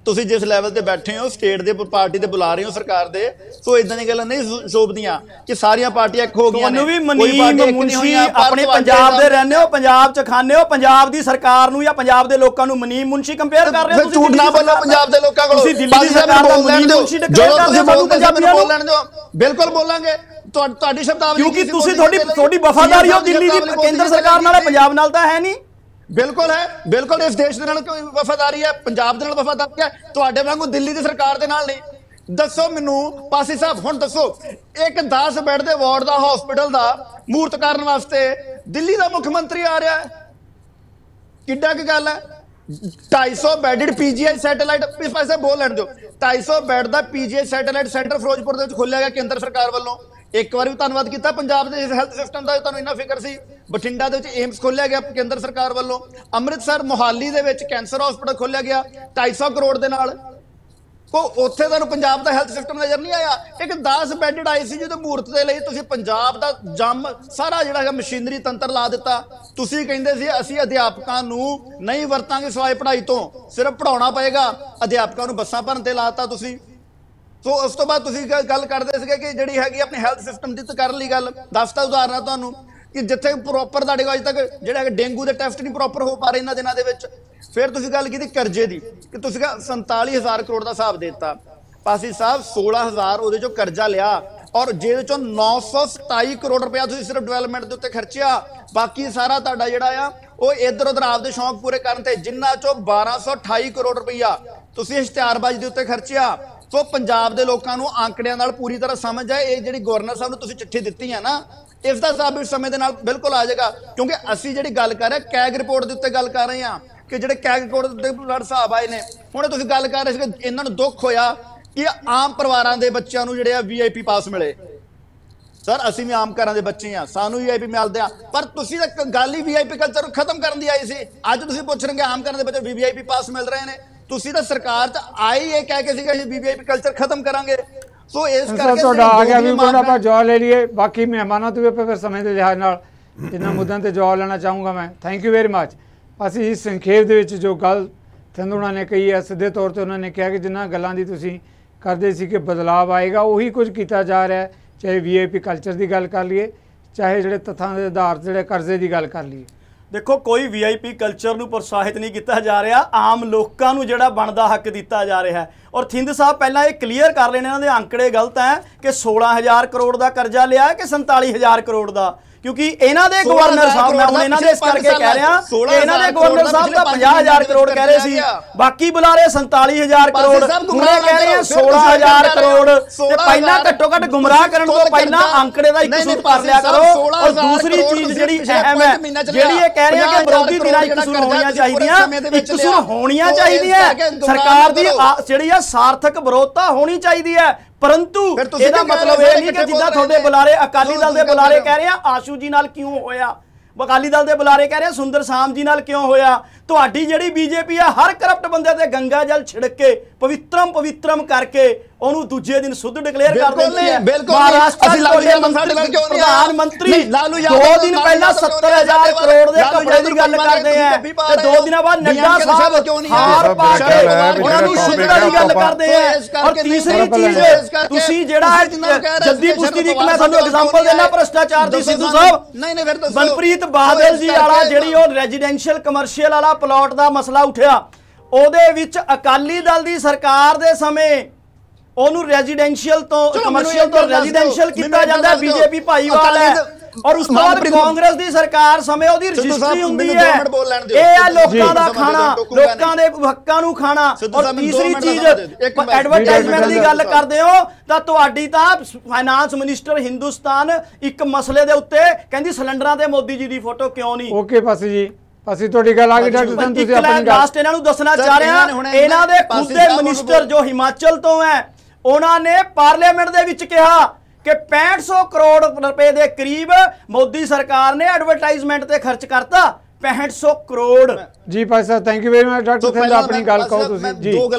ਤੁਸੀਂ ਜਿਸ ਲੈਵਲ ਤੇ ਬੈਠੇ ਹੋ, ਸਟੇਟ ਦੇ ਪਾਰਟੀ ਤੇ ਬੁਲਾ ਰਹੇ ਹੋ ਸਰਕਾਰ ਦੇ, ਸੋ ਇਦਾਂ ਦੀਆਂ ਗੱਲਾਂ ਨਹੀਂ ਸ਼ੋਭਦੀਆਂ ਕਿ ਸਾਰੀਆਂ ਪਾਰਟੀਆਂ ਇੱਕ ਹੋ ਗਈਆਂ ਨੇ। ਤੁਹਾਨੂੰ ਵੀ ਮਨੀਮ ਮੁਨਸ਼ੀ ਆਪਣੇ ਪੰਜਾਬ ਦੇ ਰਹਿੰਦੇ ਹੋ, ਪੰਜਾਬ 'ਚ ਖਾਂਦੇ ਹੋ, ਪੰਜਾਬ ਦੀ ਸਰਕਾਰ ਨੂੰ ਜਾਂ ਪੰਜਾਬ ਦੇ ਲੋਕਾਂ ਨੂੰ ਮਨੀਮ ਮੁਨਸ਼ੀ ਕੰਪੇਅਰ ਕਰ ਰਹੇ ਹੋ। ਤੁਸੀਂ ਝੂਠ ਨਾ ਬੋਲੋ ਪੰਜਾਬ ਦੇ ਲੋਕਾਂ ਕੋਲ। ਤੁਸੀਂ ਦਿੱਲੀ ਦੀ ਸਰਕਾਰ ਦਾ ਮਨੀਮ ਮੁਨਸ਼ੀ ਡਿਕਲੇਅਰ ਕਰ ਰਹੇ ਹੋ ਸਾਨੂੰ ਪੰਜਾਬੀਆਂ ਨੂੰ। ਬੋਲਣ ਦਿਓ, ਬਿਲਕੁਲ ਬੋਲਾਂਗੇ। ਤੁਹਾਡੀ ਸ਼ਬਦਾਵਲੀ ਕਿਉਂਕਿ ਤੁਸੀਂ ਤੁਹਾਡੀ ਵਫਾਦਾਰੀ ਹੋ ਦਿੱਲੀ ਦੀ ਕੇਂਦਰ ਸਰਕਾਰ ਨਾਲ, ਪੰਜਾਬ ਨਾਲ ਤਾਂ ਹੈ ਨਹੀਂ। ਬਿਲਕੁਲ ਹੈ, ਬਿਲਕੁਲ ਇਸ ਦੇਸ਼ ਦੇ ਨਾਲ ਕੋਈ ਵਫਾਦਾਰੀ ਹੈ, ਪੰਜਾਬ ਦੇ ਨਾਲ ਵਫਾਦਾਰੀ ਹੈ, ਤੁਹਾਡੇ ਵਾਂਗੂ ਦਿੱਲੀ ਦੀ ਸਰਕਾਰ ਦੇ ਨਾਲ ਨਹੀਂ। ਦੱਸੋ ਮੈਨੂੰ ਪਾਸੀ ਸਾਹਿਬ, ਹੁਣ ਦੱਸੋ, ਇੱਕ 10 ਬੈੱਡ ਦੇ ਵਾਰਡ ਦਾ ਹਸਪੀਟਲ ਦਾ ਮੂਰਤ ਕਰਨ ਵਾਸਤੇ ਦਿੱਲੀ ਦਾ ਮੁੱਖ ਮੰਤਰੀ ਆ ਰਿਹਾ ਹੈ। ਕਿੱਡਾ ਕੀ ਗੱਲ ਹੈ? 250 ਬੈਡਡ ਪੀਜੀਆਈ ਸੈਟੇਲਾਈਟ, ਇਸ ਪਾਸੇ ਬੋਲ ਲੈਣ ਦਿਓ। 250 ਬੈੱਡ ਦਾ ਪੀਜੀਆਈ ਸੈਟੇਲਾਈਟ ਸੈਂਟਰ ਫਿਰੋਜ਼ਪੁਰ ਦੇ ਵਿੱਚ ਖੋਲਿਆ ਗਿਆ ਕੇਂਦਰ ਸਰਕਾਰ ਵੱਲੋਂ। ਇੱਕ ਵਾਰ ਵੀ ਧੰਨਵਾਦ ਕੀਤਾ ਪੰਜਾਬ ਦੇ ਹੈਲਥ ਸਿਸਟਮ ਦਾ, ਤੁਹਾਨੂੰ ਇੰਨਾ ਫਿਕਰ ਸੀ। ਬਠਿੰਡਾ ਦੇ ਵਿੱਚ ਏਮਸ ਖੋਲਿਆ ਗਿਆ ਕੇਂਦਰ ਸਰਕਾਰ ਵੱਲੋਂ। ਅੰਮ੍ਰਿਤਸਰ ਮੋਹਾਲੀ ਦੇ ਵਿੱਚ ਕੈਂਸਰ ਹਸਪੀਟਲ ਖੋਲਿਆ ਗਿਆ 250 ਕਰੋੜ ਦੇ ਨਾਲ। ਉੱਥੇ ਤੁਹਾਨੂੰ ਪੰਜਾਬ ਦਾ ਹੈਲਥ ਸਿਸਟਮ ਨਜ਼ਰ ਨਹੀਂ ਆਇਆ। ਇੱਕ 10 ਬੈਡਡ ਆਈਸੀਯੂ ਦੇ ਮੂਰਤ ਦੇ ਲਈ ਤੁਸੀਂ ਪੰਜਾਬ ਦਾ ਜੰਮ ਸਾਰਾ ਜਿਹੜਾ ਹੈਗਾ ਮਸ਼ੀਨਰੀ ਤੰਤਰ ਲਾ ਦਿੱਤਾ। ਤੁਸੀਂ ਕਹਿੰਦੇ ਸੀ ਅਸੀਂ ਅਧਿਆਪਕਾਂ ਨੂੰ ਨਹੀਂ ਵਰਤਾਂਗੇ ਸਿਵਾਏ ਪੜ੍ਹਾਈ ਤੋਂ, ਸਿਰਫ ਪੜਾਉਣਾ ਪਏਗਾ। ਅਧਿਆਪਕਾਂ ਨੂੰ ਬੱਸਾਂ ਭਰਨ ਤੇ ਲਾਤਾ ਤੁਸੀਂ। ਸੋ ਉਸ ਤੋਂ ਬਾਅਦ ਤੁਸੀਂ ਗੱਲ ਕਰਦੇ ਸੀਗੇ ਕਿ ਜਿਹੜੀ ਹੈਗੀ ਆਪਣੀ ਹੈਲਥ ਸਿਸਟਮ ਦੀ ਕਰਨ ਲਈ ਗੱਲ ਦੱਸਤਾ ਉਦਾਹਰਨਾਂ ਤੁਹਾਨੂੰ ਕਿ ਜਿੱਥੇ ਪ੍ਰੋਪਰ ਤੁਹਾਡੇ ਕੋਲ ਅਜੇ ਤੱਕ ਜਿਹੜਾ ਹੈਗਾ ਡੇਂਗੂ ਦੇ ਟੈਸਟ ਨਹੀਂ ਪ੍ਰੋਪਰ ਹੋ ਪਾ ਰਹੇ ਇਹਨਾਂ ਦਿਨਾਂ ਦੇ ਵਿੱਚ। ਫਿਰ ਤੁਸੀਂ ਗੱਲ ਕੀਤੀ ਕਰਜ਼ੇ ਦੀ ਕਿ ਤੁਸੀਂ 47,000 ਕਰੋੜ ਦਾ ਹਿਸਾਬ ਦੇ ਦਿੱਤਾ। ਪਾਸੀ ਸਾਹਿਬ 16,000 ਉਹਦੇ ਚੋਂ ਕਰਜ਼ਾ ਲਿਆ ਔਰ ਜਿਹਦੇ ਚੋਂ 927 ਕਰੋੜ ਰੁਪਇਆ ਤੁਸੀਂ ਸਿਰਫ ਡਿਵੈਲਪਮੈਂਟ ਦੇ ਉੱਤੇ ਖਰਚਿਆ। ਬਾਕੀ ਸਾਰਾ ਤੁਹਾਡਾ ਜਿਹੜਾ ਆ ਉਹ ਇੱਧਰ ਉੱਧਰ ਆਪਦੇ ਸ਼ੌਂਕ ਪੂਰੇ ਕਰਨ ਤੇ, ਜਿੰਨਾ ਚੋਂ 1228 ਕਰੋੜ ਰੁਪਇਆ ਤੁਸੀਂ ਇਸ਼ਤਿਹਾਰਬਾਜ਼ੀ ਦੇ ਉੱਤੇ ਖਰਚਿਆ। ਸੋ ਪੰਜਾਬ ਦੇ ਲੋਕਾਂ ਨੂੰ ਆંકੜਿਆਂ ਨਾਲ ਪੂਰੀ ਤਰ੍ਹਾਂ ਸਮਝ ਆਏ। ਇਹ ਜਿਹੜੀ ਗਵਰਨਰ ਸਾਹਿਬ ਨੂੰ ਤੁਸੀਂ ਚਿੱਠੀ ਦਿੱਤੀ ਹੈ ਨਾ, ਇਸ ਦਾ ਹਿਸਾਬ ਇਸ ਸਮੇਂ ਦੇ ਨਾਲ ਬਿਲਕੁਲ ਆ ਜਾਏਗਾ। ਕਿਉਂਕਿ ਅਸੀਂ ਜਿਹੜੀ ਗੱਲ ਕਰ ਰਹੇ ਕੈਗ ਰਿਪੋਰਟ ਦੇ ਉੱਤੇ ਗੱਲ ਕਰ ਰਹੇ ਹਾਂ ਕਿ ਜਿਹੜੇ ਕੈਗ ਰਿਪੋਰਟ ਦੇ ਉੱਤੇ ਹਿਸਾਬ ਆਏ ਨੇ। ਹੁਣ ਤੁਸੀਂ ਗੱਲ ਕਰ ਰਹੇ ਸੀ ਕਿ ਇਹਨਾਂ ਨੂੰ ਦੁੱਖ ਹੋਇਆ ਕਿ ਆਮ ਪਰਿਵਾਰਾਂ ਦੇ ਬੱਚਿਆਂ ਨੂੰ ਜਿਹੜੇ ਆ VIP ਪਾਸ ਮਿਲੇ। ਸਰ ਅਸੀਂ ਵੀ ਆਮ ਘਰਾਂ ਦੇ ਬੱਚੇ ਆ, ਸਾਨੂੰ VIP ਮਿਲਦੇ ਆ, ਪਰ ਤੁਸੀਂ ਤਾਂ ਗੱਲ ਹੀ VIP ਕਲਚਰ ਖਤਮ ਕਰਨ ਦੀ ਆਈ ਸੀ। ਅੱਜ ਤੁਸੀਂ ਪੁੱਛ ਰਹੇ ਆਮ ਘਰਾਂ ਦੇ ਬੱਚੇ VIP ਪਾਸ ਮਿਲ ਰਹੇ ਨੇ। ਤੁਸੀਂ ਤਾਂ ਸਰਕਾਰ 'ਚ ਆਈ ਇਹ ਕਹਿ ਕੇ ਸੀਗਾ ਅਸੀਂ VIP ਕਲਚਰ ਖਤਮ ਕਰਾਂਗੇ। ਸੋ ਇਸ ਕਰਕੇ ਤੁਹਾਡਾ ਆ ਗਿਆ ਵੀ ਕੋਣ ਆਪਾਂ ਜਵਾਬ ਲੈ ਲਈਏ। ਬਾਕੀ ਮਹਿਮਾਨਾਂ ਤੋਂ ਵੀ ਆਪਾਂ ਫਿਰ ਸਮੇਂ ਦੇ ਲਿਹਾਜ਼ ਨਾਲ ਇਹਨਾਂ ਮੁੱਦਿਆਂ ਤੇ ਜਵਾਬ ਲੈਣਾ ਚਾਹੂੰਗਾ ਮੈਂ। Thank you very much. ਅਸੀਂ ਇਸ ਸੰਖੇਪ ਦੇ ਵਿੱਚ ਜੋ ਗੱਲ ਥਿੰਦੂਣਾ ਨੇ ਕਹੀ ਹੈ, ਸਿੱਧੇ ਤੌਰ ਤੇ ਉਹਨਾਂ ਨੇ ਕਿਹਾ ਕਿ ਜਿਨ੍ਹਾਂ ਗੱਲਾਂ ਦੀ ਤੁਸੀਂ ਕਰਦੇ ਸੀ ਕਿ ਬਦਲਾਵ ਆਏਗਾ ਉਹੀ ਕੁਝ ਕੀਤਾ ਜਾ ਰਿਹਾ ਹੈ। ਚਾਹੇ VIP ਕਲਚਰ ਦੀ ਗੱਲ ਕਰ ਲਈਏ, ਚਾਹੇ ਜਿਹੜੇ ਤੱਥਾਂ ਦੇ ਆਧਾਰ ਜਿਹੜੇ ਕਰਜ਼ੇ ਦੀ ਗੱਲ ਕਰ ਲਈਏ। ਦੇਖੋ, ਕੋਈ VIP ਕਲਚਰ ਨੂੰ ਪ੍ਰੋਤਸਾਹਿਤ ਨਹੀਂ ਕੀਤਾ ਜਾ ਰਿਹਾ, ਆਮ ਲੋਕਾਂ ਨੂੰ ਜਿਹੜਾ ਬਣਦਾ ਹੱਕ ਦਿੱਤਾ ਜਾ ਰਿਹਾ ਹੈ। ਔਰ ਥਿੰਦ ਸਾਹਿਬ ਪਹਿਲਾਂ ਇਹ ਕਲੀਅਰ ਕਰ ਲੈਣੇ ਇਹਨਾਂ ਦੇ ਅੰਕੜੇ ਗਲਤ ਹੈ ਕਿ 16,000 ਕਰੋੜ ਦਾ ਕਰਜ਼ਾ ਲਿਆ ਕਿ 47,000 ਕਰੋੜ ਦਾ, क्योंकि इन्हां दे गवर्नर साहब, मैं हुण इन्हां दे इस करके कह रहा कि इन्हां दे गवर्नर साहब तां 50,000 करोड़ कह रहे सी, बाकी बुला रहे 47,000 करोड़, हुणे कह रहे हैं 16,000 करोड़। ते पहला घट्टो घट गुमराह करन तो पहला आंकड़े दा एक सूर कर लिया करो। और दूसरी चीज जिहड़ी अहम है, जिहड़ी ये कह रहे हैं कि विरोधी धिरां एक सूर होणीआं चाहीदियां, एक सूर होणीआं चाहीदियां, सरकार दी जिहड़ी आ सार्थक विरोधता होनी चाहिदी है। परंतु ਇਹਦਾ मतलब ਇਹ नहीं कि जिद्दां ਤੁਹਾਡੇ ਬੁਲਾਰੇ अकाली दल ਦੇ ਬੁਲਾਰੇ ਕਹਿ ਰਹੇ ਆ ਆਸ਼ੂ ਜੀ ਨਾਲ ਕਿਉਂ ਹੋਇਆ, अकाली दल ਦੇ ਬੁਲਾਰੇ ਕਹਿ ਰਹੇ ਸੁੰਦਰ ਸ਼ਾਮ ਜੀ ਨਾਲ ਕਿਉਂ ਹੋਇਆ। ਤੁਹਾਡੀ ਜਿਹੜੀ ਬੀਜੇਪੀ ਆ ਹਰ ਕਰਪਟ ਬੰਦੇ ਤੇ ਗੰਗਾ ਜਲ ਛਿੜਕ ਕੇ ਪਵਿੱਤਰਮ ਕਰਕੇ ਉਹਨੂੰ ਦੂਜੇ ਦਿਨ ਸੁੱਧ ਡਿਕਲੇਅਰ ਕਰ ਦਿੰਦੀ ਹੈ। ਮਹਾਰਾਸ਼ਟਰ ਦੇ ਪ੍ਰਧਾਨ ਮੰਤਰੀ 2 ਦਿਨ ਪਹਿਲਾਂ 70,000 ਕਰੋੜ ਦੇ ਕਪੜੇ ਦੀ ਗੱਲ ਕਰਦੇ ਆ ਤੇ 2 ਦਿਨਾਂ ਬਾਅਦ ਨੱਡਾ ਸਾਹਿਬ ਹਾਰ ਪਾ ਕੇ ਉਹਨਾਂ ਨੂੰ ਸ਼ੁੱਧਤਾ ਦੀ ਗੱਲ ਕਰਦੇ ਆ। ਔਰ ਤੀਸਰੀ ਚੀਜ਼ ਤੁਸੀਂ ਜਿਹੜਾ ਜੱਦੀ ਪੁਸ਼ਤੀ ਦੀ ਮੈਂ ਤੁਹਾਨੂੰ ਐਗਜ਼ਾਮਪਲ ਦੇਣਾ ਭ੍ਰਿਸ਼ਟਾਚਾਰ ਦੀ, ਸਿੱਧੂ ਸਾਹਿਬ ਮਨਪ੍ਰੀਤ ਬਾਦਲ ਜੀ ਵਾਲਾ ਜਿਹੜੀ ਉਹ ਰੈਜ਼ੀਡੈਂਸ਼ੀਅਲ ਕਮਰਸ਼ੀਅਲ ਵਾਲਾ ਪਲਾਟ ਦਾ ਮਸਲਾ ਉੱਠਿਆ, ਉਹਦੇ ਵਿੱਚ ਅਕਾਲੀ ਦਲ ਦੀ ਸਰਕਾਰ ਦੇ ਸਮੇਂ ਉਹਨੂੰ ਰੈਜ਼ੀਡੈਂਸ਼ੀਅਲ ਤੋਂ ਕਮਰਸ਼ੀਅਲ ਤੋਂ ਰੈਜ਼ੀਡੈਂਸ਼ੀਅਲ ਕੀਤਾ ਜਾਂਦਾ, ਬੀਜੇਪੀ ਭਾਈਵਾਲ ਹੈ। ਔਰ ਉਸ ਤੋਂ ਬਾਅਦ ਕਾਂਗਰਸ ਦੀ ਸਰਕਾਰ ਸਮੇਂ ਉਹਦੀ ਰਜਿਸਟਰੀ ਹੁੰਦੀ ਹੈ। ਇਹ ਆ ਲੋਕਾਂ ਦਾ ਖਾਣਾ, ਲੋਕਾਂ ਦੇ ਹੱਕਾਂ ਨੂੰ ਖਾਣਾ। ਔਰ ਤੀਸਰੀ ਚੀਜ਼ ਐਡਵਰਟਾਈਜ਼ਮੈਂਟ ਦੀ ਗੱਲ ਕਰਦੇ ਹੋ ਤਾਂ ਤੁਹਾਡੀ ਤਾਂ ਫਾਈਨਾਂਸ ਮਿਨਿਸਟਰ ਹਿੰਦੁਸਤਾਨ ਇੱਕ ਮਸਲੇ ਦੇ ਉੱਤੇ ਕਹਿੰਦੀ ਸਿਲੰਡਰਾਂ ਤੇ ਮੋਦੀ ਜੀ ਦੀ ਫੋਟੋ ਕਿਉਂ ਨਹੀਂ। ਓਕੇ ਪਾਸੀ ਜੀ, ਅਸੀਂ ਤੁਹਾਡੀ ਗੱਲ ਆ ਗਈ ਡਾਕਟਰ ਸਾਹਿਬ, ਤੁਸੀਂ ਆਪਣੀ ਗੱਲ ਲਾਸਟ ਇਹਨਾਂ ਨੂੰ ਦੱਸਣਾ ਚਾਹ ਰਹੇ ਹਾਂ। ਇਹਨਾਂ ਦੇ ਖੁਦ ਦੇ ਮਿਨਿਸਟਰ ਜੋ ਹਿਮਾਚਲ ਤੋਂ ਹੈ, ਉਹਨਾਂ ਨੇ ਪਾਰਲੀਮੈਂਟ ਦੇ ਵਿੱਚ ਕਿਹਾ कि 6500 करोड़ रुपए के करीब मोदी सरकार ने एडवरटाइजमेंट ते खर्च करता। 6500 करोड़। जी भाई साहब, thank you very much. Doctor साहब अपनी गल कहो तुसी जी।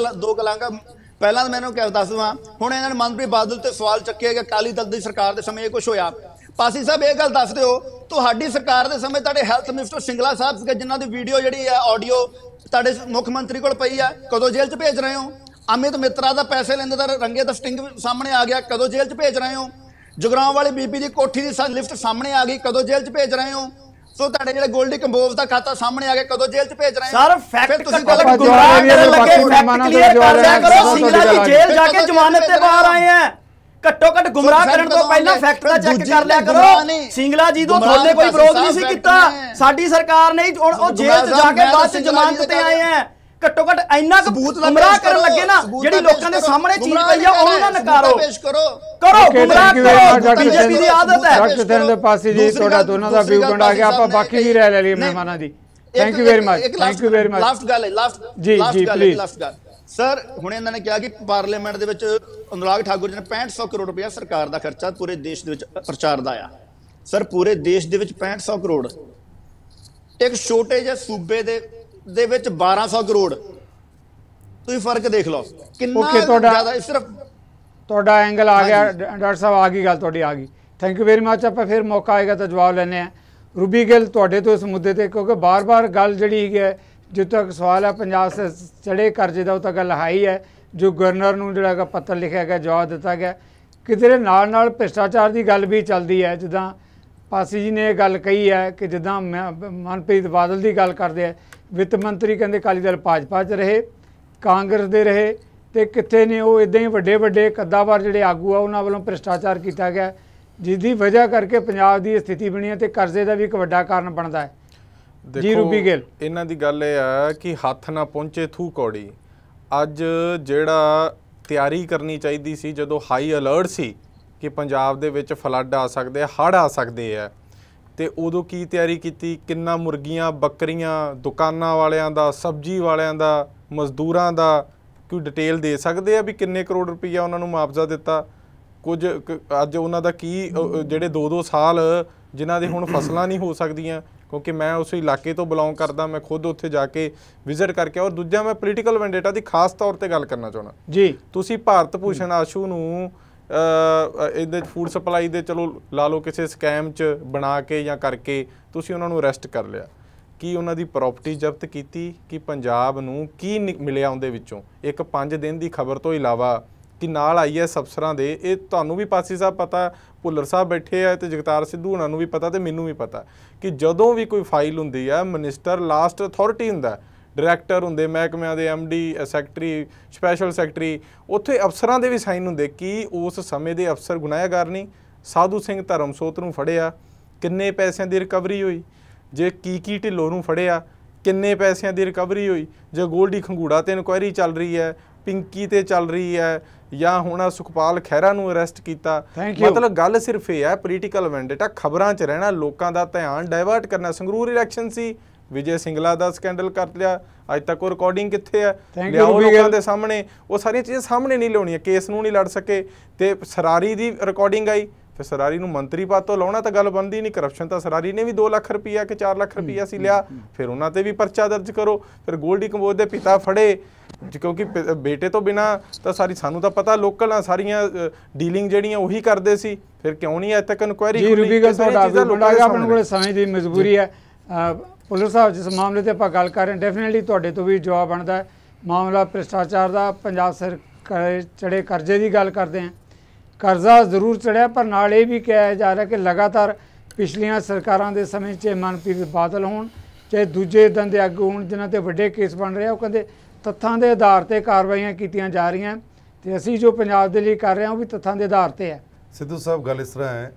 दो गलांगा पहला मैंने क्या दस दवां, हुण इन्हां ने मनप्रीत बादल ते सवाल चुके कि अकाली दल दी सरकार दे समय कुछ होया। पासी साहब ये गल दस दिओ, तुहाडी सरकार दे समय तुहाडे हैल्थ मिनिस्टर सिंगला साहब सीगे जिन्हां दी वीडियो जिहड़ी है ऑडियो तुहाडे मुख मंत्री कोल पई है, कदों जेल च भेज रहे हो? अमित मित्रा का पैसे लेंदे दा रंगे दा स्टिंग सामने आ गया, कदों जेल च भेज रहे हो? जगरांव वाली बीबी की कोठी की लिफ्ट सामने आ गई, कदों जेल च भेज रहे हो? सो तुहाडे जिहड़े गोल्डी कंबोज का खाता सामने आ गया, कदों जेल च भेज रहे हो? सर फैक्ट गुमराह करन लगे, फैक्ट क्लियर कर दिया करो। सिंगला जी जेल जाके जमानत ते बाहर आए हैं, घट्टो घट गुमराह करन तो पहला फैक्ट दा चेक कर लिया करो। सिंगला जी तो थोड़े कोई विरोध नहीं सी कीता, साडी सरकार ने ओ जेल च जाके बाद च जमानत ते आए हैं। घट्टो घट इन्ना गुमराह करन लगे ना, जेडी लोकां दे सामने चीज पई आ ओनू ना नकारो, करो गुमराह करो। बीजेपी दी आदत है। डॉक्टर धर्मेंद्र पासी जी थोड़ा दोनों दा व्यू बना के आपा बाकी भी रह ले लिए मेहमानां दी। Thank you very much, thank you very much. Last गल है, लास्ट जी जी प्लीज। लास्ट गल सर, हुणे इन्हां ने कहा कि पार्लीमेंट दे विच अनुराग ठाकुर जी ने 6500 करोड़ रुपया सरकार दा खर्चा पूरे देश दे विच प्रचार दा आया। सर पूरे देश दे विच 6500 करोड़, एक छोटे जे सूबे दे विच 1200 करोड़, ਤੁਸੀਂ ਫਰਕ ਦੇਖ ਲਓ ਕਿੰਨਾ ਜ਼ਿਆਦਾ। ਸਿਰਫ ਤੁਹਾਡਾ ਐਂਗਲ ਆ ਗਿਆ ਡਾਕਟਰ ਸਾਹਿਬ, ਆ ਗਈ ਗੱਲ ਤੁਹਾਡੀ, ਆ ਗਈ। Thank you very much. ਆਪਾਂ ਫਿਰ ਮੌਕਾ ਆਏਗਾ ਤਾਂ ਜਵਾਬ ਲੈਣੇ ਆ। ਰੂਬੀ ਗਿੱਲ ਤੁਹਾਡੇ ਤੋਂ ਇਸ ਮੁੱਦੇ ਤੇ, ਕਿਉਂਕਿ ਬਾਰ-ਬਾਰ ਗੱਲ ਜਿਹੜੀ ਹੈ ਜਿੱਥੇ ਤੱਕ ਸਵਾਲ ਹੈ ਪੰਜਾਬ ਸੇ ਚੜੇ ਕਰਜ਼ੇ ਦਾ, ਉਹ ਤਾਂ ਗੱਲ ਹੈ ਹੀ ਹੈ। ਜੋ ਗਵਰਨਰ ਨੂੰ ਜਿਹੜਾ ਪੱਤਰ ਲਿਖਿਆ ਗਿਆ, ਜਵਾਬ ਦਿੱਤਾ ਗਿਆ, ਕਿਤੇ ਨਾਲ ਭ੍ਰਿਸ਼ਟਾਚਾਰ ਦੀ ਗੱਲ ਵੀ ਚੱਲਦੀ ਹੈ। ਜਿੱਦਾਂ ਪਾਸੀ ਜੀ ਨੇ ਇਹ ਗੱਲ ਕਹੀ ਹੈ ਕਿ ਜਿੱਦਾਂ ਮਨਪ੍ਰੀਤ ਬਾਦਲ ਦੀ ਗੱਲ ਕਰਦੇ ਆ, ਵਿੱਤ ਮੰਤਰੀ ਕਹਿੰਦੇ ਅਕਾਲੀ ਦਲ ਭਾਜਪਾ 'ਚ ਰਹੇ, ਕਾਂਗਰਸ ਦੇ ਰਹੇ, ਤੇ ਕਿੱਥੇ ਨੇ ਉਹ ਇਦਾਂ ਹੀ ਵੱਡੇ ਕੱਦਾਵਾਰ ਜਿਹੜੇ ਆਗੂ ਆ ਉਹਨਾਂ ਵੱਲੋਂ ਭ੍ਰਿਸ਼ਟਾਚਾਰ ਕੀਤਾ ਗਿਆ, ਜਿਸ ਦੀ ਵਜ੍ਹਾ ਕਰਕੇ ਪੰਜਾਬ ਦੀ ਸਥਿਤੀ ਬਣੀ ਹੈ ਤੇ ਕਰਜ਼ੇ ਦਾ ਵੀ ਇੱਕ ਵੱਡਾ ਕਾਰਨ ਬਣਦਾ ਹੈ। ਜੀ ਰੂਬੀ ਗਿੱਲ, ਇਹਨਾਂ ਦੀ ਗੱਲ ਇਹ ਆ ਕਿ ਹੱਥ ਨਾ ਪਹੁੰਚੇ ਥੂ ਕੌੜੀ। ਅੱਜ ਜਿਹੜਾ ਤਿਆਰੀ ਕਰਨੀ ਚਾਹੀਦੀ ਸੀ, ਜਦੋਂ ਹਾਈ ਅਲਰਟ ਸੀ ਕਿ ਪੰਜਾਬ ਦੇ ਵਿੱਚ ਫਲੱਡ ਆ ਸਕਦੇ ਆ, ਹੜ੍ਹ ਆ ਸਕਦੇ ਆ, ਤੇ ਉਦੋਂ ਕੀ ਤਿਆਰੀ ਕੀਤੀ? ਕਿੰਨਾ ਮੁਰਗੀਆਂ, ਬੱਕਰੀਆਂ, ਦੁਕਾਨਾਂ ਵਾਲਿਆਂ ਦਾ, ਸਬਜ਼ੀ ਵਾਲਿਆਂ ਦਾ, ਮਜ਼ਦੂਰਾਂ ਦਾ ਕੋਈ ਡਿਟੇਲ ਦੇ ਸਕਦੇ ਆ ਵੀ ਕਿੰਨੇ ਕਰੋੜ ਰੁਪਈਆ ਉਹਨਾਂ ਨੂੰ ਮੁਆਵਜ਼ਾ ਦਿੱਤਾ? ਕੁਝ ਅੱਜ ਉਹਨਾਂ ਦਾ ਕੀ, ਜਿਹੜੇ 2-2 ਸਾਲ ਜਿਨ੍ਹਾਂ ਦੇ ਹੁਣ ਫਸਲਾਂ ਨਹੀਂ ਹੋ ਸਕਦੀਆਂ, ਕਿਉਂਕਿ ਮੈਂ ਉਸ ਇਲਾਕੇ ਤੋਂ ਬਿਲੋਂਗ ਕਰਦਾ, ਮੈਂ ਖੁਦ ਉੱਥੇ ਜਾ ਕੇ ਵਿਜ਼ਿਟ ਕਰਕੇ। ਔਰ ਦੂਜਾ ਮੈਂ ਪੋਲੀਟੀਕਲ ਵੈਂਡੇਟਾ ਦੀ ਖਾਸ ਤੌਰ ਤੇ ਗੱਲ ਕਰਨਾ ਚਾਹੁੰਦਾ ਜੀ। ਤੁਸੀਂ ਭਾਰਤ ਭੂਸ਼ਣ ਆਸ਼ੂ ਨੂੰ ਇਹਦੇ ਫੂਡ ਸਪਲਾਈ ਦੇ ਚਲੋ ਲਾ ਲਓ ਕਿਸੇ ਸਕੈਮ 'ਚ ਬਣਾ ਕੇ ਜਾਂ ਕਰਕੇ ਤੁਸੀਂ ਉਹਨਾਂ ਨੂੰ ਅਰੈਸਟ ਕਰ ਲਿਆ, ਕੀ ਉਹਨਾਂ ਦੀ ਪ੍ਰੋਪਰਟੀ ਜ਼ਬਤ ਕੀਤੀ? ਕਿ ਪੰਜਾਬ ਨੂੰ ਕੀ ਮਿਲਿਆ ਉਹਦੇ ਵਿੱਚੋਂ? ਇੱਕ 5 ਦਿਨ ਦੀ ਖਬਰ ਤੋਂ ਇਲਾਵਾ ਕਿ ਨਾਲ IAS ਅਫਸਰਾਂ ਦੇ, ਇਹ ਤੁਹਾਨੂੰ ਵੀ ਪਾਸੀ ਸਾਹਿਬ ਪਤਾ, ਭੁੱਲਰ ਸਾਹਿਬ ਬੈਠੇ ਆ ਤੇ ਜਗਤਾਰ ਸਿੱਧੂ ਉਹਨਾਂ ਨੂੰ ਵੀ ਪਤਾ ਤੇ ਮੈਨੂੰ ਵੀ ਪਤਾ ਕਿ ਜਦੋਂ ਵੀ ਕੋਈ ਫਾਈਲ ਹੁੰਦੀ ਆ, ਮਿਨਿਸਟਰ ਲਾਸਟ ਅਥਾਰਟੀ ਹੁੰਦਾ, ਡਾਇਰੈਕਟਰ ਹੁੰਦੇ ਮਹਿਕਮਿਆਂ ਦੇ, MD, ਸੈਕਟਰੀ, ਸਪੈਸ਼ਲ ਸੈਕਟਰੀ, ਉੱਥੇ ਅਫਸਰਾਂ ਦੇ ਵੀ ਸਾਈਨ ਹੁੰਦੇ। ਕਿ ਉਸ ਸਮੇਂ ਦੇ ਅਫਸਰ ਗੁਨਾਹਗਾਰ ਨਹੀਂ? ਸਾਧੂ ਸਿੰਘ ਧਰਮਸੋਤ ਨੂੰ ਫੜਿਆ, ਕਿੰਨੇ ਪੈਸਿਆਂ ਦੀ ਰਿਕਵਰੀ ਹੋਈ, ਜੇ ਕੀ ਢਿੱਲੋਂ ਨੂੰ ਫੜਿਆ ਕਿੰਨੇ ਪੈਸਿਆਂ ਦੀ ਰਿਕਵਰੀ ਹੋਈ, ਜੇ ਗੋਲਡੀ ਖੰਗੂੜਾ ਤੇ ਇਨਕੁਆਇਰੀ ਚੱਲ ਰਹੀ ਹੈ, ਪਿੰਕੀ ਤੇ ਚੱਲ ਰਹੀ ਹੈ, ਜਾਂ ਹੁਣ ਸੁਖਪਾਲ ਖਹਿਰਾ ਨੂੰ ਅਰੈਸਟ ਕੀਤਾ। ਮਤਲਬ ਗੱਲ ਸਿਰਫ ਇਹ ਹੈ ਪੋਲੀਟੀਕਲ ਵੈਂਡੇਟਾ, ਖਬਰਾਂ 'ਚ ਰਹਿਣਾ, ਲੋਕਾਂ ਦਾ ਧਿਆਨ ਡਾਇਵਰਟ ਕਰਨਾ। ਸੰਗਰੂਰ ਇਲੈਕਸ਼ਨ ਸੀ, ਵਿਜੇ ਸਿੰਗਲਾ ਦਾ ਸਕੈਂਡਲ ਕਰ ਲਿਆ, ਅੱਜ ਤੱਕ ਉਹ ਰਿਕਾਰਡਿੰਗ ਕਿੱਥੇ ਹੈ, ਲਿਆਓ ਲੋਕਾਂ ਦੇ ਸਾਹਮਣੇ। ਉਹ ਸਾਰੀਆਂ ਚੀਜ਼ਾਂ ਸਾਹਮਣੇ ਨਹੀਂ ਲਿਆਉਣੀਆਂ, ਕੇਸ ਨੂੰ ਨਹੀਂ ਲੜ ਸਕੇ। ਤੇ ਸਰਾਰੀ ਦੀ ਰਿਕਾਰਡਿੰਗ ਆਈ, ਫਿਰ ਸਰਾਰੀ ਨੂੰ ਮੰਤਰੀ ਪਦ ਤੋਂ ਲਾਉਣਾ ਤਾਂ ਗੱਲ ਬਣਦੀ ਨਹੀਂ। ਕਰਪਸ਼ਨ ਤਾਂ ਸਰਾਰੀ ਨੇ ਵੀ 2 ਲੱਖ ਰੁਪਈਆ ਕਿ 4 ਲੱਖ ਰੁਪਈਆ ਸੀ ਲਿਆ, ਫਿਰ ਉਹਨਾਂ ਤੇ ਵੀ ਪਰਚਾ ਦਰਜ ਕਰੋ। ਫਿਰ ਗੋਲਡੀ ਕੰਬੋਜ ਦੇ ਪਿਤਾ ਫੜੇ, ਕਿਉਂਕਿ ਬੇਟੇ ਤੋਂ ਬਿਨਾ ਤਾਂ ਸਾਰੀ ਸਾਨੂੰ ਤਾਂ ਪਤਾ ਲੋਕਲ ਆ ਸਾਰੀਆਂ ਡੀਲਿੰਗ ਜਿਹੜੀਆਂ ਉਹੀ ਕਰਦੇ ਸੀ, ਫਿਰ ਕਿਉਂ ਨਹੀਂ ਅੱਜ ਤੱਕ ਇਨਕੁਆਇਰੀ ਖੁੱਲੀ? ਆਪਣੇ ਕੋਲ ਸਮੇਂ ਦੀ ਮਜਬੂਰੀ ਹੈ। ਪੁਲਿਸ ਸਾਹਿਬ, ਜਿਸ ਮਾਮਲੇ ਤੇ ਆਪਾਂ ਗੱਲ ਕਰ ਰਹੇ ਹਾਂ, ਡੈਫੀਨਿਟਲੀ ਤੁਹਾਡੇ ਤੋਂ ਵੀ ਜਵਾਬ ਬਣਦਾ। ਮਾਮਲਾ ਭ੍ਰਿਸ਼ਟਾਚਾਰ ਦਾ, ਪੰਜਾਬ ਸਰਕਾਰ ਚੜੇ ਕਰਜ਼ੇ ਦੀ ਗੱਲ ਕਰਦੇ ਹਾਂ। ਕਰਜ਼ਾ ਜ਼ਰੂਰ ਚੜਿਆ, ਪਰ ਨਾਲ ਇਹ ਵੀ ਕਿਹਾ ਜਾ ਰਿਹਾ ਕਿ ਲਗਾਤਾਰ ਪਿਛਲੀਆਂ ਸਰਕਾਰਾਂ ਦੇ ਸਮੇਂ 'ਚ ਮਨਪ੍ਰੀਤ ਬਾਦਲ ਹੋਣ ਚਾਹੇ ਦੂਜੇ ਇੱਦਾਂ ਦੇ ਆਗੂ ਹੋਣ ਜਿਨ੍ਹਾਂ ਤੇ ਵੱਡੇ ਕੇਸ ਬਣ ਰਹੇ ਆ, ਉਹ ਕਹਿੰਦੇ ਤੱਥਾਂ ਦੇ ਆਧਾਰ ਤੇ ਕਾਰਵਾਈਆਂ ਕੀਤੀਆਂ ਜਾ ਰਹੀਆਂ, ਤੇ ਅਸੀਂ ਜੋ ਪੰਜਾਬ ਦੇ ਲਈ ਕਰ ਰਹੇ ਹਾਂ ਉਹ ਵੀ ਤੱਥਾਂ ਦੇ ਆਧਾਰ ਤੇ ਹੈ। ਸਿੱਧੂ ਸਾਹਿਬ, ਗੱਲ ਇਸ ਤਰ੍ਹਾਂ ਹੈ,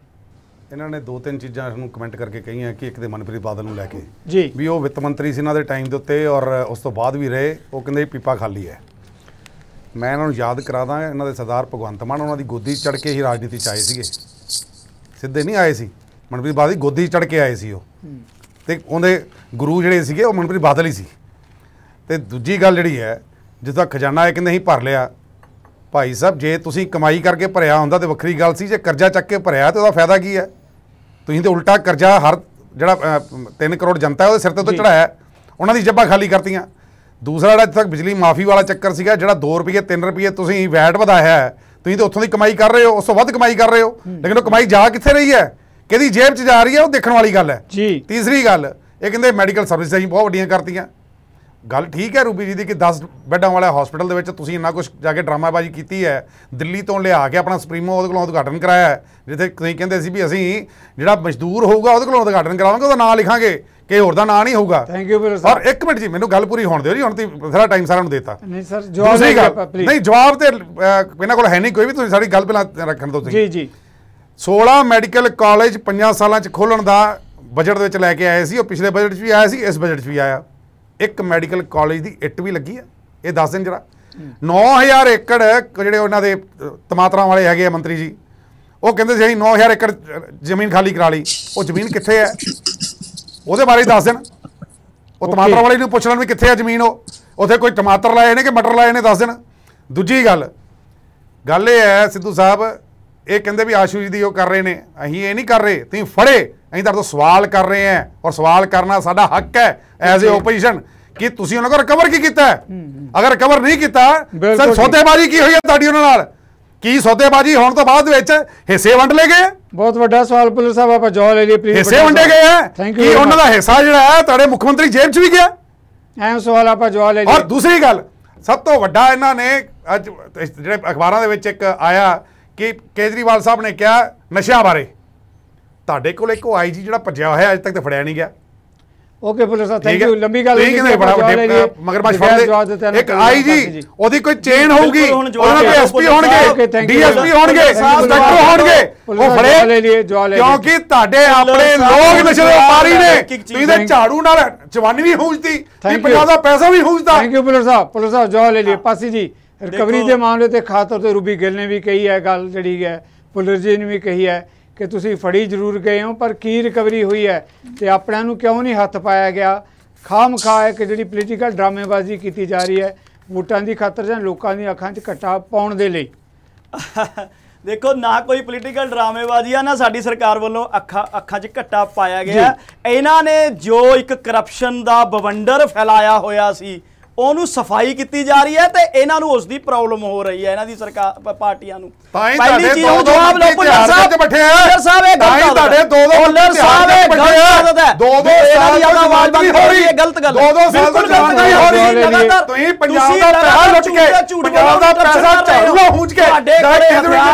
ਇਹਨਾਂ ਨੇ 2-3 ਚੀਜ਼ਾਂ ਨੂੰ ਕਮੈਂਟ ਕਰਕੇ ਕਹੀਆਂ ਕਿ ਇੱਕ ਦੇ ਮਨਪ੍ਰੀਤ ਬਾਦਲ ਨੂੰ ਲੈ ਕੇ ਜੀ ਵੀ ਉਹ ਵਿੱਤ ਮੰਤਰੀ ਸੀ ਇਹਨਾਂ ਦੇ ਟਾਈਮ ਦੇ ਉੱਤੇ ਔਰ ਉਸ ਤੋਂ ਬਾਅਦ ਵੀ ਰਹੇ, ਉਹ ਕਹਿੰਦੇ ਪੀਪਾ ਖਾਲੀ ਹੈ। ਮੈਂ ਇਹਨਾਂ ਨੂੰ ਯਾਦ ਕਰਾ ਦਾਂ, ਇਹਨਾਂ ਦੇ ਸਰਦਾਰ ਭਗਵੰਤ ਮਾਨ ਉਹਨਾਂ ਦੀ ਗੋਦੀ ਚੜ੍ਹ ਕੇ ਹੀ ਰਾਜਨੀਤੀ 'ਚ ਆਏ ਸੀਗੇ, ਸਿੱਧੇ ਨਹੀਂ ਆਏ ਸੀ। ਮਨਪ੍ਰੀਤ ਬਾਦਲ ਦੀ ਗੋਦੀ ਚੜ੍ਹ ਕੇ ਆਏ ਸੀ ਉਹ, ਤੇ ਉਹਦੇ ਗੁਰੂ ਜਿਹੜੇ ਸੀਗੇ ਉਹ ਮਨਪ੍ਰੀਤ ਬਾਦਲ ਹੀ ਸੀ। ਤੇ ਦੂਜੀ ਗੱਲ ਜਿਹੜੀ ਹੈ, ਜਿਸ ਦਾ ਖਜ਼ਾਨਾ ਇਹ ਕਹਿੰਦੇ ਅਸੀਂ ਭਰ ਲਿਆ। ਭਾਈ ਸਾਹਿਬ, ਜੇ ਤੁਸੀਂ ਕਮਾਈ ਕਰਕੇ ਭਰਿਆ ਹੁੰਦਾ ਤਾਂ ਵੱਖਰੀ ਗੱਲ ਸੀ, ਜੇ ਕਰਜ਼ਾ ਚੱਕ ਕੇ ਭਰਿਆ ਤਾਂ ਉਹਦਾ ਫਾਇਦਾ ਕੀ ਹੈ? ਤੁਸੀਂ ਤਾਂ ਉਲਟਾ ਕਰਜ਼ਾ ਹਰ ਜਿਹੜਾ 3 ਕਰੋੜ ਜਨਤਾ ਉਹਦੇ ਸਿਰ ਤੇ ਚੜਾਇਆ, ਉਹਨਾਂ ਦੀ ਜੱਬਾਂ ਖਾਲੀ ਕਰਤੀਆਂ। ਦੂਸਰਾ ਜਿਹੜਾ ਇੱਥੇ ਤੱਕ ਬਿਜਲੀ ਮਾਫੀ ਵਾਲਾ ਚੱਕਰ ਸੀਗਾ, ਜਿਹੜਾ 2 ਰੁਪਏ 3 ਰੁਪਏ ਤੁਸੀਂ ਵੈਟ ਵਧਾਇਆ ਹੈ, ਤੁਸੀਂ ਤਾਂ ਉੱਥੋਂ ਦੀ ਕਮਾਈ ਕਰ ਰਹੇ ਹੋ, ਉਸ ਤੋਂ ਵੱਧ ਕਮਾਈ ਕਰ ਰਹੇ ਹੋ, ਲੇਕਿਨ ਉਹ ਕਮਾਈ ਜਾ ਕਿੱਥੇ ਰਹੀ ਹੈ, ਕਿਹਦੀ ਜੇਬ 'ਚ ਜਾ ਰਹੀ ਹੈ, ਉਹ ਦੇਖਣ ਵਾਲੀ ਗੱਲ ਹੈ ਜੀ। ਤੀਸਰੀ ਗੱਲ, ਇਹ ਕਹਿੰਦੇ ਮੈਡੀਕਲ ਸਰਵਿਸ ਅਸੀਂ ਬਹੁਤ ਵੱਡੀਆਂ ਕਰਤੀਆਂ। ਗੱਲ ਠੀਕ ਹੈ ਰੂਬੀ ਜੀ ਦੀ ਕਿ 10 ਬੈੱਡਾਂ ਵਾਲਾ ਹਸਪੀਟਲ ਦੇ ਵਿੱਚ ਤੁਸੀਂ ਇੰਨਾ ਕੁਛ ਜਾ ਕੇ ਡਰਾਮਾਬਾਜ਼ੀ ਕੀਤੀ ਹੈ, ਦਿੱਲੀ ਤੋਂ ਲਿਆ ਕੇ ਆਪਣਾ ਸੁਪਰੀਮੋ ਉਹਦੇ ਕੋਲੋਂ ਉਦਘਾਟਨ ਕਰਾਇਆ ਹੈ, ਜਿੱਥੇ ਤੁਸੀਂ ਕਹਿੰਦੇ ਸੀ ਵੀ ਅਸੀਂ ਜਿਹੜਾ ਮਜ਼ਦੂਰ ਹੋਊਗਾ ਉਹਦੇ ਕੋਲੋਂ ਉਦਘਾਟਨ ਕਰਾਵਾਂਗੇ, ਉਹਦਾ ਨਾਂ ਲਿਖਾਂਗੇ, ਕਿ ਹੋਰ ਦਾ ਨਾਂ ਨਹੀਂ ਹੋਊਗਾ। Thank you sir. ਔਰ 1 ਮਿੰਟ ਜੀ, ਮੈਨੂੰ ਗੱਲ ਪੂਰੀ ਹੋਣ ਦਿਓ ਜੀ, ਹੁਣ ਤੁਸੀਂ ਬਥੇਰਾ ਟਾਈਮ ਸਾਰਿਆਂ ਨੂੰ ਦੇਤਾ। ਨਹੀਂ ਸਰ, ਜਵਾਬ ਨਹੀਂ, ਜਵਾਬ ਤੇ ਇਹਨਾਂ ਕੋਲ ਹੈ ਨਹੀਂ ਕੋਈ ਵੀ, ਤੁਸੀਂ ਸਾਡੀ ਗੱਲ ਪਹਿਲਾਂ ਰੱਖਣ ਦਿਓ। ਜੀ ਜੀ 16 ਮੈਡੀਕਲ ਕਾਲਜ 5 ਸਾਲਾਂ 'ਚ ਖੋਲ੍ਹਣ ਦਾ ਬਜਟ ਦੇ ਵਿੱਚ ਲੈ ਕੇ ਆਏ ਸੀ, ਉਹ ਪਿਛਲੇ ਬਜਟ 'ਚ ਵੀ ਆਇਆ ਸੀ, ਇਸ ਬਜਟ 'ਚ ਵੀ ਆਇਆ। ਇੱਕ ਮੈਡੀਕਲ ਕਾਲਜ ਦੀ ਇੱਟ ਵੀ ਲੱਗੀ ਆ, ਇਹ ਦੱਸ ਦੇਣ ਜਰਾ। 9000 ਏਕੜ ਜਿਹੜੇ ਉਹਨਾਂ ਦੇ ਤਮਾਤਰਾ ਵਾਲੇ ਹੈਗੇ ਆ ਮੰਤਰੀ ਜੀ, ਉਹ ਕਹਿੰਦੇ ਸੀ ਅਸੀਂ 9000 ਏਕੜ ਜ਼ਮੀਨ ਖਾਲੀ ਕਰਾ ਲਈ, ਉਹ ਜ਼ਮੀਨ ਕਿੱਥੇ ਹੈ ਉਹਦੇ ਬਾਰੇ ਦੱਸ ਦੇਣ। ਉਹ ਟਮਾਟਰ ਵਾਲੇ ਨੂੰ ਪੁੱਛ ਲੈਣ ਵੀ ਕਿੱਥੇ ਹੈ ਜ਼ਮੀਨ, ਉਹ ਉੱਥੇ ਕੋਈ ਟਮਾਟਰ ਲਾਏ ਨੇ ਕਿ ਮਟਰ ਲਾਏ ਨੇ, ਦੱਸ ਦੇਣ। ਦੂਜੀ ਗੱਲ ਇਹ ਹੈ ਸਿੱਧੂ ਸਾਹਿਬ, ਇਹ ਕਹਿੰਦੇ ਵੀ ਆਸ਼ੂ ਜੀ ਦੀ ਉਹ ਕਰ ਰਹੇ ਨੇ, ਅਸੀਂ ਇਹ ਨਹੀਂ ਕਰ ਰਹੇ, ਤੁਸੀਂ ਫੜੇ, ਅਸੀਂ ਤੁਹਾਡੇ ਤੋਂ ਸਵਾਲ ਕਰ ਰਹੇ ਹਾਂ, ਔਰ ਸਵਾਲ ਕਰਨਾ ਸਾਡਾ ਹੱਕ ਹੈ ਐਜ਼ ਏ ਓਪੋਜੀਸ਼ਨ, ਕਿ ਤੁਸੀਂ ਉਹਨਾਂ ਕੋਲ ਰਿਕਵਰ ਕੀ ਕੀਤਾ ਹੈ। ਅਗਰ ਰਿਕਵਰ ਨਹੀਂ ਕੀਤਾ, ਸਰ ਸੌਦੇਬਾਜ਼ੀ ਕੀ ਹੋਈ ਹੈ ਤੁਹਾਡੀ ਉਹਨਾਂ ਨਾਲ, ਕੀ ਸੌਦੇਬਾਜ਼ੀ ਹੋਣ ਤੋਂ ਬਾਅਦ ਵਿੱਚ ਹਿੱਸੇ ਵੰਡ ਲਏ ਗਏ? ਬਹੁਤ ਵੱਡਾ ਸਵਾਲ ਪੁਲਿਸ ਸਾਹਿਬ, ਆਪਾਂ ਜਵਾਬ ਲੈ ਲਈਏ ਪਲੀਜ਼। ਹਿੱਸੇ ਵੰਡੇ ਗਏ ਹੈ ਕੀ ਉਹਨਾਂ ਦਾ ਹਿੱਸਾ ਜਿਹੜਾ ਹੈ ਤੁਹਾਡੇ ਮੁੱਖ ਮੰਤਰੀ ਜੇਬ 'ਚ ਵੀ ਗਿਆ? ਐਂ ਸਵਾਲ ਆਪਾਂ ਜਵਾਬ ਲੈ ਲਈਏ। ਔਰ ਦੂਸਰੀ ਗੱਲ, ਸਭ ਤੋਂ ਵੱਡਾ ਇਹਨਾਂ ਨੇ ਅੱਜ ਜਿਹੜੇ ਅਖਬਾਰਾਂ ਦੇ ਵਿੱਚ ਇੱਕ ਆਇਆ ਕਿ ਕੇਜਰੀਵਾਲ ਸਾਹਿਬ ਨੇ ਕਿਹਾ ਨਸ਼ਿਆਂ ਬਾਰੇ, ਤੁਹਾਡੇ ਕੋਲ ਇੱਕ ਆਈਜੀ ਜਿਹੜਾ ਭੱਜਿਆ ਹੋਇਆ ਅਜੇ ਤੱਕ ਤੇ ਫੜਿਆ ਨਹੀਂ ਗਿਆ। Okay police Sahib, thank you. ਲੰਬੀ ਗੱਲ ਨਹੀਂ ਕਹਿੰਦੇ ਬੜਾ ਵੱਡੇ ਮਗਰਮੱਛ ਫੜਦੇ ਇੱਕ ਆਈਜੀ, ਉਹਦੀ ਕੋਈ ਚੇਨ ਹੋਊਗੀ, ਉਹਨਾਂ ਦੇ ਐਸਪੀ ਹੋਣਗੇ, ਡੀਐਸਪੀ ਹੋਣਗੇ, ਇੰਸਪੈਕਟਰ ਹੋਣਗੇ, ਉਹ ਫੜੇ, ਕਿਉਂਕਿ ਤੁਹਾਡੇ ਆਪਣੇ ਲੋਕ ਨਸ਼ੇ ਦੇ ਵਪਾਰੀ ਨੇ। ਤੁਸੀਂ ਤੇ ਝਾੜੂ ਨਾਲ ਜਵਾਨੀ ਵੀ ਹੂੰਜਦੀ, ਪੰਜਾਬ ਦਾ ਪੈਸਾ ਵੀ ਹੂੰਜਦਾ। Thank you police Sahib. Police ਸਾਹਿਬ ਜਵਾਬ ਲੈ ਲਈਏ। ਪਾਸੀ ਜੀ, ਰਿਕਵਰੀ ਦੇ ਮਾਮਲੇ ਤੇ ਖਾਸ ਤੌਰ ਤੇ ਰੂਬੀ ਗਿੱਲ ਨੇ ਵੀ ਕਹੀ ਹੈ ਗੱਲ, ਜਿਹੜੀ ਹੈ ਪੁਲਿਸ ਜੀ ਨੇ ਵੀ ਕਹੀ ਹੈ ਕਿ ਤੁਸੀਂ ਫੜੀ ਜ਼ਰੂਰ ਗਏ ਹੋ, ਪਰ ਕੀ ਰਿਕਵਰੀ ਹੋਈ ਹੈ ਤੇ ਆਪਣਿਆਂ ਨੂੰ ਕਿਉਂ ਨਹੀਂ ਹੱਥ ਪਾਇਆ ਗਿਆ? ਖਾਮਖਾ ਹੈ ਕਿ ਜਿਹੜੀ ਪੋਲੀਟੀਕਲ ਡਰਾਮੇਬਾਜ਼ੀ ਕੀਤੀ ਜਾ ਰਹੀ ਹੈ ਵੋਟਾਂ ਦੀ ਖਾਤਰ ਜਾਂ ਲੋਕਾਂ ਦੀਆਂ ਅੱਖਾਂ 'ਚ ਘੱਟਾ ਪਾਉਣ ਦੇ ਲਈ। ਦੇਖੋ, ਨਾ ਕੋਈ ਪੋਲੀਟੀਕਲ ਡਰਾਮੇਬਾਜ਼ੀ ਆ, ਨਾ ਸਾਡੀ ਸਰਕਾਰ ਵੱਲੋਂ ਅੱਖਾਂ 'ਚ ਘੱਟਾ ਪਾਇਆ ਗਿਆ। ਇਹਨਾਂ ਨੇ ਜੋ ਇੱਕ ਕਰਪਸ਼ਨ ਦਾ ਬਵੰਡਰ ਫੈਲਾਇਆ ਹੋਇਆ ਸੀ, ਉਹਨੂੰ ਸਫਾਈ ਕੀਤੀ ਜਾ ਰਹੀ ਹੈ ਤੇ ਇਹਨਾਂ ਨੂੰ ਉਸ ਦੀ ਪ੍ਰੋਬਲਮ ਹੋ ਰਹੀ ਹੈ, ਇਹਨਾਂ ਦੀ ਸਰਕਾਰ ਪਾਰਟੀਆਂ ਨੂੰ। ਪਹਿਲੀ ਚੀਜ਼ ਨੂੰ ਜਵਾਬ ਲਓ ਪੁਲਿਸ ਸਾਹਿਬ, ਪੁਲਿਸ ਸਾਹਿਬ ਇਹ ਗਲਤ ਤੁਹਾਡੇ ਪੁਲਿਸ ਸਾਹਿਬ ਇਹ ਗਲਤ ਹੈ, ਇਹਨਾਂ ਦੀ ਆਵਾਜ਼ ਬੰਦ ਹੋ ਰਹੀ ਹੈ, ਗਲਤ ਗੱਲ ਹੈ, ਬਿਲਕੁਲ ਗਲਤ ਨਹੀਂ ਹੋ ਰਹੀ। ਲਗਾਤਾਰ ਤੁਸੀਂ ਪੰਜਾਬ ਦਾ ਪੈਸਾ ਲੁੱਟ ਕੇ, ਪੰਜਾਬ ਦਾ ਪੈਸਾ ਝਾੜੂਆਂ ਹੂੰਜ ਕੇ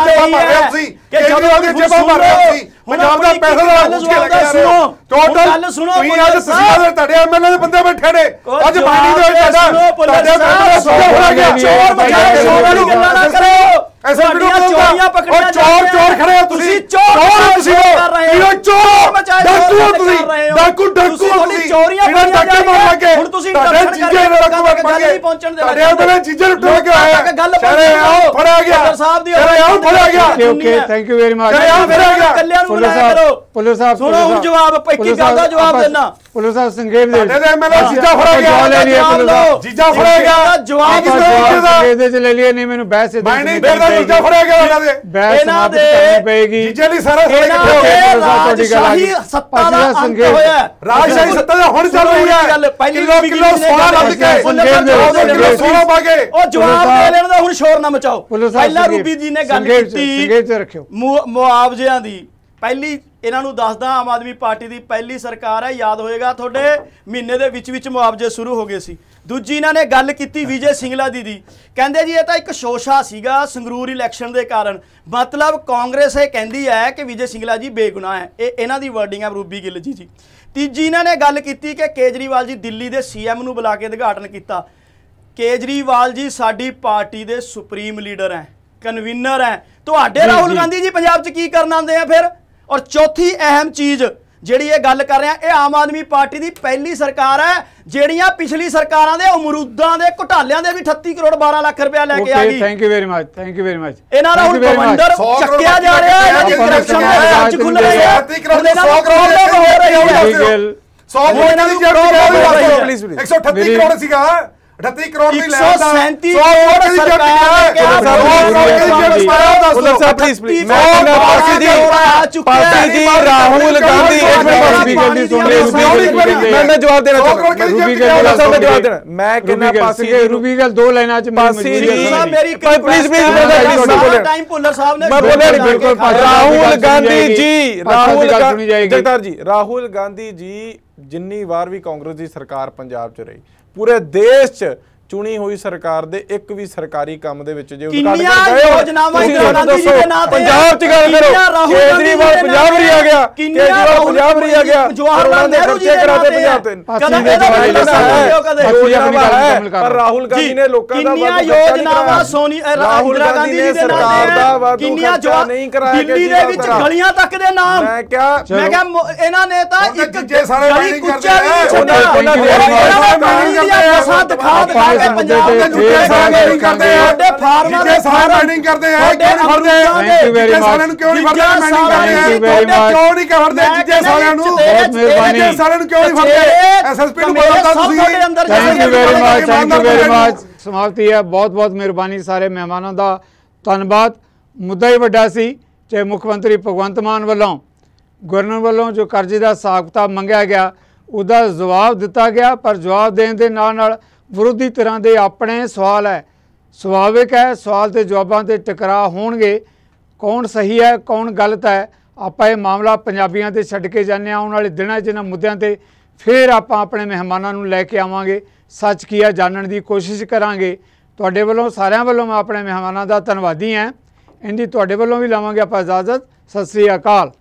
ਕਿ ਜਦੋਂ ਉਹਦੀ ਜੇਬਾਂ ਭਰ ਰਹੇ ਸੀ, ਪੰਜਾਬ ਦਾ ਪੈਸਾ ਦਾ ਹੂੰਜ ਕੇ ਲੱਗਿਆ ਰਿਹਾ। ਟੋਟਲ ਤੁਸੀਂ ਅੱਜ ਤਸਵੀਰਾਂ ਦੇ ਤੁਹਾਡੇ ਐਮਐਲਏ ਦੇ ਬੰਦੇ ਬੈਠੇ ਨੇ, ਅੱਜ ਬਾਣੀ ਦੇ ਤੁਹਾਡੇ ਪਿੰਡ ਦਾ ਚੋਰ ਬਚਾਏ, ਚੋਰਾਂ ਨੂੰ ਗੱਲਾਂ ਨਾ ਕਰੋ। ਐਸਐਸਪੀ ਨੂੰ ਤੁਹਾਡੀਆਂ ਚੋਰੀਆਂ ਪਕੜੀਆਂ ਚੋਰ ਚੋਰ ਖੜੇ ਹੋ ਤੁਸੀਂ ਚੋਰ ਤੁਸੀਂ ਕਰ ਰਹੇ ਹੋ ਚੋਰ ਡਾਕੂ ਹੋ ਤੁਸੀਂ ਡਾਕੂ ਤੁਸੀਂ ਹੋ ਤੁਹਾਡੀ ਚੋਰੀਆਂ ਇਹਨਾਂ ਡਾਕੇ ਮਾਰ ਲੱਗੇ ਹੁਣ ਤੁਸੀਂ ਤੁਹਾਡੇ ਚੀਜ਼ਾਂ ਨੂੰ ਰੱਖੋ ਨਹੀਂ ਪਹੁੰਚਣ ਦੇ ਤੁਹਾਡੇ ਆਪਣੇ ਚੀਜ਼ਾਂ ਨੂੰ ਟੁੱਟ ਕੇ ਆਇਆ ਚਲੇ ਆਓ ਫੜਿਆ ਗਿਆ ਸਾਹਿਬ ਦੀ ਚਲੇ ਆਓ ਫੜਿਆ ਗਿਆ okay thank you very much ਚਲੇ ਆਓ ਫੜਿਆ ਗਿਆ ਕੱਲਿਆਂ ਨੂੰ ਬੁਲਾਇਆ ਕਰੋ ਪੁਲਿਸ ਸਾਹਿਬ ਸੁਣੋ ਹੁਣ ਜਵਾਬ ਇੱਕ ਗੱਲ ਦਾ ਜਵਾਬ ਦੇਣਾ ਪੁਲਿਸ ਸਾਹਿਬ ਸੰਖੇਪ ਦੇ ਤੁਹਾਡੇ ਐਮਐਲਏ ਜੀਜਾ ਫੜਿਆ ਗਿਆ ਲੈ ਲਿਆ ਪੁਲਿਸ ਸਾਹਿਬ ਜੀਜਾ ਫੜਿਆ ਗਿਆ ਜਵਾਬ ਸੰਖੇਪ ਦੇ ਚ ਲੈ ਲਿਆ ਨਹੀਂ ਮੈਨੂੰ ਬਹਿਸ ਮੈਂ ਨਹੀਂ ਦੇਦਾ ਜੀਜਾ ਫੜਿਆ ਗਿਆ ਉਹਨਾਂ ਦੇ ਬਹਿਸ ਸਮਾਪਤ ਕਰਨੀ ਪਏਗੀ ਜੀਜੇ ਲਈ ਸਾਰਾ ਰਾਜਸ਼ਾਹੀ ਸੱਤਾ ਦਾ ਅੰਤ ਹੋਇਆ ਰਾਜਸ਼ਾਹੀ ਸੱਤਾ ਦਾ ਹੁਣ ਚੱਲ ਰਹੀ ਹੈ ਕਿਲੋ ਸੋਨਾ ਲੱਦ ਕੇ ਕਿਲੋ ਸੋਨਾ ਪਾ ਕੇ ਉਹ ਜਵਾਬ ਦੇ ਲੈਣ ਦਾ ਹੁਣ ਸ਼ੋਰ ਨਾ ਮਚਾਓ ਪਹਿਲਾਂ ਰੂਬੀ ਜੀ ਨੇ ਗੱਲ ਕੀਤੀ ਸੰਖੇਪ ਚ ਰੱਖਿਓ ਮੁਆਵਜ਼ਿਆਂ ਦੀ ਪਹਿਲੀ ਇਹਨਾਂ ਨੂੰ ਦੱਸਦਾ ਆਮ ਆਦਮੀ ਪਾਰਟੀ ਦੀ ਪਹਿਲੀ ਸਰਕਾਰ ਹੈ ਯਾਦ ਹੋਏਗਾ ਤੁਹਾਡੇ ਮਹੀਨੇ ਦੇ ਵਿੱਚ ਮੁਆਵਜ਼ੇ ਸ਼ੁਰੂ ਹੋ ਗਏ ਸੀ ਦੂਜੀ ਇਹਨਾਂ ਨੇ ਗੱਲ ਕੀਤੀ ਵਿਜੇ ਸਿੰਗਲਾ ਦੀ ਕਹਿੰਦੇ ਜੀ ਇਹ ਤਾਂ ਇੱਕ ਸ਼ੋਸ਼ਾ ਸੀਗਾ ਸੰਗਰੂਰ ਇਲੈਕਸ਼ਨ ਦੇ ਕਾਰਨ ਮਤਲਬ ਕਾਂਗਰਸ ਇਹ ਕਹਿੰਦੀ ਹੈ ਕਿ ਵਿਜੇ ਸਿੰਗਲਾ ਜੀ ਬੇਗੁਨਾਹ ਹੈ ਇਹ ਇਹਨਾਂ ਦੀ ਵਰਡਿੰਗ ਹੈ ਰੂਬੀ ਗਿੱਲ ਜੀ ਤੀਜੀ ਇਹਨਾਂ ਨੇ ਗੱਲ ਕੀਤੀ ਕਿ ਕੇਜਰੀਵਾਲ ਜੀ ਦਿੱਲੀ ਦੇ ਸੀਐਮ ਨੂੰ ਬੁਲਾ ਕੇ ਉਦਘਾਟਨ ਕੀਤਾ ਕੇਜਰੀਵਾਲ ਜੀ ਸਾਡੀ ਪਾਰਟੀ ਦੇ ਸੁਪਰੀਮ ਲੀਡਰ ਹੈ ਕਨਵੀਨਰ ਹੈ ਤੁਹਾਡੇ ਰਾਹੁਲ ਗਾਂਧੀ ਜੀ ਪੰਜਾਬ 'ਚ ਕੀ ਕਰਨ ਆਉਂਦੇ ਆ ਫਿਰ ਔਰ ਚੌਥੀ ਅਹਿਮ ਚੀਜ਼ ਜਿਹੜੀ ਇਹ ਗੱਲ ਕਰ ਰਹੇ ਆ ਇਹ ਆਮ ਆਦਮੀ ਪਾਰਟੀ ਦੀ ਪਹਿਲੀ ਸਰਕਾਰ ਹੈ ਜਿਹੜੀਆਂ ਪਿਛਲੀ ਸਰਕਾਰਾਂ ਦੇ ਅਮਰੂਦਾਂ ਦੇ ਘੁਟਾਲਿਆਂ ਦੇ ਵੀ 38 ਕਰੋੜ 12 ਲੱਖ ਰੁਪਇਆ ਲੈ ਕੇ ਆ ਗਈ thank you very much thank you very much ਇਹਨਾਂ ਦਾ ਹੁਣ ਕਮਾਂਡਰ ਚੱਕਿਆ ਜਾ ਰਿਹਾ ਹੈ ਇਹਨਾਂ ਦੀ ਕਰਪਸ਼ਨ ਦੇ ਜਾਂਚ ਖੁੱਲ ਰਹੀ ਹੈ 100 ਕਰੋੜ ਹੋ ਰਹੀ ਹੈ 100 ਕਰੋੜ ਦੀ ਜੇਬ 138 ਕਰੋੜ ਸੀਗਾ 38 ਕਰੋੜ ਦੀ ਲੈ ਆਉਂਦਾ 137 ਕਰੋੜ ਸਰਕਾਰ ਨੇ ਪੁਲਿਸ ਸਾਹਿਬ ਪਲੀਜ਼ ਪਲੀਜ਼ ਮੈਂ ਪਾਰਟੀ ਦੀ ਰਾਹੁਲ ਗਾਂਧੀ ਮੈਂ ਜਵਾਬ ਦੇਣਾ ਚਾਹੁੰਦਾ ਰੂਬੀ ਗੱਲ ਜਵਾਬ ਦੇਣਾ ਮੈਂ ਕਹਿੰਦਾ ਪਾਸੀ ਰੂਬੀ ਗੱਲ ਦੋ ਲਾਈਨਾਂ ਚ ਮੇਰੀ ਪਲੀਜ਼ ਟਾਈਮ ਭੁੱਲਰ ਸਾਹਿਬ ਨੇ ਮੈਂ ਬੋਲਿਆ ਨਹੀਂ ਬਿਲਕੁਲ ਰਾਹੁਲ ਗਾਂਧੀ ਜੀ ਜਗਤਾਰ ਜੀ ਰਾਹੁਲ ਗਾਂਧੀ ਜੀ ਜਿੰਨੀ ਵਾਰ ਵੀ ਕਾਂਗਰਸ ਦੀ ਸਰਕਾਰ ਪੰਜਾਬ 'ਚ ਰਹੀ पूरे देश च चुनी हुई सरकार दे एक भी सरकारी काम दे विच जे उद्घाटन गए पंजाब च गल करो केजरीवाल पंजाब भी आ गया केजरीवाल पंजाब भी आ गया जवाहरलाल नेहरू जी कराते पंजाब ते पर राहुल गांधी ने लोकां दा योजनावां सोनी राहुल गांधी ने सरकार दा वादू खर्चा नहीं कराया दिल्ली दे विच गलियां तक दे नाम मैं क्या इन्हां ने तां एक जे सारे गली कुच्चा दिखा समाप्ति है बहुत बहुत मेहरबानी सारे मेहमानों का धन्यवाद मुद्दा ही वड्डा सी चाहे मुख्यमंत्री भगवंत मान वालों गवर्नर वालों जो कर्जे का हिसाब किताब मंगया गया उसका जवाब दिता गया पर जवाब देने के नाल विरोधी तरह के अपने सवाल है सुभाविक है सवाल के जवाबों के टकरा होणगे कौन सही है कौन गलत है आप ये मामला पंजाबियों से छड्ड के जाने आने वाले दिनों जिन्होंने मुद्दों पर फिर आप अपने मेहमानों को लैके आवांगे सच की है जानने की कोशिश करांगे तुहाडे वल्लों सारिਆਂ ਵੱਲੋਂ मैं अपने मेहमानों का धन्नवादी हैं इंदी तुहाडे वल्लों भी लवांगे आप इजाजत सत श्री अकाल।